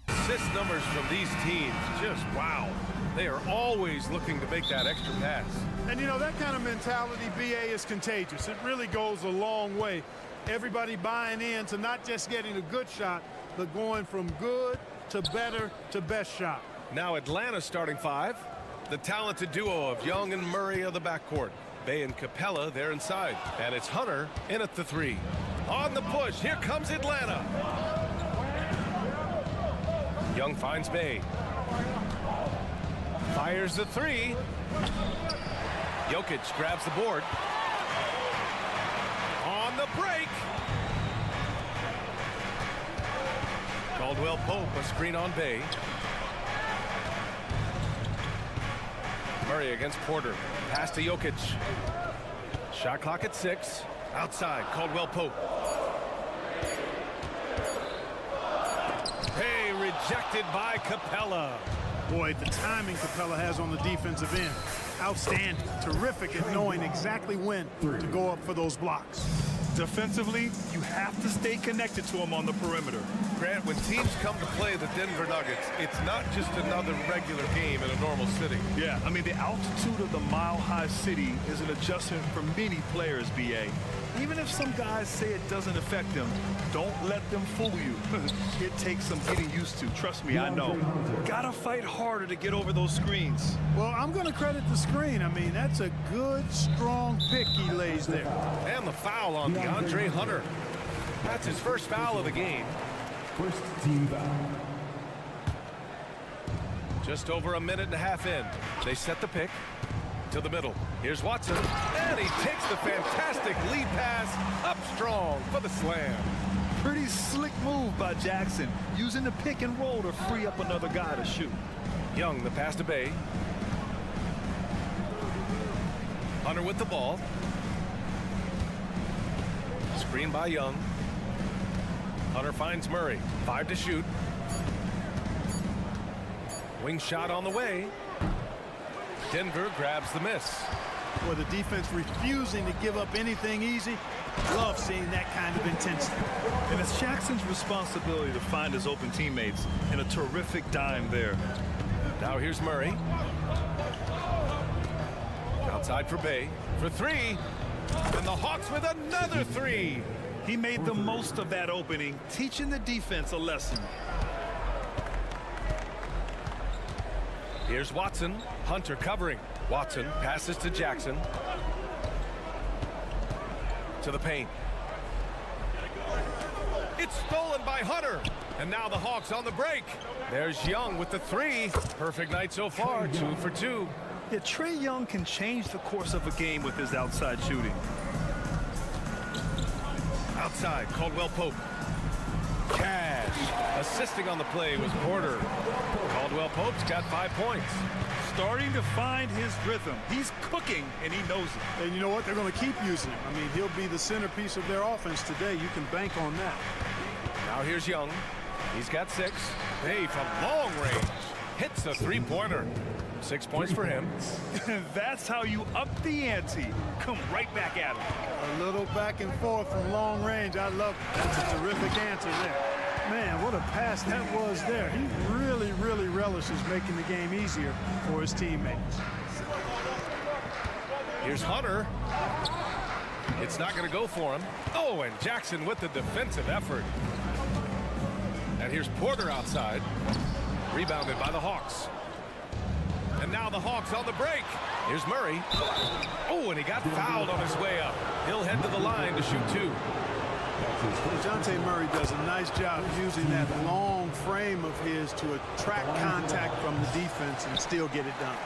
Assist numbers from these teams, just wow. They are always looking to make that extra pass. And, you know, that kind of mentality, BA, is contagious. It really goes a long way. Everybody buying in to not just getting a good shot, but going from good to better to best shot. Now Atlanta starting five. The talented duo of Young and Murray of the backcourt. Bay and Capella there inside. And it's Hunter in at the three. On the push, here comes Atlanta. Young finds Bay. Fires the three. Jokic grabs the board. On the break. Caldwell Pope, a screen on Bay. Murray against Porter. Pass to Jokic. Shot clock at 6. Outside, Caldwell Pope. Hey, rejected by Capella. Boy, the timing Capella has on the defensive end. Outstanding. Terrific at knowing exactly when to go up for those blocks. defensively, you have to stay connected to him on the perimeter. Grant, when teams come to play the Denver Nuggets, it's not just another regular game in a normal city. Yeah, I mean, the altitude of the mile-high city is an adjustment for many players, BA. Even if some guys say it doesn't affect them, don't let them fool you. It takes some getting used to. Trust me, I know. Gotta fight harder to get over those screens. Well, I'm going to credit the screen. I mean, that's a good, strong pick he lays there. And the foul on DeAndre Hunter. That's his first foul of the game. First team foul. Just over a minute and a half in. They set the pick to the middle. Here's Watson. And he takes the fantastic lead pass up strong for the slam. Pretty slick move by Jackson, using the pick and roll to free up another guy to shoot. Young, the pass to Bay. Hunter with the ball. Screen by Young. Hunter finds Murray. 5 to shoot. Wing shot on the way. Denver grabs the miss. Boy, the defense refusing to give up anything easy. Love seeing that kind of intensity. And it's Jackson's responsibility to find his open teammates, and a terrific dime there. Now here's Murray. Outside for Bay. For 3. And the Hawks with another 3. He made the most of that opening, teaching the defense a lesson. Here's Watson. Hunter covering. Watson passes to Jackson. To the paint. It's stolen by Hunter. And now the Hawks on the break. There's Young with the 3. Perfect night so far. 2 for 2. Yeah, Trae Young can change the course of a game with his outside shooting. Outside, Caldwell Pope. Cash. Assisting on the play was Porter. Caldwell Pope's got 5 points. Starting to find his rhythm. He's cooking, and he knows it. And you know what? They're going to keep using him. I mean, he'll be the centerpiece of their offense today. You can bank on that. Now here's Young. He's got 6. Hey, from long range. Hits a 3-pointer. 6 points for him. That's how you up the ante. Come right back at him. A little back and forth from long range. I love it. That's a terrific answer there. Man, what a pass that was there. He really, really relishes making the game easier for his teammates. Here's Hunter. It's not going to go for him. Oh, and Jackson with the defensive effort. And here's Porter outside. Rebounded by the Hawks. And now the Hawks on the break. Here's Murray. Oh, and he got fouled on his way up. He'll head to the line to shoot 2. DeJounte Murray does a nice job using that long frame of his to attract contact from the defense and still get it done.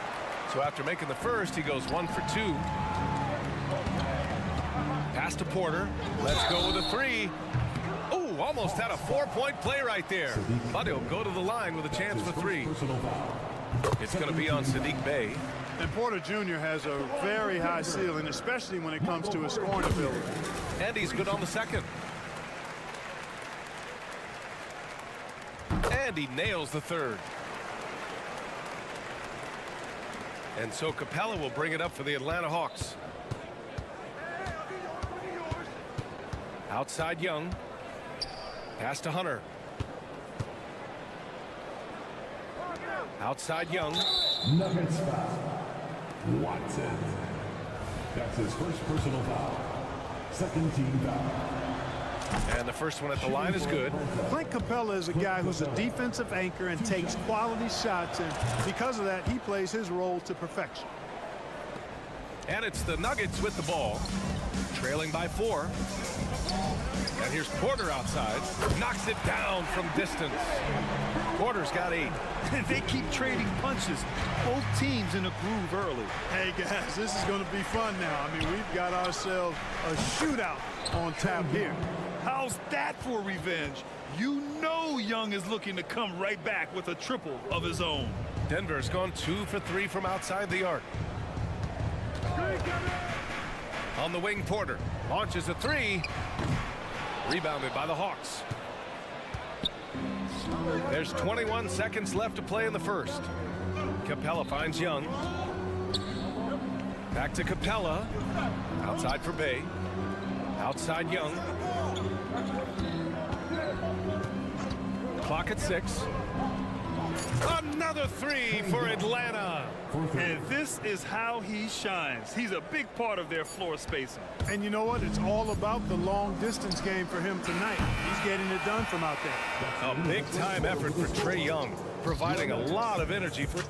So after making the first, he goes 1 for 2. Pass to Porter. Let's go with a 3. Oh, almost had a 4-point play right there. But he'll go to the line with a chance for 3. It's going to be on Sadiq Bey. And Porter Jr. has a very high ceiling, especially when it comes to his scoring ability. And he's good on the second. And he nails the third. And so Capella will bring it up for the Atlanta Hawks. Outside Young. Pass to Hunter. Outside Young. Nuggets foul. Watson. That's his first personal foul. Second team foul. And the first one at the line is good. Clint Capella is a guy who's a defensive anchor and takes quality shots, and because of that, he plays his role to perfection. And it's the Nuggets with the ball, trailing by 4. And here's Porter outside, knocks it down from distance. Porter's got 8. They keep trading punches. Both teams in a groove early. Hey guys, this is going to be fun now. I mean, we've got ourselves a shootout on tap here. How's that for revenge? You know Young is looking to come right back with a triple of his own. Denver's gone 2 for 3 from outside the arc. On the wing, Porter launches a 3. Rebounded by the Hawks. There's 21 seconds left to play in the first. Capella finds Young. Back to Capella. Outside for Bay. Outside Young. Clock at 6. Another 3 for Atlanta. And this is how he shines. He's a big part of their floor spacing. And you know what? It's all about the long distance game for him tonight. He's getting it done from out there. A big time effort for Trae Young, providing a lot of energy for.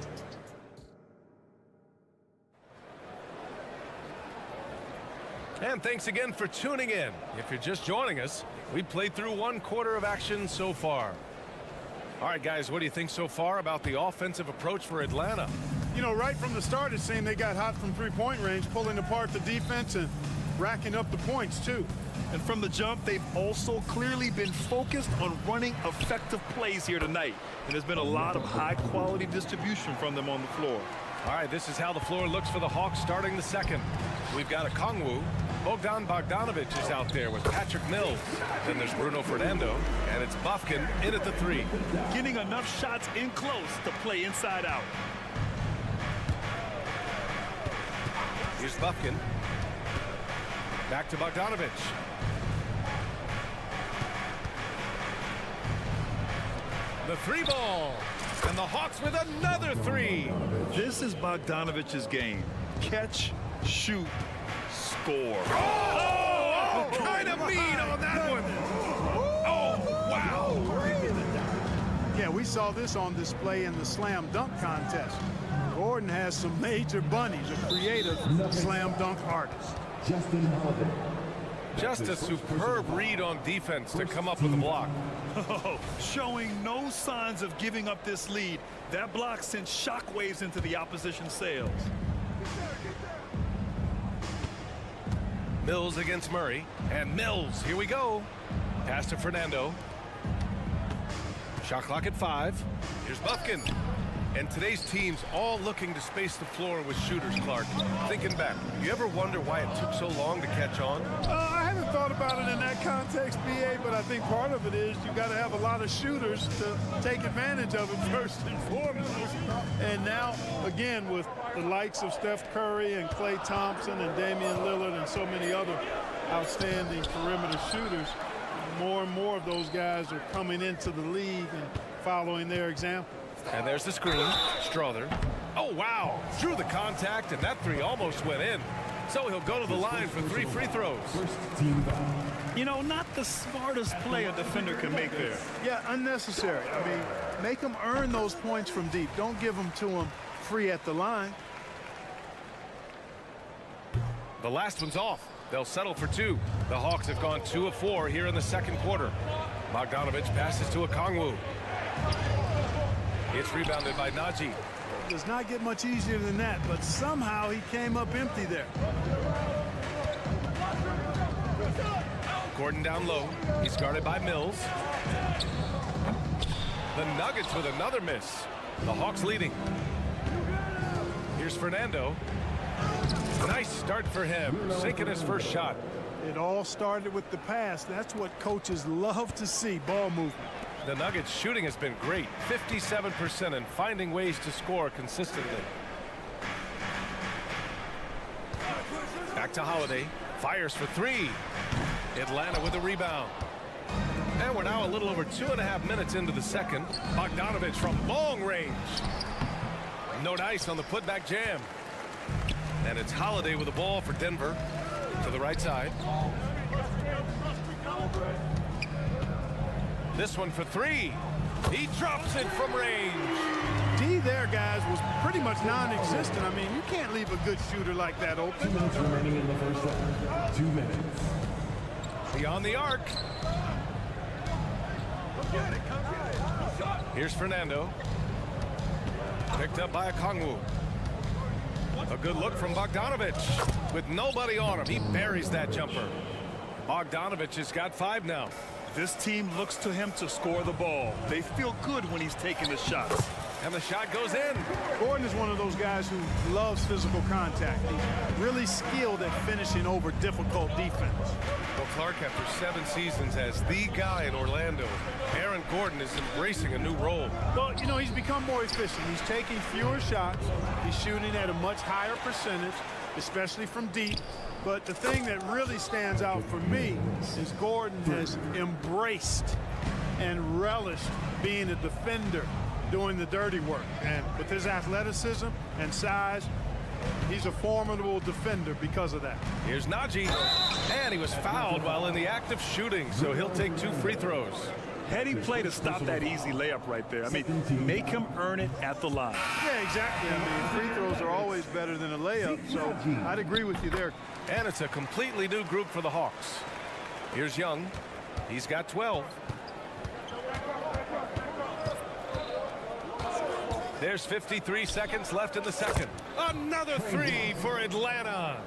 And thanks again for tuning in. If you're just joining us, we played through 1 quarter of action so far. All right, guys, what do you think so far about the offensive approach for Atlanta? You know, right from the start, it seemed they got hot from three-point range, pulling apart the defense and racking up the points, too. And from the jump, they've also clearly been focused on running effective plays here tonight. And there's been a lot of high-quality distribution from them on the floor. All right, this is how the floor looks for the Hawks starting the second. We've got a Kongwu. Bogdan Bogdanovic is out there with Patrick Mills. Then there's Bruno Fernando, and it's Bufkin in at the 3. Getting enough shots in close to play inside out. Here's Bufkin. Back to Bogdanovic. The 3 ball. And the Hawks with another 3. This is Bogdanovic's game. Catch, shoot, score. Oh, kind of mean on that one. Oh, wow. Yeah, we saw this on display in the slam dunk contest. Gordon has some major bunnies, a creative slam dunk artist. Just a superb read on defense to come up with a block. Oh, showing no signs of giving up this lead. That block sent shockwaves into the opposition's sails. Mills against Murray. And Mills, here we go. Pass to Fernando. Shot clock at 5. Here's Bufkin. And today's team's all looking to space the floor with shooters, Clark. Thinking back, you ever wonder why it took so long to catch on? I haven't thought about it in that context, BA, but I think part of it is you got to have a lot of shooters to take advantage of it first and foremost. And now, again, with the likes of Steph Curry and Klay Thompson and Damian Lillard and so many other outstanding perimeter shooters, more and more of those guys are coming into the league and following their example. And there's the screen. Strother. Oh, wow. Drew the contact, and that 3 almost went in. So he'll go to the line for 3 free throws. You know, not the smartest play a defender can make there. Yeah, unnecessary. I mean, make them earn those points from deep. Don't give them to them free at the line. The last one's off. They'll settle for 2. The Hawks have gone 2 of 4 here in the second quarter. Bogdanovic passes to Okongwu. It's rebounded by Najee. Does not get much easier than that, but somehow he came up empty there. Gordon down low. He's guarded by Mills. The Nuggets with another miss. The Hawks leading. Here's Here's Fernando. Nice start for him, sinking his first shot. It all started with the pass. That's what coaches love to see, ball movement. The Nuggets shooting has been great, 57%, and finding ways to score consistently. Back to Holiday, fires for three. Atlanta with a rebound. And we're now a little over 2.5 minutes into the second. Bogdanovich from long range. No dice on the putback jam. And it's Holiday with the ball for Denver to the right side. This one for three. He drops it from range. D there, guys, was pretty much non-existent. I mean, you can't leave a good shooter like that open. 2 minutes remaining in the first half. 2 minutes. Beyond the arc. Here's Fernando. Picked up by Okongwu. A good look from Bogdanovich. With nobody on him, he buries that jumper. Bogdanovich has got 5 now. This team looks to him to score the ball. They feel good when he's taking the shots. And the shot goes in. Gordon is one of those guys who loves physical contact. He's really skilled at finishing over difficult defense. Well, Clark, after 7 seasons as the guy in Orlando, Aaron Gordon is embracing a new role. Well, you know, he's become more efficient. He's taking fewer shots. He's shooting at a much higher percentage, especially from deep. But the thing that really stands out for me is Gordon has embraced and relished being a defender, doing the dirty work. And with his athleticism and size, he's a formidable defender because of that. Here's Najee. And he was fouled while in the act of shooting, so he'll take 2 free throws. Heady play to stop that easy layup right there. I mean, make him earn it at the line. Yeah, exactly. I mean, free throws are always better than a layup, so I'd agree with you there. And it's a completely new group for the Hawks. Here's Young. He's got 12. There's 53 seconds left in the second. Another 3 for Atlanta.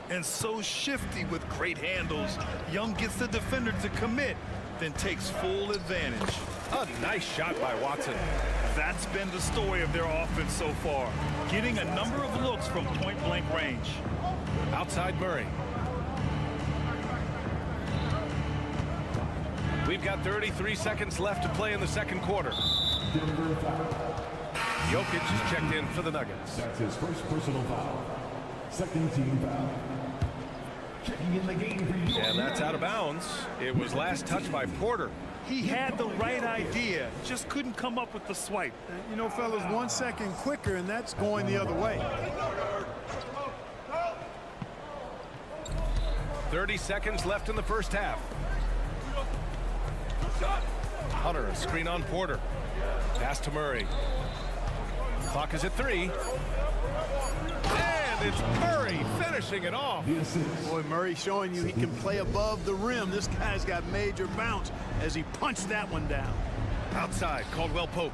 And so shifty with great handles. Young gets the defender to commit, then takes full advantage. A nice shot by Watson. That's been the story of their offense so far, getting a number of looks from point-blank range. Outside Murray. We've got 33 seconds left to play in the second quarter. Jokic is checked in for the Nuggets. That's his first personal foul. Second team foul. Checking in the game for you. And that's out of bounds. It was last touched by Porter. He had the right idea, just couldn't come up with the swipe. You know, fellas, 1 second quicker, and that's going the other way. 30 seconds left in the first half. Hunter, a screen on Porter. Pass to Murray. Clock is at 3. And it's Murray finishing it off. Boy, Murray showing you he can play above the rim. This guy's got major bounce as he punched that one down. Outside, Caldwell Pope.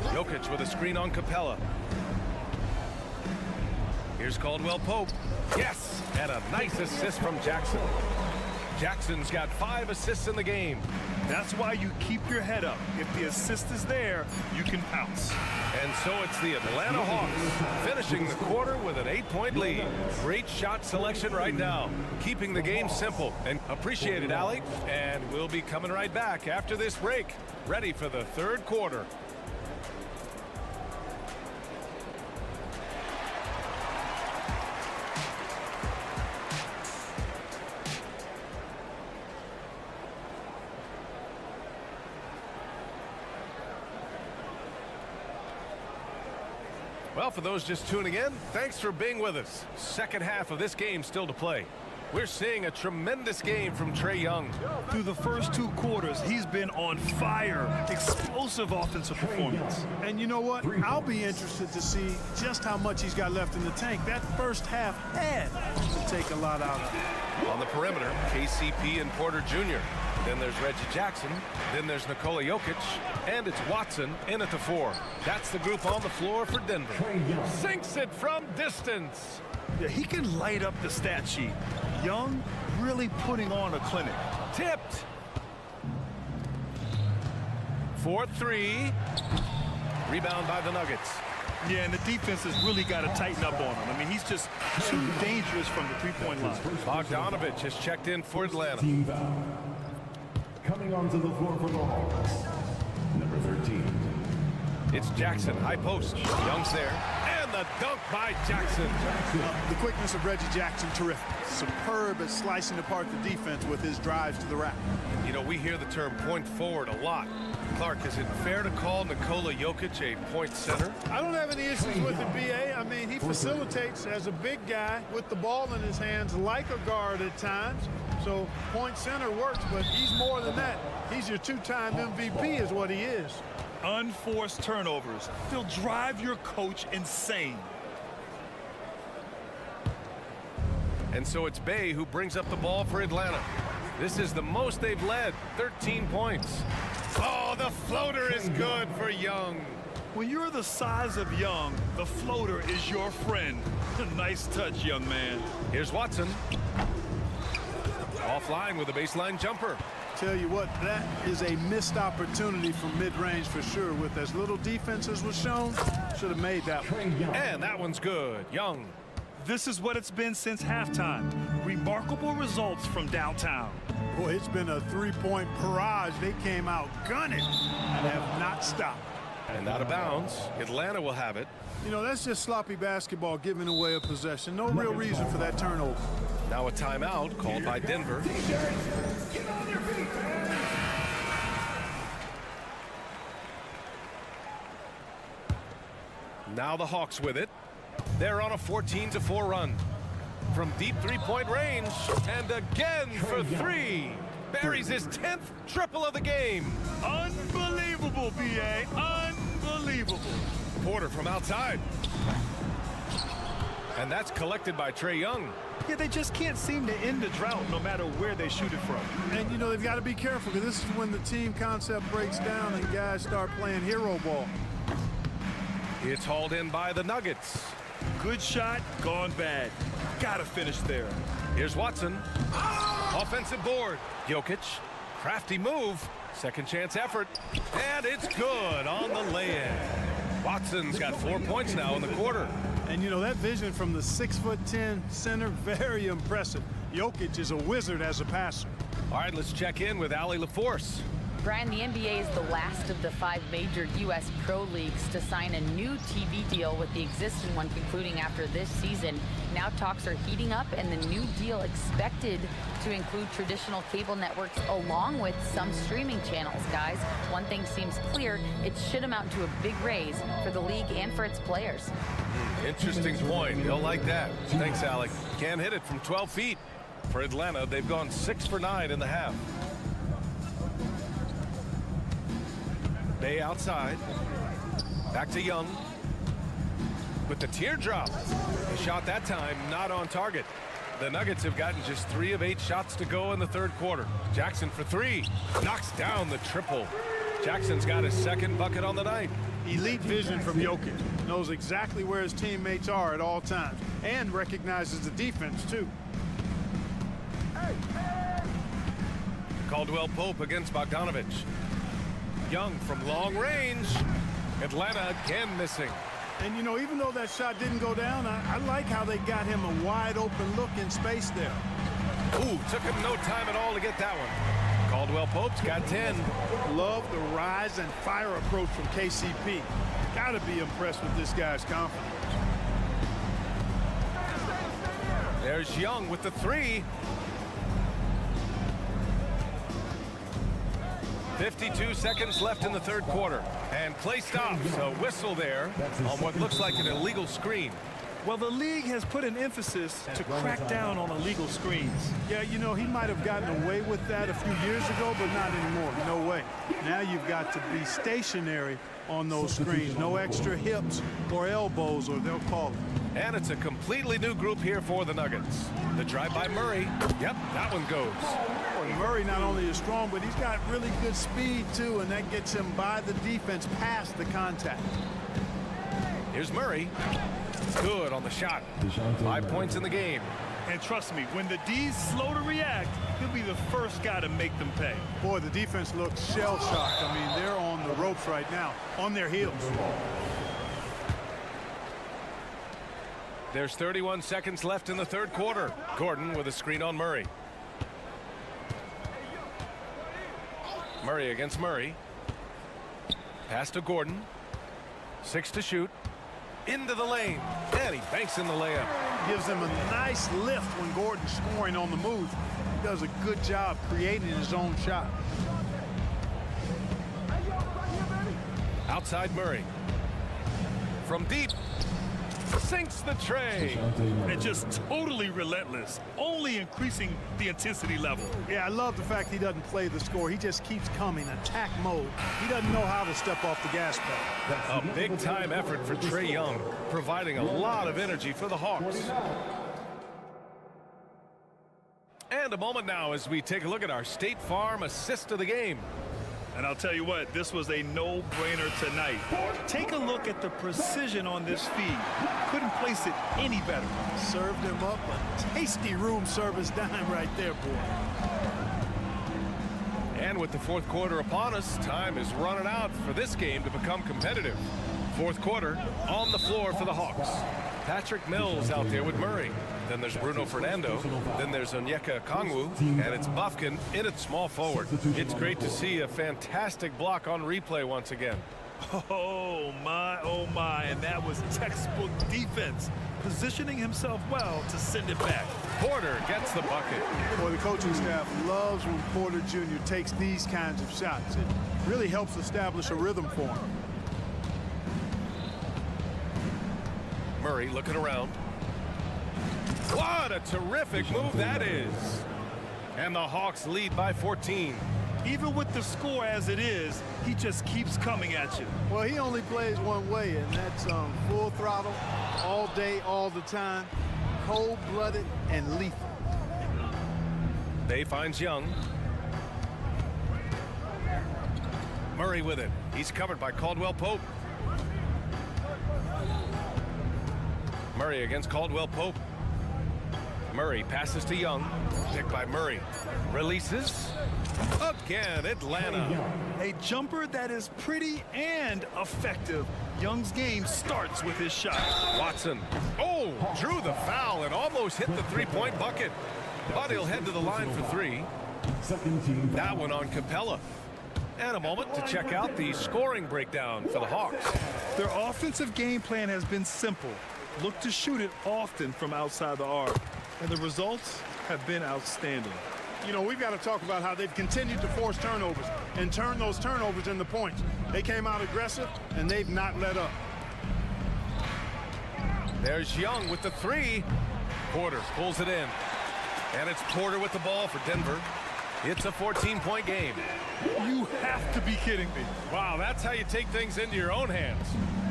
Jokic with a screen on Capella. Here's Caldwell Pope. Yes, and a nice assist from Jackson. Jackson's got 5 assists in the game. That's why you keep your head up. If the assist is there, you can pounce. And so it's the Atlanta Hawks finishing the quarter with an 8-point lead. Great shot selection right now, keeping the game simple. And appreciate it, Allie. And we'll be coming right back after this break, ready for the third quarter. Well, for those just tuning in, thanks for being with us. Second half of this game still to play. We're seeing a tremendous game from Trae Young. Through the first 2 quarters, he's been on fire. Explosive offensive performance. And you know what? I'll be interested to see just how much he's got left in the tank. That first half had to take a lot out of it. On the perimeter, KCP and Porter Jr. Then there's Reggie Jackson. Then there's Nikola Jokic. And it's Watson in at the 4. That's the group on the floor for Denver. Sinks it from distance. Yeah, he can light up the stat sheet. Young really putting on a clinic. Tipped. 4-3. Rebound by the Nuggets. Yeah, and the defense has really got to tighten up on him. I mean, he's just too dangerous from the three-point line. Bogdanovich has checked in for Atlanta. Team foul. Coming onto the floor for the Hawks, number 13. It's Jackson, high post. Young's there. And the dunk by Jackson. The quickness of Reggie Jackson, terrific. Superb at slicing apart the defense with his drives to the rack. You know, we hear the term point forward a lot. Clark, is it fair to call Nikola Jokic a point center? I don't have any issues with it, B.A. I mean, he facilitates as a big guy with the ball in his hands like a guard at times. So point center works, but he's more than that. He's your two-time MVP is what he is. Unforced turnovers. They'll drive your coach insane. And so it's Bay who brings up the ball for Atlanta. This is the most they've led, 13 points. Oh, the floater is good for Young. When you're the size of Young, the floater is your friend. Nice touch, young man. Here's Watson. Offline with a baseline jumper. Tell you what, that is a missed opportunity from mid-range for sure. With as little defense as was shown, should have made that one. And that one's good. Young. This is what it's been since halftime. Remarkable results from downtown. Boy, it's been a three-point barrage. They came out gunning and have not stopped. And out of bounds. Atlanta will have it. You know, that's just sloppy basketball, giving away a possession. No real reason for that turnover. Now a timeout called by Denver. Now the Hawks with it. They're on a 14-4 run. From deep three-point range. And again for three. Buries his 10th triple of the game. Unbelievable, B.A. Unbelievable. Porter from outside. And that's collected by Trae Young. Yeah, they just can't seem to end the drought no matter where they shoot it from. And, you know, they've got to be careful because this is when the team concept breaks down and guys start playing hero ball. It's hauled in by the Nuggets. Good shot, gone bad. Gotta finish there. Here's Watson. Offensive board. Jokic. Crafty move. Second chance effort. And it's good on the lay-in. Watson's got 4 points now in the quarter. And, you know, that vision from the 6'10" center, very impressive. Jokic is a wizard as a passer. All right, let's check in with Allie LaForce. Brian, the NBA is the last of the 5 major U.S. pro leagues to sign a new TV deal, with the existing one concluding after this season. Now talks are heating up, and the new deal expected to include traditional cable networks along with some streaming channels. Guys, one thing seems clear: it should amount to a big raise for the league and for its players. Interesting point. You'll like that. Thanks, Allie. Can't hit it from 12 feet. For Atlanta, they've gone 6 for 9 in the half. Bay outside. Back to Young. With the teardrop. The shot that time not on target. The Nuggets have gotten just 3 of 8 shots to go in the third quarter. Jackson for 3. Knocks down the triple. Jackson's got his second bucket on the night. Elite vision from Jokic. Knows exactly where his teammates are at all times. And recognizes the defense, too. Caldwell Pope against Bogdanovich. Young from long range. Atlanta again missing. And, you know, even though that shot didn't go down, I like how they got him a wide open look in space there. Ooh, took him no time at all to get that one. Caldwell Pope's got 10. Love the rise and fire approach from KCP. Got to be impressed with this guy's confidence. There's Young with the 3. 52 seconds left in the third quarter. And play stops. A whistle there on what looks like an illegal screen. Well, the league has put an emphasis to crack down on illegal screens. Yeah, you know, he might have gotten away with that a few years ago, but not anymore. No way. Now you've got to be stationary on those screens. No extra hips or elbows, or they'll call it. And it's a completely new group here for the Nuggets. The drive by Murray. Yep, that one goes. Well, Murray not only is strong, but he's got really good speed, too, and that gets him by the defense past the contact. Here's Murray. Good on the shot. 5 points in the game. And trust me, when the D's slow to react, he'll be the first guy to make them pay. Boy, the defense looks shell-shocked. I mean, they're on the ropes right now, on their heels. There's 31 seconds left in the third quarter. Gordon with a screen on Murray. Murray against Murray. Pass to Gordon. 6 to shoot. Into the lane. And he banks in the layup. Gives him a nice lift when Gordon's scoring on the move. He does a good job creating his own shot. Outside Murray. From deep. Sinks the tray. And just totally relentless, only increasing the intensity level. Yeah, I love the fact he doesn't play the score. He just keeps coming, attack mode. He doesn't know how to step off the gas pedal. A big-time effort for Trae Young, providing a lot of energy for the Hawks. And a moment now as we take a look at our State Farm assist of the game. And I'll tell you what, this was a no-brainer tonight. Take a look at the precision on this feed. Couldn't place it any better. Served him up a tasty room service dime right there, boy. And with the fourth quarter upon us, time is running out for this game to become competitive. Fourth quarter on the floor for the Hawks. Patrick Mills out there with Murray. Then there's Bruno Fernando. Then there's Onyeka Okongwu. And it's Bufkin in at small forward. It's great to see a fantastic block on replay once again. Oh my, and that was textbook defense. Positioning himself well to send it back. Porter gets the bucket. Boy, the coaching staff loves when Porter Jr. takes these kinds of shots. It really helps establish a rhythm for him. Murray looking around. What a terrific move that is. And the Hawks lead by 14. Even with the score as it is, he just keeps coming at you. Well, he only plays one way, and that's full throttle, all day, all the time, cold-blooded and lethal. They finds Young. Murray with it. He's covered by Caldwell Pope. Murray against Caldwell Pope. Murray passes to Young. Picked by Murray. Releases. Again, Atlanta. A jumper that is pretty and effective. Young's game starts with his shot. Watson. Oh, drew the foul and almost hit the three-point bucket. But he'll head to the line for three. That one on Capella. And a moment to check out the scoring breakdown for the Hawks. Their offensive game plan has been simple. Look to shoot it often from outside the arc. And the results have been outstanding. You know, we've got to talk about how they've continued to force turnovers and turn those turnovers into points. They came out aggressive, and they've not let up. There's Young with the three. Porter pulls it in. And it's Porter with the ball for Denver. It's a 14-point game. You have to be kidding me. Wow, that's how you take things into your own hands.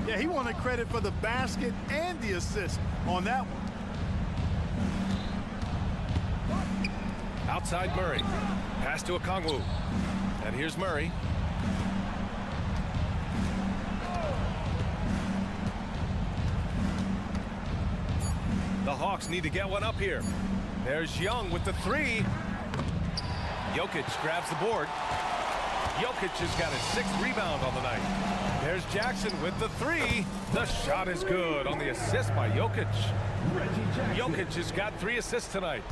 Yeah, he wanted credit for the basket and the assist on that one. Outside Murray. Pass to Okongwu. And here's Murray. The Hawks need to get one up here. There's Young with the three. Jokic grabs the board. Jokic has got his 6th rebound on the night. There's Jackson with the three. The shot is good on the assist by Jokic. Jokic has got 3 assists tonight.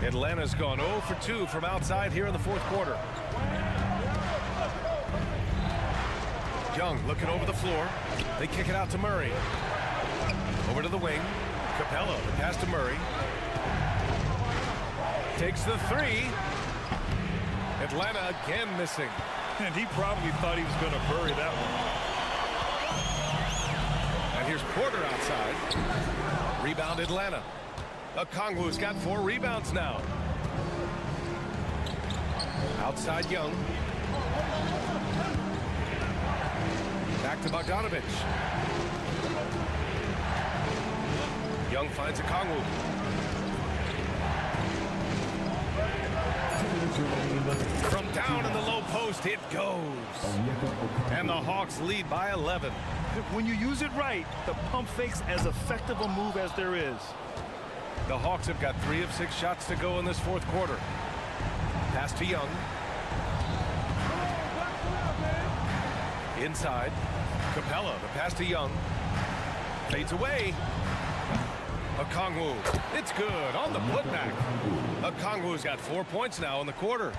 Atlanta's gone 0 for 2 from outside here in the fourth quarter. Young looking over the floor. They kick it out to Murray. Over to the wing. Capella, the pass to Murray. Takes the three. Atlanta again missing. And he probably thought he was going to bury that one. And here's Porter outside. Rebound Atlanta. Okongwu's got 4 rebounds now. Outside Young. Back to Bogdanovich. Young finds Okongwu. From down in the low post, it goes. And the Hawks lead by 11. When you use it right, the pump fake's as effective a move as there is. The Hawks have got 3 of 6 shots to go in this fourth quarter. Pass to Young. Inside. Capella, the pass to Young. Fades away. Okongwu, it's good on the putback. Okongwu's got 4 points now in the quarter.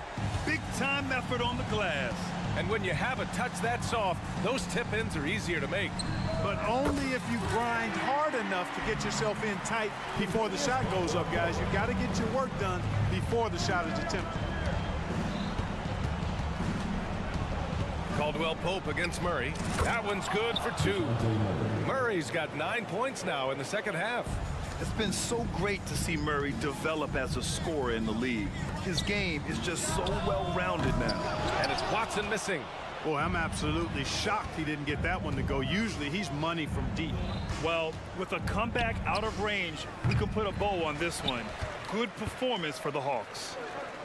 Big time effort on the glass. And when you have a touch that soft, those tip-ins are easier to make. But only if you grind hard enough to get yourself in tight before the shot goes up, guys. You've got to get your work done before the shot is attempted. Caldwell Pope against Murray. That one's good for 2. Murray's got 9 points now in the second half. It's been so great to see Murray develop as a scorer in the league. His game is just so well-rounded now. And it's Watson missing. Boy, I'm absolutely shocked he didn't get that one to go. Usually he's money from deep. Well, with a comeback out of range, he can put a bow on this one. Good performance for the Hawks.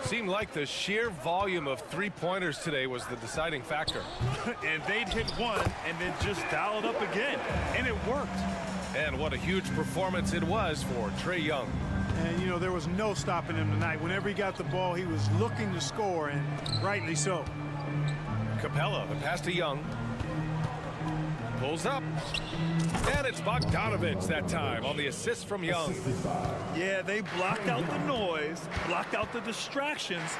Seemed like the sheer volume of three-pointers today was the deciding factor. And they'd hit one and then just dial it up again. And it worked. And what a huge performance it was for Trae Young. And, you know, there was no stopping him tonight. Whenever he got the ball, he was looking to score, and rightly so. Capella, the pass to Young. Pulls up. And it's Bogdanovich that time on the assist from Young. Yeah, they blocked out the noise, blocked out the distractions,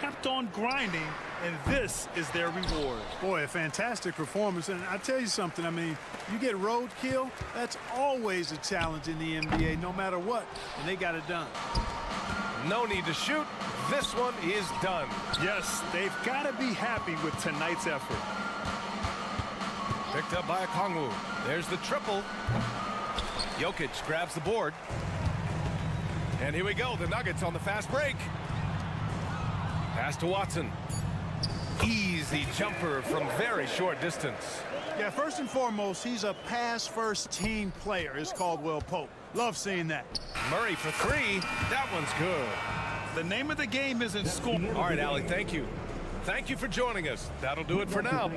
kept on grinding, and this is their reward. Boy, a fantastic performance. And I tell you something, I mean, you get roadkill, that's always a challenge in the NBA, no matter what, and they got it done. No need to shoot. This one is done. Yes, they've got to be happy with tonight's effort. Picked up by Okongwu. There's the triple. Jokic grabs the board. And here we go. The Nuggets on the fast break. Pass to Watson. Easy jumper from very short distance. Yeah, first and foremost, he's a pass-first team player. It's Caldwell Pope. Love seeing that. Murray for 3. That one's good. The name of the game isn't scoring. All right, Allie, thank you. Thank you for joining us. That'll do it for now.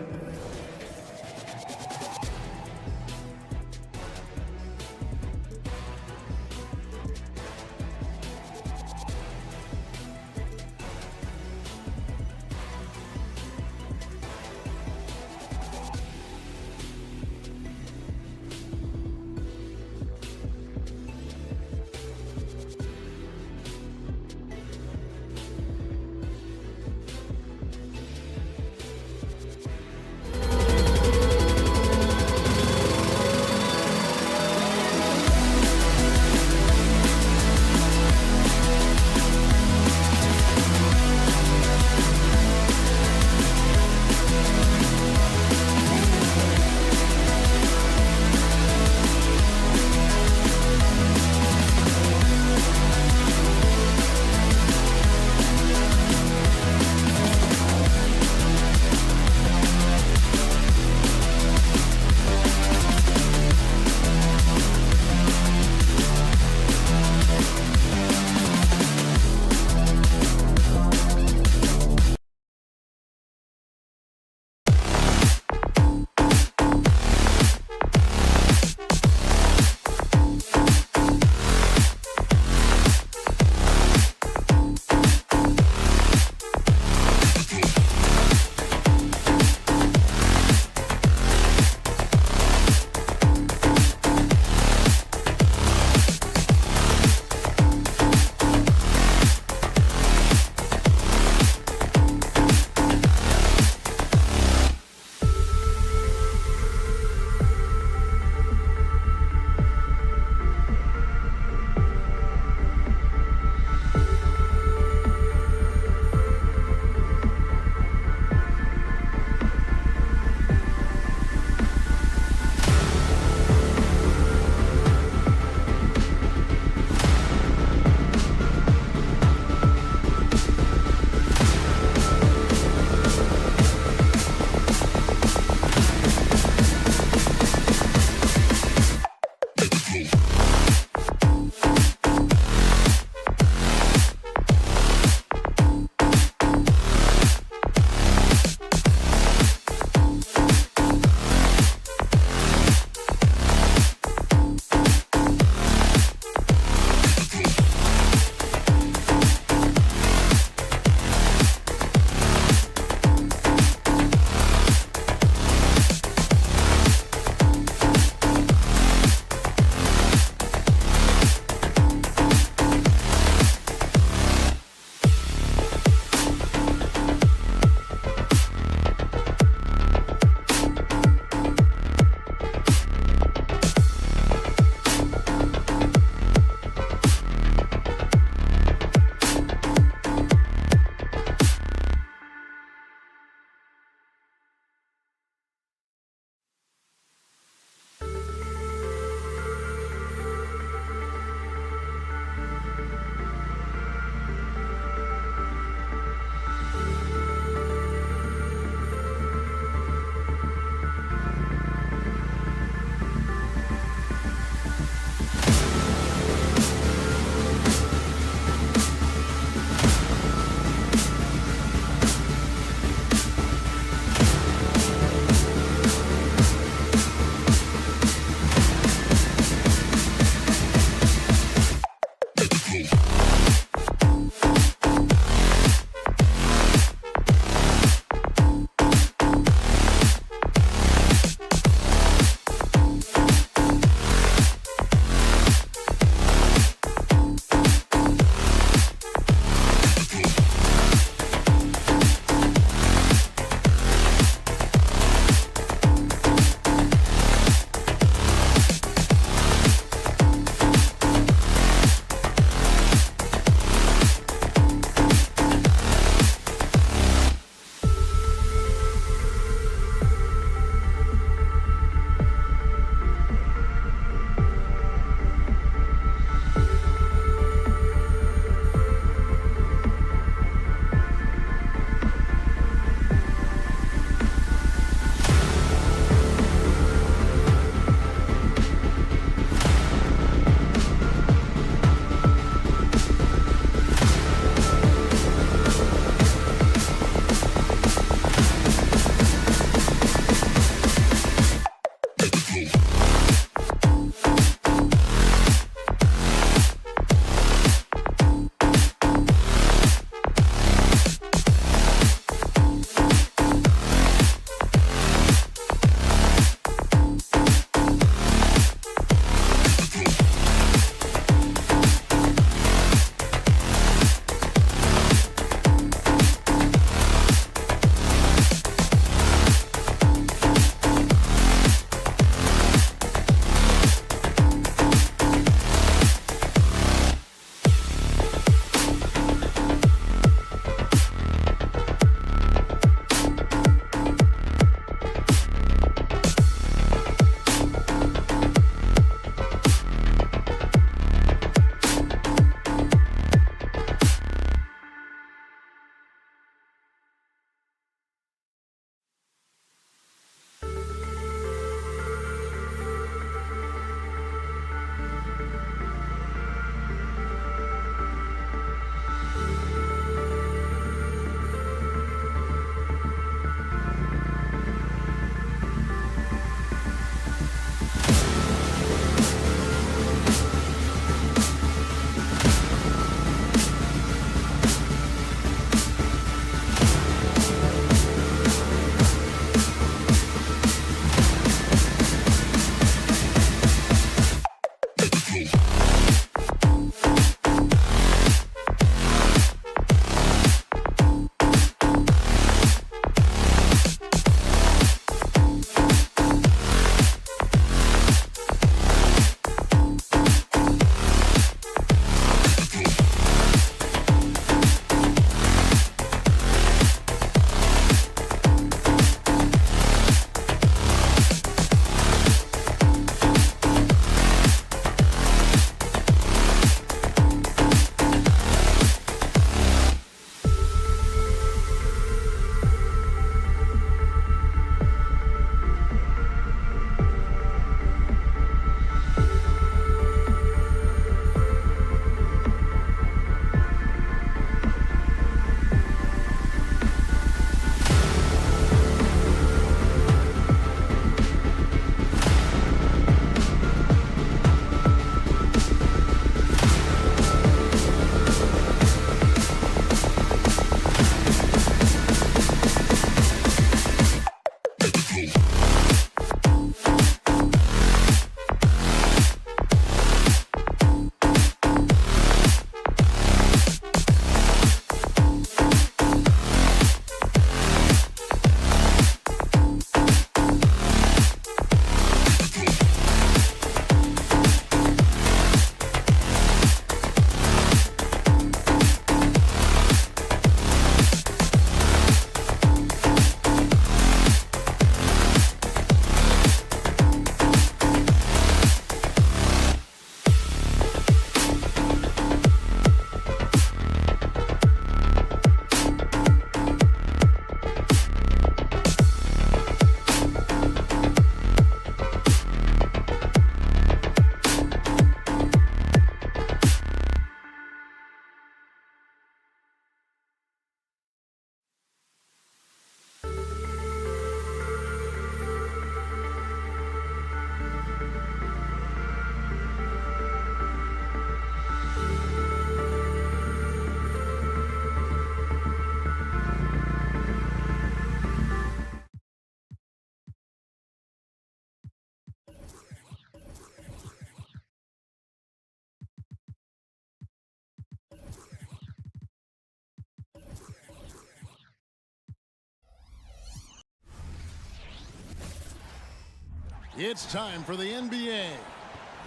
It's time for the NBA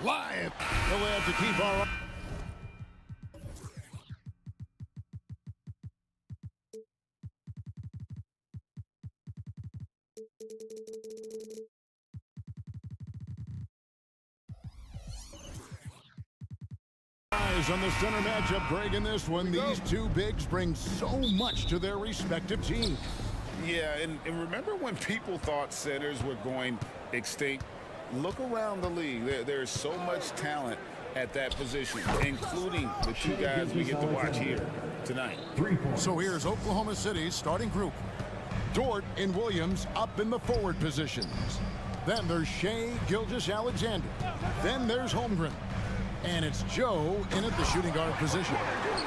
Live. We'll have to keep our eyes on the center matchup. Greg, in this one, these two bigs bring so much to their respective teams. Yeah, and remember when people thought centers were going extinct? Look around the league. There's so much talent at that position, including the two guys we get to watch here tonight. So here's Oklahoma City's starting group. Dort and Williams up in the forward positions. Then there's Shea Gilgeous-Alexander. Then there's Holmgren. And it's Joe in at the shooting guard position.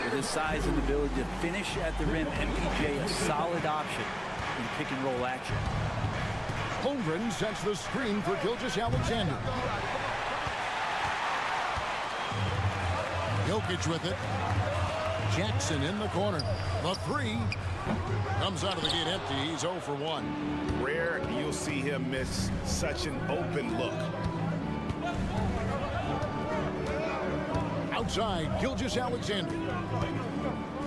With his size and ability to finish at the rim, MPJ a solid option in pick and roll action. Holmgren sets the screen for Gilgeous-Alexander. Jokic with it. Jackson in the corner. The three comes out of the gate empty. He's 0 for 1. Rare you'll see him miss such an open look. Outside, Gilgeous-Alexander.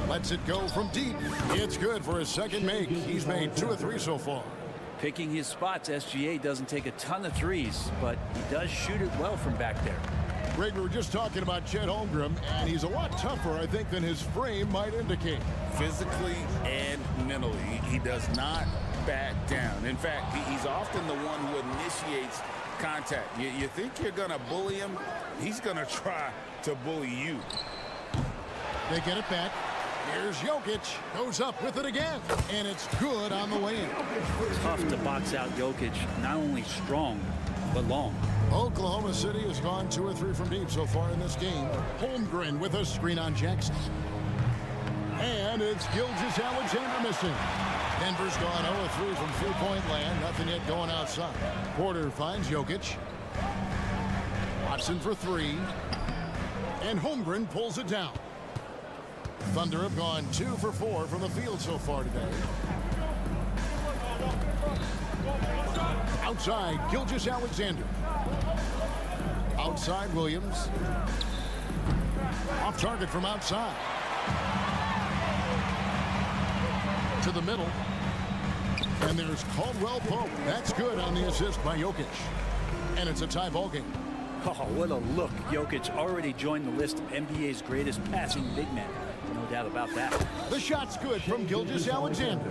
Lets it go from deep. It's good for his second make. He's made 2 of 3 so far. Picking his spots, SGA doesn't take a ton of threes, but he does shoot it well from back there. Greg, we were just talking about Chet Holmgren, and he's a lot tougher, I think, than his frame might indicate. Physically and mentally, he does not back down. In fact, he's often the one who initiates contact. You think you're going to bully him? He's going to try to bully you. They get it back. Here's Jokic. Goes up with it again. And it's good on the way in. Tough to box out Jokic. Not only strong, but long. Oklahoma City has gone 2 or 3 from deep so far in this game. Holmgren with a screen on Jackson. And it's Gilgeous-Alexander missing. Denver's gone 0 3 from three-point land. Nothing yet going outside. Porter finds Jokic. Watson for 3. And Holmgren pulls it down. Thunder have gone 2 for 4 from the field so far today. Outside, Gilgeous-Alexander. Outside, Williams. Off target from outside. To the middle. And there's Caldwell Pope. That's good on the assist by Jokic. And it's a tie ball game. Oh, what a look. Jokic already joined the list of NBA's greatest passing big men. No doubt about that. The shot's good from Gilgeous-Alexander.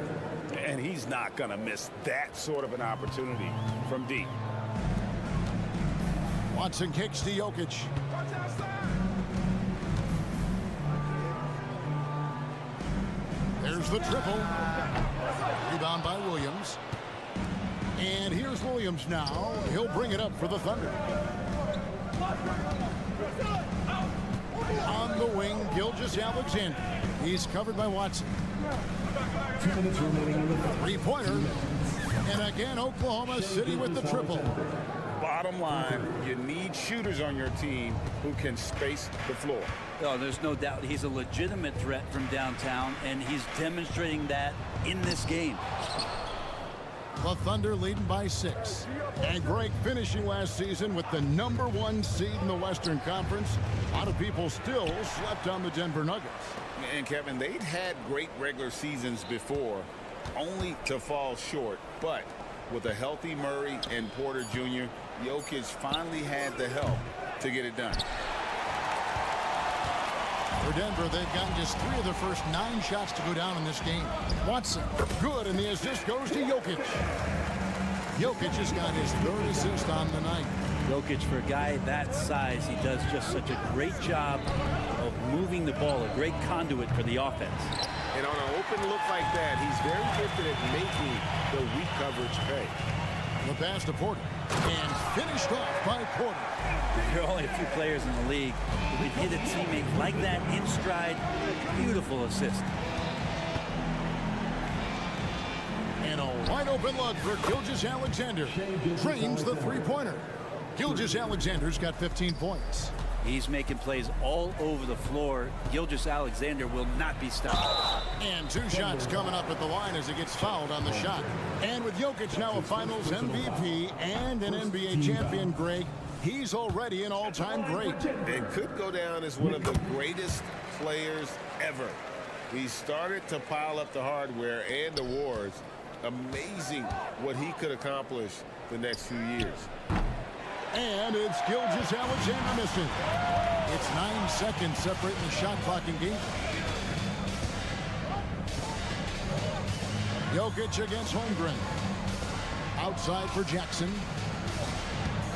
And he's not going to miss that sort of an opportunity from deep. Watson kicks to Jokic. There's the triple. Rebound by Williams. And here's Williams now. He'll bring it up for the Thunder. On the wing, Gilgeous-Alexander. He's covered by Watson. 2 minutes remaining in the Three-pointer. And again, Oklahoma City with the triple. Bottom line, you need shooters on your team who can space the floor. Oh, there's no doubt he's a legitimate threat from downtown, and he's demonstrating that in this game. The Thunder leading by 6. And Greg finishing last season with the #1 seed in the Western Conference. A lot of people still slept on the Denver Nuggets. And Kevin, they'd had great regular seasons before, only to fall short. But with a healthy Murray and Porter Jr., Jokic finally had the help to get it done. For Denver, they've gotten just 3 of their first 9 shots to go down in this game. Watson, good, and the assist goes to Jokic. Jokic has got his 3rd assist on the night. Jokic, for a guy that size, he does just such a great job of moving the ball, a great conduit for the offense. And on an open look like that, he's very gifted at making the weak coverage pay. The pass to Porter, and finished off by Porter. There are only a few players in the league who can hit a teammate like that in stride. Beautiful assist. And a wide open look for Gilgeous-Alexander. Trains the three-pointer. Gilgeous-Alexander's got 15 points. He's making plays all over the floor. Gilgeous-Alexander will not be stopped. And 2 shots coming up at the line as he gets fouled on the shot. And with Jokic now a Finals MVP and an NBA champion, Greg, he's already an all-time great. It could go down as one of the greatest players ever. He started to pile up the hardware and awards. Amazing what he could accomplish the next few years. And it's Gilgeous-Alexander missing. It's 9 seconds separating the shot clock and game. Jokic against Holmgren. Outside for Jackson.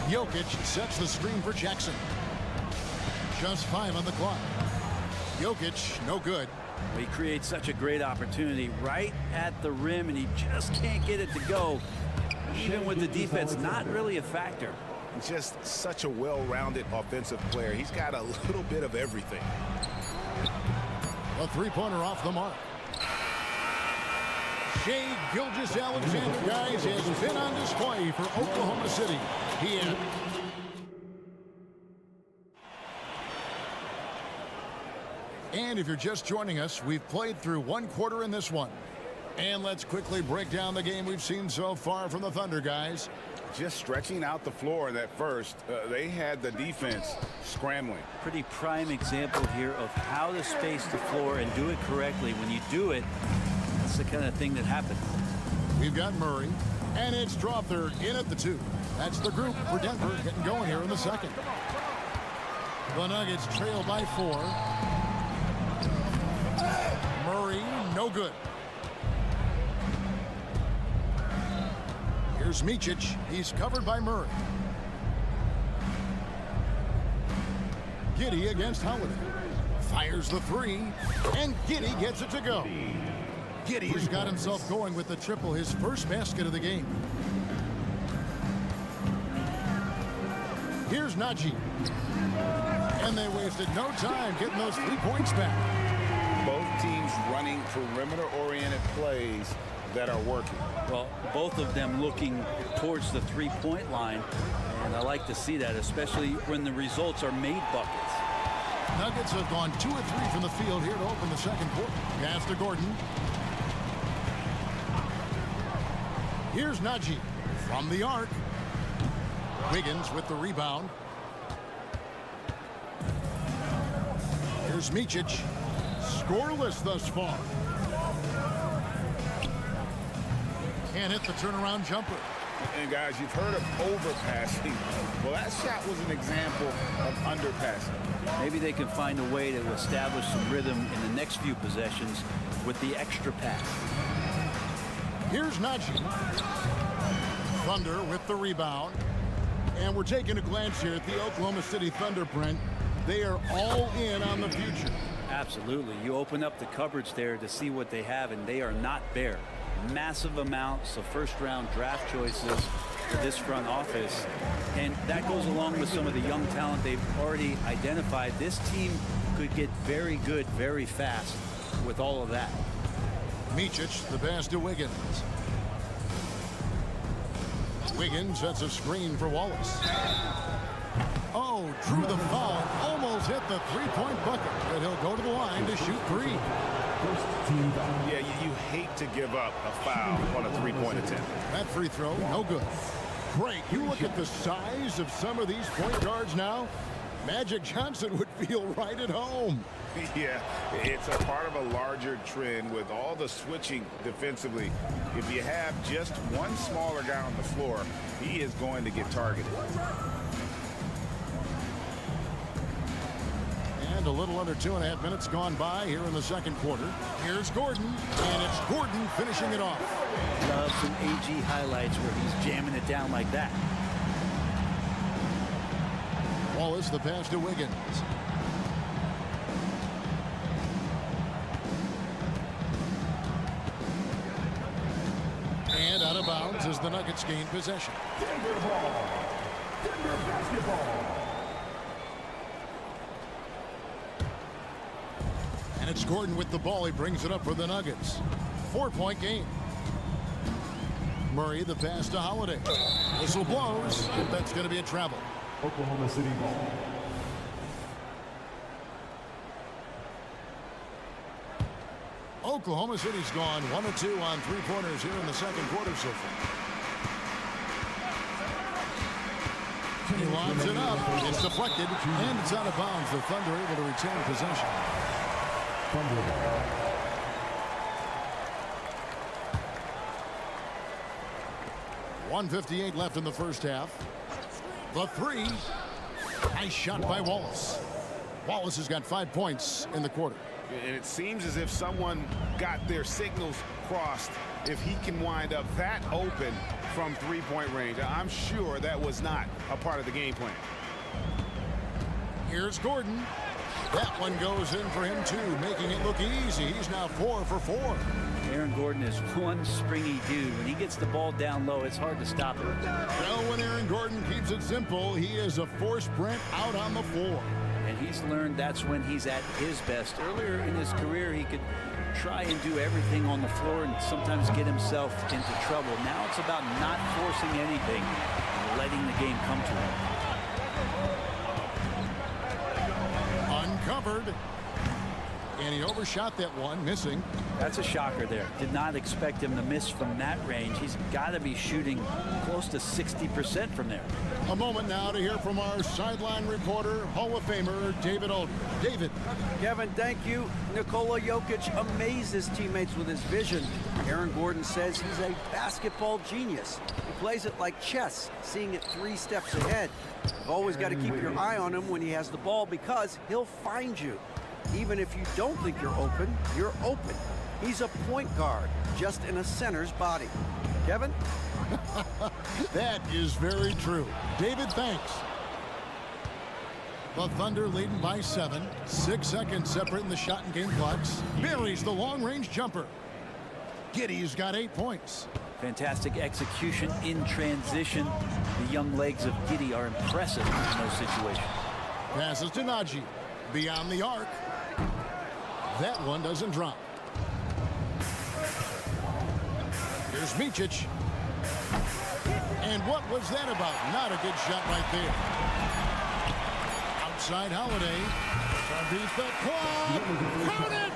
Jokic sets the screen for Jackson. Just 5 on the clock. Jokic, no good. He creates such a great opportunity right at the rim, and he just can't get it to go. Even with the defense, not really a factor. Just such a well-rounded offensive player. He's got a little bit of everything. A 3-pointer off the mark. Shai Gilgeous-Alexander, guys, has been on display for Oklahoma City. And if you're just joining us, we've played through 1 quarter in this one. And let's quickly break down the game we've seen so far from the Thunder, guys. Just stretching out the floor in that first. They had the defense scrambling. Pretty prime example here of how to space the floor and do it correctly. When you do it, that's the kind of thing that happens. We've got Murray, and it's Strawther in at the 2. That's the group for Denver getting going here in the second. The Nuggets trail by 4. Murray, no good. Here's Micic. He's covered by Murray. Giddey against Holiday. Fires the 3, and Giddey gets it to go. Giddey's got himself going with the triple, his first basket of the game. Here's Najee. And they wasted no time getting those 3 points back. Both teams running perimeter-oriented plays that are working. Well, both of them looking towards the 3-point line, and I like to see that, especially when the results are made buckets. Nuggets have gone 2 of 3 from the field here to open the second quarter. Pass to Gordon. Here's Najee from the arc. Wiggins with the rebound. Here's Micic. Scoreless thus far. Can't hit the turnaround jumper. And guys, you've heard of overpassing. Well, that shot was an example of underpassing. Maybe they can find a way to establish some rhythm in the next few possessions with the extra pass. Here's Najee. Thunder with the rebound. And we're taking a glance here at the Oklahoma City Thunder, Brent. They are all in on the future. Absolutely. You open up the cupboards there to see what they have, and they are not bare. Massive amounts of first-round draft choices for this front office. And that goes along with some of the young talent they've already identified. This team could get very good very fast with all of that. Micic, the pass to Wiggins. Wiggins sets a screen for Wallace. Oh, drew the foul. Almost hit the 3-point bucket. But he'll go to the line to shoot 3. Yeah, you hate to give up a foul on a 3-point attempt. That free throw, no good. Great. You look at the size of some of these point guards now. Magic Johnson would feel right at home. Yeah, it's a part of a larger trend with all the switching defensively. If you have just one smaller guy on the floor, he is going to get targeted. And a little under 2.5 minutes gone by here in the second quarter. Here's Gordon, and it's Gordon finishing it off. Love some AG highlights where he's jamming it down like that. Wallace, the pass to Wiggins. And out of bounds as the Nuggets gain possession. Denver ball. Denver basketball. And it's Gordon with the ball. He brings it up for the Nuggets. 4-point game. Murray, the pass to Holiday. Whistle blows. That's going to be a travel. Oklahoma City ball. Oklahoma City's gone 1 of 2 on three-pointers here in the second quarter so far. He lobs it up. It's deflected, and it's out of bounds. The Thunder able to retain possession. 1:58 left in the first half. The three. Nice shot by Wallace. Wallace has got 5 points in the quarter. And it seems as if someone got their signals crossed if he can wind up that open from three-point range. I'm sure that was not a part of the game plan. Here's Gordon. That one goes in for him too, making it look easy. He's now 4 for 4. Aaron Gordon is one springy dude. When he gets the ball down low, it's hard to stop him. Well, when Aaron Gordon keeps it simple, he is a force sprint out on the floor. And he's learned that's when he's at his best. Earlier in his career, he could try and do everything on the floor and sometimes get himself into trouble. Now it's about not forcing anything and letting the game come to him. Uncovered. And he overshot that one, missing. That's a shocker there. Did not expect him to miss from that range. He's got to be shooting close to 60% from there. A moment now to hear from our sideline reporter, Hall of Famer David Aldridge. David. Kevin, thank you. Nikola Jokic amazes teammates with his vision. Aaron Gordon says he's a basketball genius. He plays it like chess, seeing it 3 steps ahead. You've always got to keep your eye on him when he has the ball because he'll find you. Even if you don't think you're open, you're open. He's a point guard, just in a center's body. Kevin? That is very true. David, thanks. The Thunder leading by 7. 6 seconds separating the shot and game clocks. Buries the long-range jumper. Giddey's got 8 points. Fantastic execution in transition. The young legs of Giddey are impressive in those situations. Passes to Najee. Beyond the arc. That one doesn't drop. Here's Micic. And what was that about? Not a good shot right there. Outside Holiday. Beat the clock. Caught it!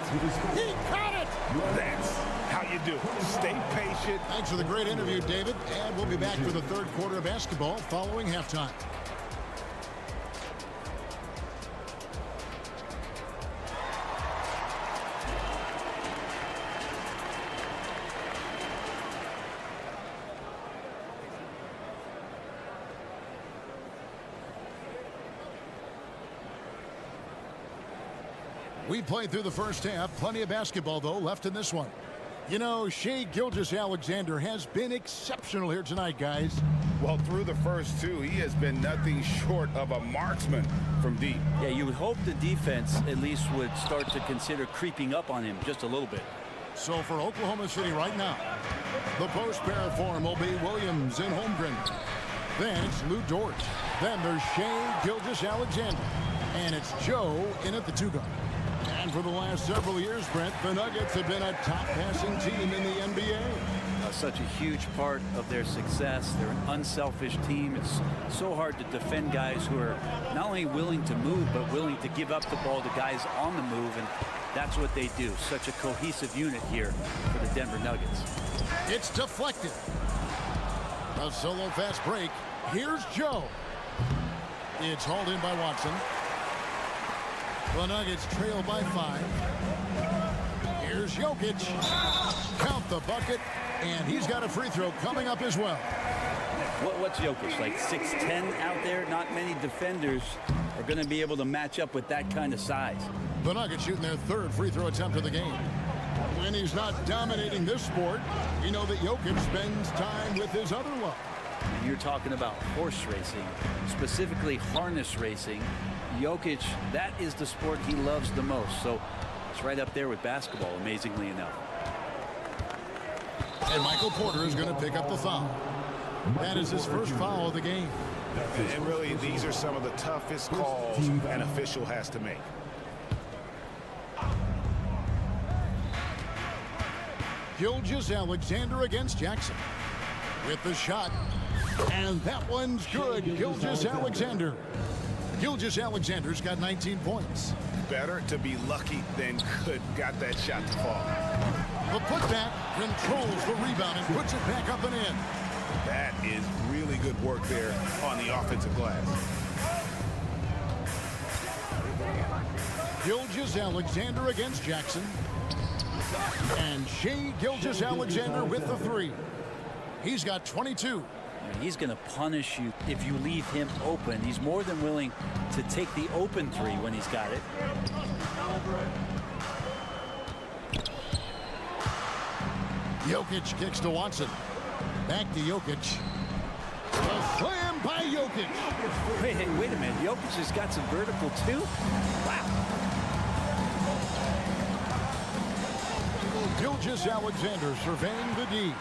He caught it! That's how you do it. Stay patient. Thanks for the great interview, David. And we'll be back for the third quarter of basketball following halftime. We played through the first half. Plenty of basketball, though, left in this one. You know, Shai Gilgeous-Alexander has been exceptional here tonight, guys. Well, through the first 2, he has been nothing short of a marksman from deep. Yeah, you would hope the defense at least would start to consider creeping up on him just a little bit. So for Oklahoma City right now, the post pair form will be Williams and Holmgren. Then it's Lou Dort. Then there's Shai Gilgeous-Alexander. And it's Joe in at the 2-guard. And for the last several years, Brent, the Nuggets have been a top passing team in the NBA. Such a huge part of their success. They're an unselfish team. It's so hard to defend guys who are not only willing to move, but willing to give up the ball to guys on the move. And that's what they do. Such a cohesive unit here for the Denver Nuggets. It's deflected. A solo fast break. Here's Joe. It's hauled in by Watson. The Nuggets trail by 5. Here's Jokic. Count the bucket, and he's got a free throw coming up as well. What's Jokic, like 6'10" out there? Not many defenders are going to be able to match up with that kind of size. The Nuggets shooting their 3rd free throw attempt of the game. When he's not dominating this sport, you know that Jokic spends time with his other love. And you're talking about horse racing, specifically harness racing. Jokic, that is the sport he loves the most. So it's right up there with basketball, amazingly enough. And Michael Porter is going to pick up the foul. That is his first foul of the game. And really, these are some of the toughest calls an official has to make. Gilgeous-Alexander against Jackson. With the shot. And that one's good. Gilgeous-Alexander. Gilgeous-Alexander's got 19 points. better to be lucky than good. Got that shot to fall. The putback controls the rebound and puts it back up and in. That is really good work there on the offensive glass. Gilgeous-Alexander against Jackson. And Shai Gilgeous-Alexander with the three. He's got 22. He's going to punish you if you leave him open. He's more than willing to take the open three when he's got it. Jokic kicks to Watson. Back to Jokic. A slam by Jokic. Wait a minute. Jokic has got some vertical too? Wow. Gilgeous-Alexander surveying the D.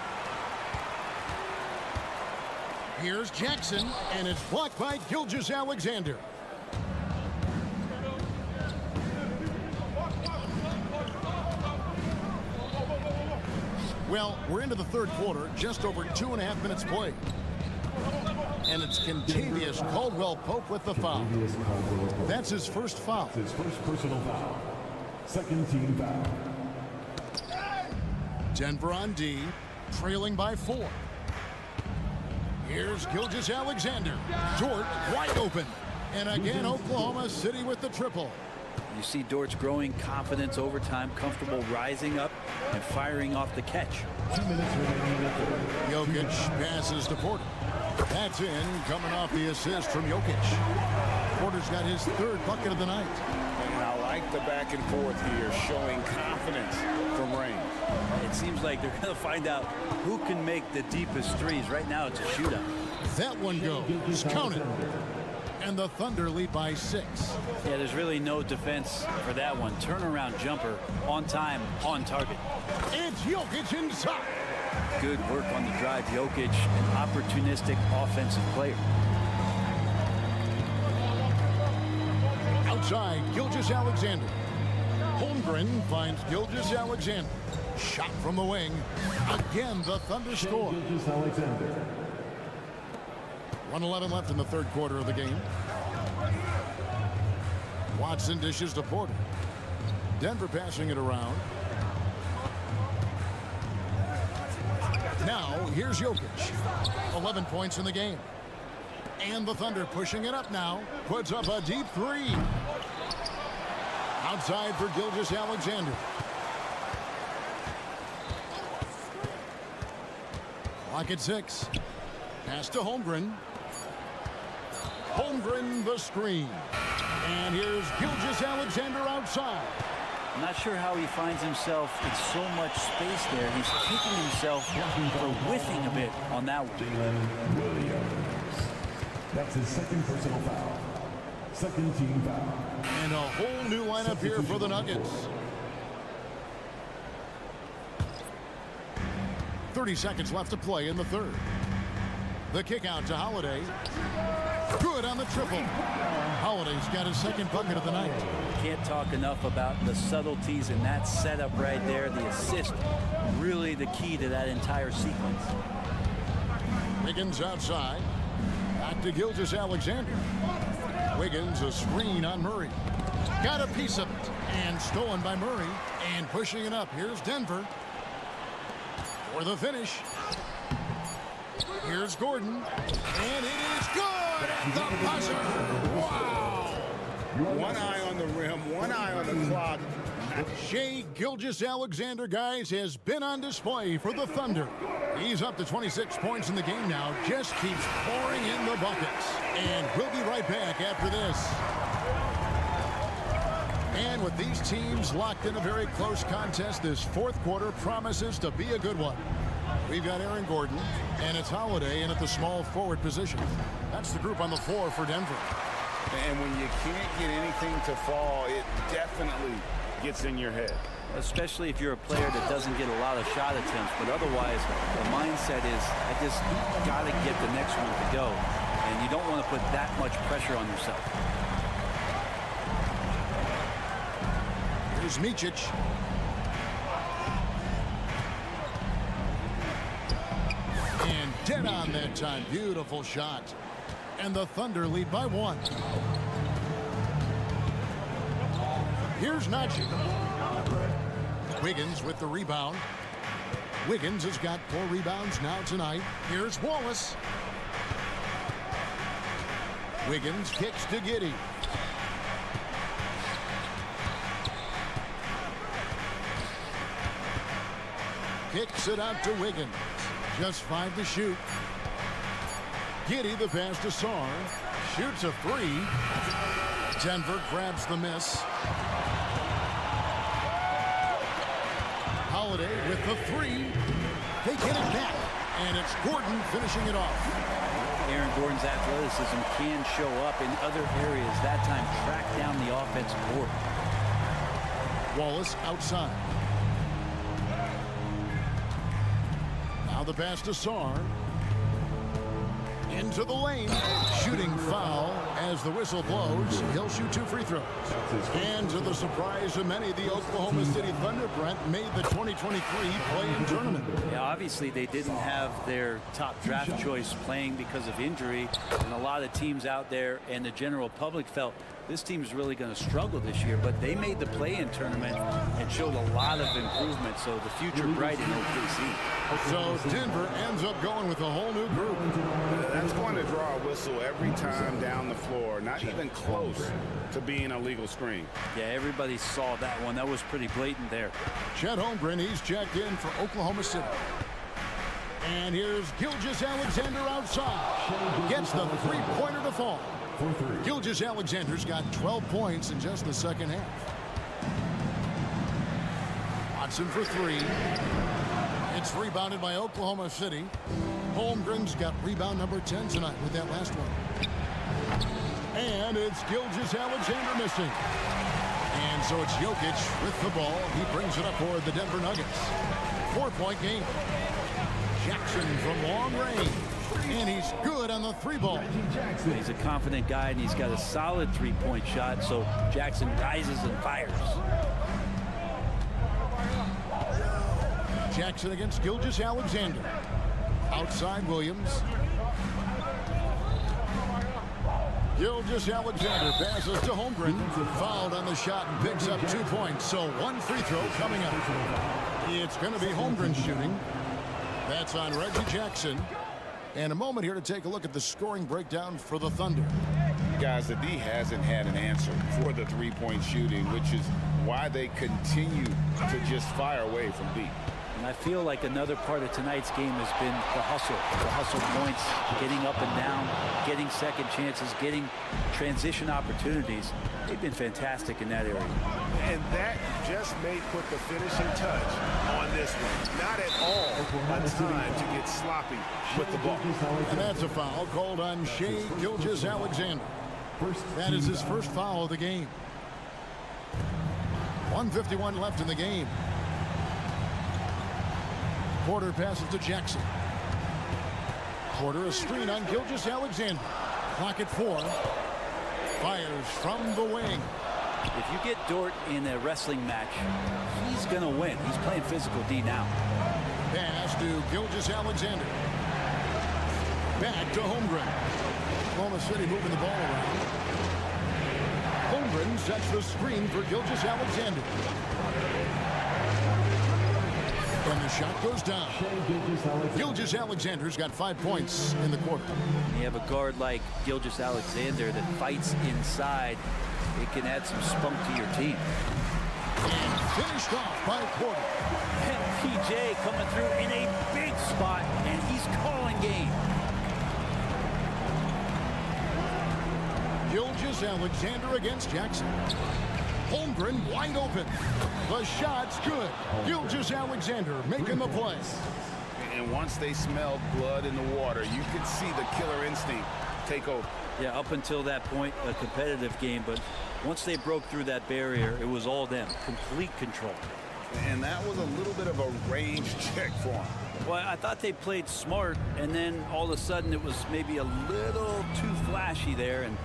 Here's Jackson, and it's blocked by Gilgeous-Alexander. Well, we're into the third quarter, just over 2.5 minutes played. And it's Contavious Caldwell-Pope with the foul. That's his first foul. His first personal foul. Second team foul. Denver on D, trailing by 4. Here's Gilgeous-Alexander. Dort wide open. And again, Oklahoma City with the triple. You see Dort's growing confidence over time, comfortable rising up and firing off the catch. 2 minutes remaining in the third. Jokic passes to Porter. That's in, coming off the assist from Jokic. Porter's got his third bucket of the night. And I like the back and forth here, showing confidence from range. It seems like they're going to find out who can make the deepest threes. Right now, it's a shootout. That one goes. Counted. And the Thunder lead by 6. Yeah, there's really no defense for that one. Turnaround jumper, on time, on target. It's Jokic inside. Good work on the drive. Jokic, an opportunistic offensive player. Outside, Gilgeous-Alexander. Holmgren finds Gilgeous-Alexander. Shot from the wing. Again, the Thunder score. Gilgeous-Alexander. 1:11 left in the third quarter of the game. Watson dishes to Porter. Denver passing it around. Now, here's Jokic. 11 points in the game. And the Thunder pushing it up now. Puts up a deep three. Outside for Gilgeous-Alexander. Clock at 6. Pass to Holmgren. Holmgren the screen. And here's Gilgeous-Alexander outside. I'm not sure how he finds himself in so much space there. He's kicking himself for whiffing a bit on that one. Jalen Williams. That's his second personal foul. Second team foul. And a whole new lineup here for the Nuggets. 30 seconds left to play in the third. The kick out to Holiday. Good on the triple. Holiday's got his second bucket of the night. Can't talk enough about the subtleties in that setup right there. The assist, really the key to that entire sequence. Wiggins outside. Back to Gilgeous-Alexander. Wiggins a screen on Murray. Got a piece of it. And stolen by Murray. And pushing it up. Here's Denver. For the finish. Here's Gordon. And it is good at the buzzer. Wow. One eye on the rim, one eye on the clock. Shai Gilgeous-Alexander, guys, has been on display for the Thunder. He's up to 26 points in the game now. Just keeps pouring in the buckets. And we'll be right back after this. And with these teams locked in a very close contest, this fourth quarter promises to be a good one. We've got Aaron Gordon, and it's Holiday in at the small forward position. That's the group on the floor for Denver. And when you can't get anything to fall, it definitely gets in your head. Especially if you're a player that doesn't get a lot of shot attempts, but otherwise the mindset is, I just got to get the next one to go. And you don't want to put that much pressure on yourself. Here's Micic. And dead on that time. Beautiful shot. And the Thunder lead by 1. Here's Najee. Wiggins with the rebound. Wiggins has got 4 rebounds now tonight. Here's Wallace. Wiggins kicks to Giddey. Kicks it out to Wiggins. Just 5 to shoot. Giddey the pass to Sarr. Shoots a 3. Denver grabs the miss. Holiday with the 3. They get it back. And it's Gordon finishing it off. Aaron Gordon's athleticism can show up in other areas. That time, track down the offensive board. Wallace outside. Now the pass to Sarr. Into the lane. Shooting foul as the whistle blows. He'll shoot 2 free throws. And to the surprise of many, the Oklahoma City Thunder, Brent, made the 2023 play-in tournament. Yeah, obviously they didn't have their top draft choice playing because of injury. And a lot of teams out there and the general public felt this team's really going to struggle this year. But they made the play-in tournament and showed a lot of improvement. So the future bright in OKC. So Denver ends up going with a whole new group. That's going to draw a whistle every time down the floor. Not even close to being a legal screen. Yeah, everybody saw that one. That was pretty blatant there. Chet Holmgren, he's checked in for Oklahoma City. And here's Gilgeous-Alexander outside. Gets the 3-pointer to fall. Gilgeous-Alexander's got 12 points in just the second half. Watson for 3. It's rebounded by Oklahoma City. Holmgren's got rebound number 10 tonight with that last one. And it's Gilgeous-Alexander missing. And so it's Jokic with the ball. He brings it up for the Denver Nuggets. 4-point game. Jackson from long range. And he's good on the 3-ball. He's a confident guy, and he's got a solid 3-point shot, so Jackson rises and fires. Jackson against Gilgeous-Alexander. Outside Williams. Gilgeous-Alexander passes to Holmgren. Fouled on the shot and picks up 2 points. So 1 free throw coming up. It's going to be Holmgren shooting. That's on Reggie Jackson. And a moment here to take a look at the scoring breakdown for the Thunder. Guys, the D hasn't had an answer for the 3-point shooting, which is why they continue to just fire away from deep. And I feel like another part of tonight's game has been the hustle. The hustle points, getting up and down, getting second chances, getting transition opportunities. They've been fantastic in that area. And that just may put the finishing touch on this one. Not at all a time to get sloppy with the ball. And that's a foul called on Shai Gilgeous-Alexander. That is his first foul of the game. 1:51 left in the game. Porter passes to Jackson. Porter a screen on Gilgeous-Alexander. Clock at 4. Fires from the wing. If you get Dort in a wrestling match, he's going to win. He's playing physical D now. Pass to Gilgeous-Alexander. Back to Holmgren. Oklahoma City moving the ball around. Holmgren sets the screen for Gilgeous-Alexander. And the shot goes down. Gilgeous-Alexander's got 5 points in the quarter. You have a guard like Gilgeous-Alexander that fights inside. It can add some spunk to your team. And finished off by Porter. And PJ coming through in a big spot, and he's calling game. Gilgeous-Alexander against Jackson. Holmgren wide open. The shot's good. Gilgeous-Alexander making the play. And once they smelled blood in the water, you could see the killer instinct take over. Yeah, up until that point, a competitive game, but once they broke through that barrier, it was all them. Complete control. And that was a little bit of a range check for them. Well, I thought they played smart, and then all of a sudden it was maybe a little too flashy there, and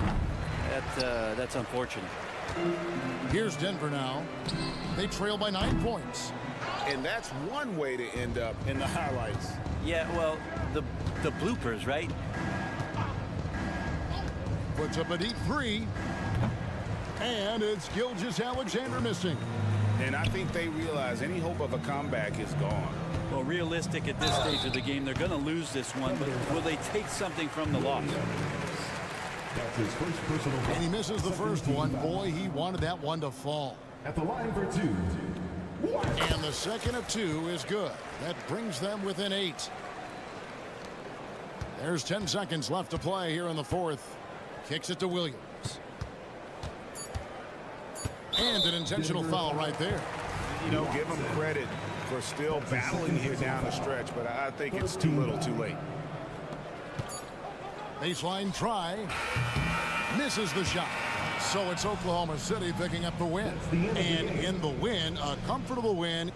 that's unfortunate. Here's Denver now. They trail by 9 points. And that's one way to end up in the highlights. Yeah, well, the bloopers, right? Puts up a deep 3. And it's Gilgeous-Alexander missing. And I think they realize any hope of a comeback is gone. Well, realistic at this stage of the game, they're going to lose this one, but will they take something from the loss? That's his first personal foul. And he misses the first one. Boy, he wanted that one to fall. At the line for 2. And the second of 2 is good. That brings them within 8. There's 10 seconds left to play here in the fourth. Kicks it to Williams. And an intentional foul right there. You know, give him credit for still battling here down the stretch, but I think it's too little too late. Baseline try. Misses the shot. So it's Oklahoma City picking up the win. And in the win, a comfortable win.